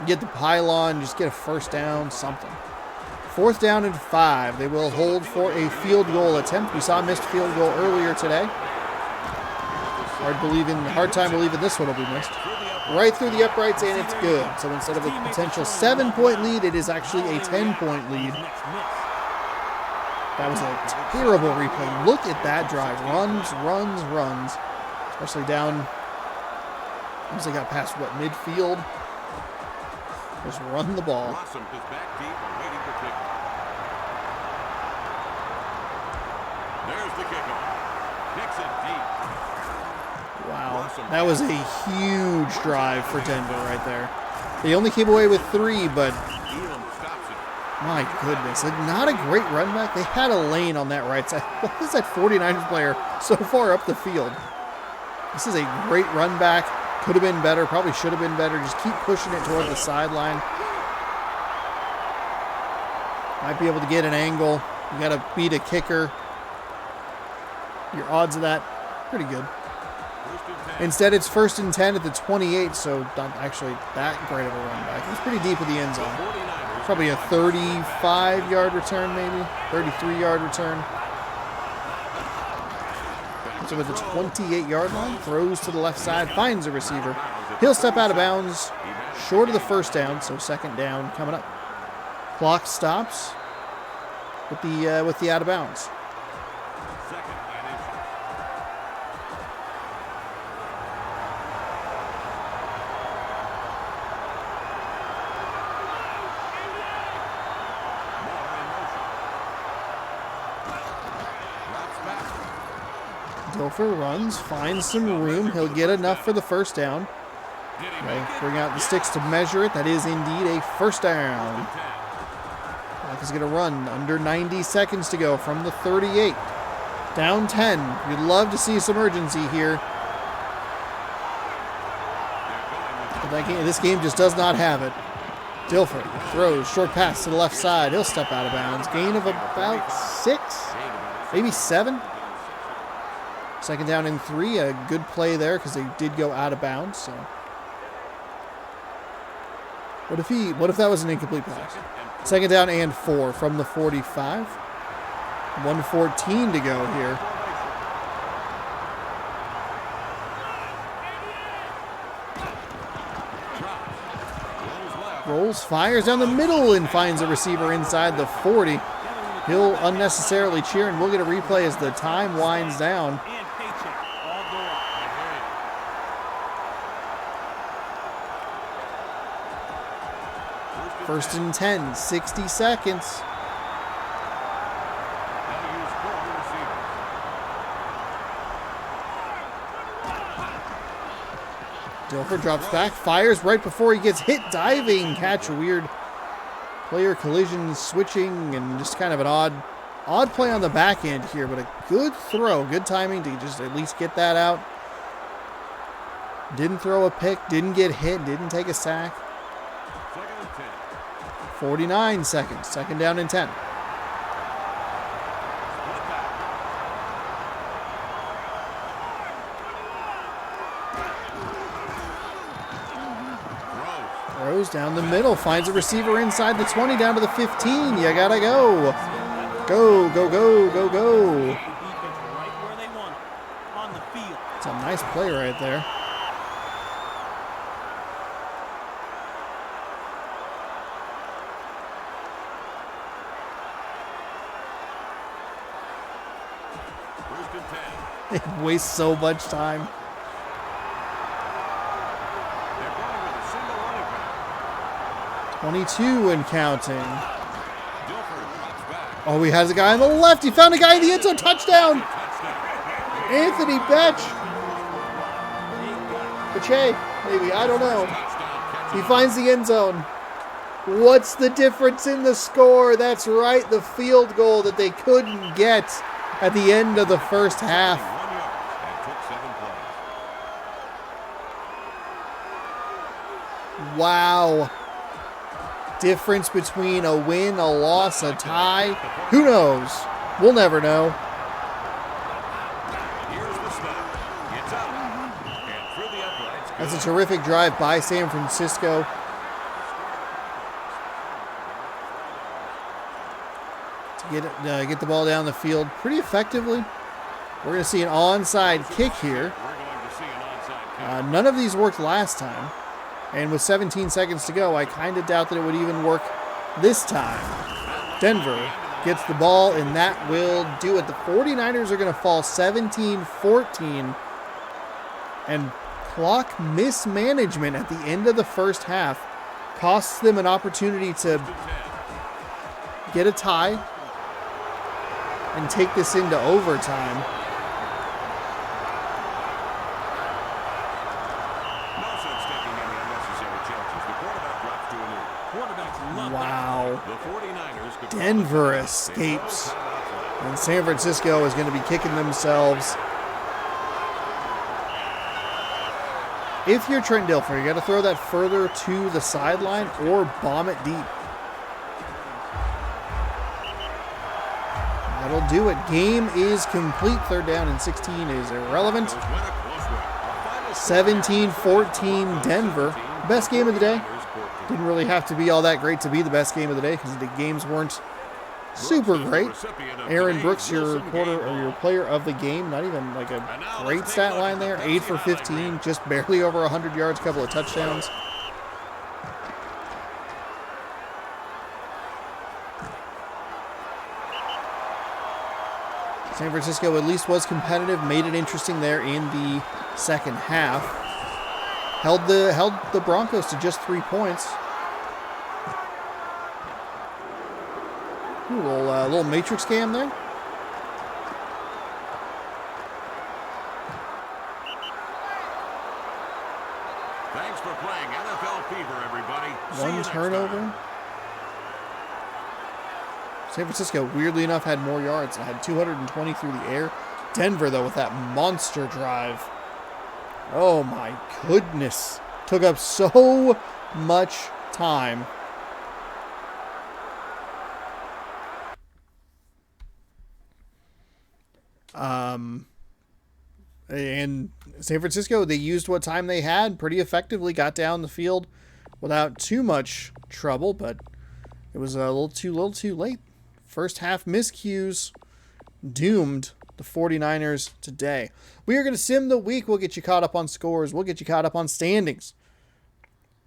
get the pylon, just get a first down, something. 4th down and 5. They will hold for a field goal attempt. We saw a missed field goal earlier today. Hard time believing this one will be missed. Right through the uprights, and it's good. So instead of a potential 7-point lead, it is actually a 10-point lead. That was a terrible replay. Look at that drive. Runs. Especially down, once they got past, midfield. Just run the ball. Rossum is back deep and waiting for kickoff. There's the kickoff. Kicks it deep. Wow. That was a huge drive for Denver right there. They only came away with 3, but Elam stops it. my goodness. Not a great run back. They had a lane on that right side. What is that 49ers player so far up the field? This is a great run back. Could have been better. Probably should have been better. Just keep pushing it toward the sideline. Might be able to get an angle. You got to beat a kicker. Your odds of that, pretty good. Instead, it's 1st and 10 at the 28, so not actually that great of a run back. It was pretty deep with the end zone. Probably a 35-yard return, maybe. 33-yard return. So at the 28-yard line, throws to the left side, finds a receiver. He'll step out of bounds, short of the first down, so 2nd down coming up. Clock stops with the out of bounds. Dilfer runs, finds some room. He'll get enough for the first down. They bring out the sticks to measure it. That is indeed a first down. Clock is going to run. Under 90 seconds to go from the 38. Down 10. You'd love to see some urgency here. But this game just does not have it. Dilfer throws, short pass to the left side. He'll step out of bounds. Gain of about 6, maybe 7. 2nd down and 3, a good play there because they did go out of bounds. So, what if that was an incomplete pass? 2nd down and 4 from the 45. 1:14 to go here. Rolls, fires down the middle and finds a receiver inside the 40. He'll unnecessarily cheer, and we'll get a replay as the time winds down. 1st and 10, 60 seconds. Dilfer drops back, fires right before he gets hit, diving catch, a weird player collision, switching, and just kind of an odd play on the back end here, but a good throw, good timing to just at least get that out. Didn't throw a pick, didn't get hit, didn't take a sack. 49 seconds, second down and 10. Throws down the middle, finds a receiver inside the 20, down to the 15. You gotta go. Go, go, go, go, go. It's a nice play right there. It wastes so much time. 22 and counting. Oh, he has a guy on the left. He found a guy in the end zone. Touchdown. Anthony Betch. Bache, maybe. I don't know. He finds the end zone. What's the difference in the score? That's right. The field goal that they couldn't get at the end of the first half. Wow. Difference between a win, a loss, a tie. Who knows? We'll never know. That's a terrific drive by San Francisco. To get the ball down the field pretty effectively. We're going to see an onside kick here. None of these worked last time. And with 17 seconds to go, I kind of doubt that it would even work this time. Denver gets the ball, and that will do it. The 49ers are going to fall 17-14. And clock mismanagement at the end of the first half costs them an opportunity to get a tie and take this into overtime. Wow. Denver escapes. And San Francisco is going to be kicking themselves. If you're Trent Dilfer, you got to throw that further to the sideline or bomb it deep. That'll do it. Game is complete. Third down and 16 is irrelevant. 17-14 Denver. Best game of the day. Didn't really have to be all that great to be the best game of the day because the games weren't super great. Aaron Brooks, your reporter or your player of the game, not even like a great stat line there. 8 for 15, just barely over 100 yards, couple of touchdowns. San Francisco at least was competitive, made it interesting there in the second half. Held the Broncos to just 3 points. Ooh, a little matrix cam there. Thanks for playing NFL Fever, everybody. One turnover. San Francisco, weirdly enough, had more yards and had 220 through the air. Denver, though, with that monster drive. Oh, my goodness. Took up so much time. And San Francisco, they used what time they had pretty effectively, got down the field without too much trouble, but it was a little too late. First half miscues doomed the 49ers today. We are going to sim the week. We'll get you caught up on scores. We'll get you caught up on standings.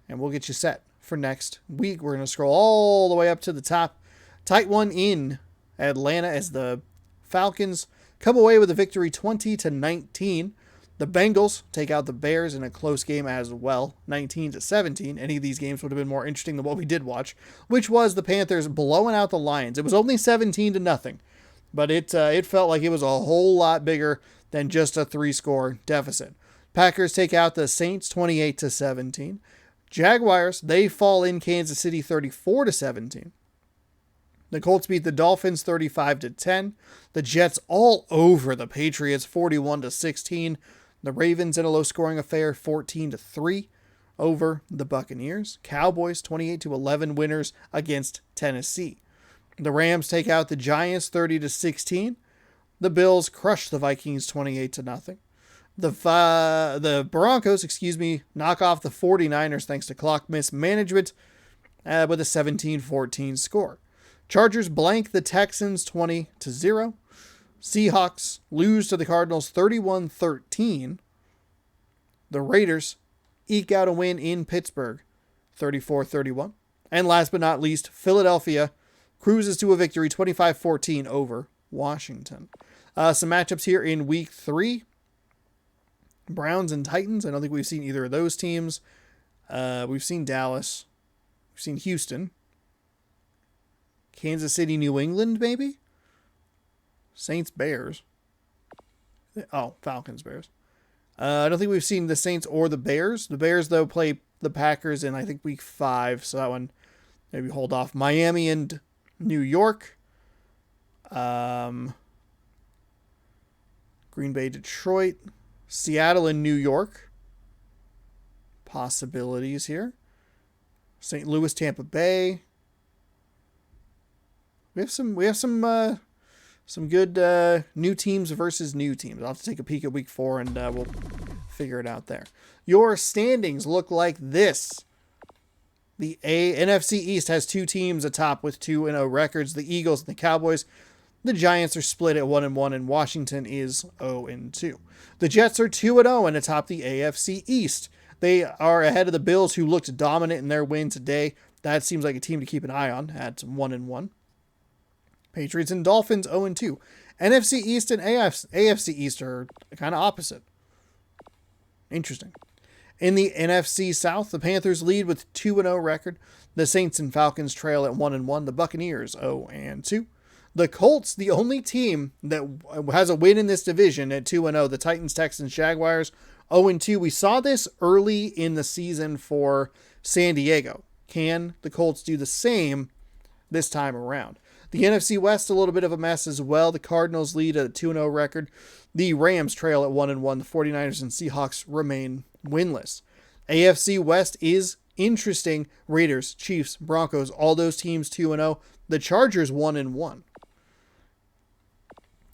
And we'll get you set for next week. We're going to scroll all the way up to the top. Tight one in Atlanta as the Falcons come away with a victory 20-19. The Bengals take out the Bears in a close game as well, 19-17. Any of these games would have been more interesting than what we did watch, which was the Panthers blowing out the Lions. It was only 17-0, but it felt like it was a whole lot bigger than just a 3-score deficit. Packers take out the Saints 28-17. Jaguars, they fall in Kansas City 34-17. The Colts beat the Dolphins 35-10. The Jets all over the Patriots 41-16. The Ravens in a low-scoring affair 14-3 over the Buccaneers. Cowboys 28-11 winners against Tennessee. The Rams take out the Giants 30-16. The Bills crush the Vikings 28-0. The Broncos, knock off the 49ers thanks to clock mismanagement with a 17-14 score. Chargers blank the Texans 20-0. Seahawks lose to the Cardinals 31-13. The Raiders eke out a win in Pittsburgh 34-31. And last but not least, Philadelphia cruises to a victory 25-14 over Washington. Some matchups here in week 3. Browns and Titans. I don't think we've seen either of those teams. We've seen Dallas. We've seen Houston. Kansas City, New England, maybe? Saints, Bears. Oh, Falcons, Bears. I don't think we've seen the Saints or the Bears. The Bears, though, play the Packers in, I think, week 5. So that one, maybe hold off. Miami and New York. Green Bay, Detroit. Seattle and New York. Possibilities here. St. Louis, Tampa Bay. We have some good new teams versus new teams. I'll have to take a peek at week 4 and we'll figure it out there. Your standings look like this. The NFC East has 2 teams atop with 2-0 records. The Eagles and the Cowboys. The Giants are split at 1-1 and Washington is 0-2. The Jets are 2-0 and atop the AFC East. They are ahead of the Bills, who looked dominant in their win today. That seems like a team to keep an eye on at 1-1. Patriots and Dolphins 0-2. NFC East and AFC East are kind of opposite. Interesting. In the NFC South, the Panthers lead with 2-0 record. The Saints and Falcons trail at 1-1. The Buccaneers 0-2. The Colts, the only team that has a win in this division at 2-0. The Titans, Texans, Jaguars 0-2. We saw this early in the season for San Diego. Can the Colts do the same this time around? The NFC West, a little bit of a mess as well. The Cardinals lead at a 2-0 record. The Rams trail at 1-1. The 49ers and Seahawks remain winless. AFC West is interesting. Raiders, Chiefs, Broncos, all those teams 2-0. The Chargers 1-1.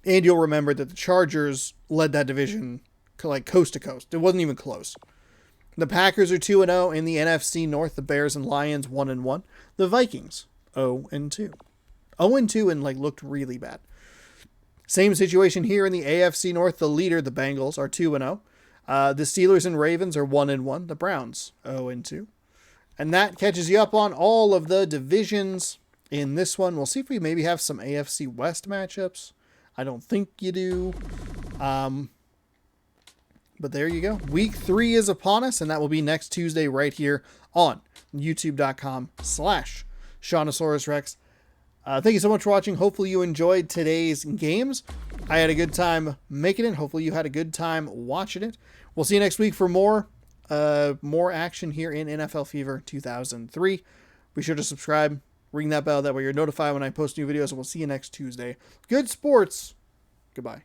And you'll remember that the Chargers led that division like coast to coast. It wasn't even close. The Packers are 2-0 in the NFC North. The Bears and Lions 1-1. The Vikings 0-2. 0-2 and looked really bad. Same situation here in the AFC North. The leader, the Bengals, are 2-0. The Steelers and Ravens are 1-1. The Browns 0-2. And that catches you up on all of the divisions in this one. We'll see if we maybe have some AFC West matchups. I don't think you do. But there you go. Week 3 is upon us, and that will be next Tuesday right here on youtube.com/Shawnosaurus Rex. Thank you so much for watching. Hopefully you enjoyed today's games. I had a good time making it. Hopefully you had a good time watching it. We'll see you next week for more action here in NFL Fever 2003. Be sure to subscribe, ring that bell. That way you're notified when I post new videos, and we'll see you next Tuesday. Good sports. Goodbye.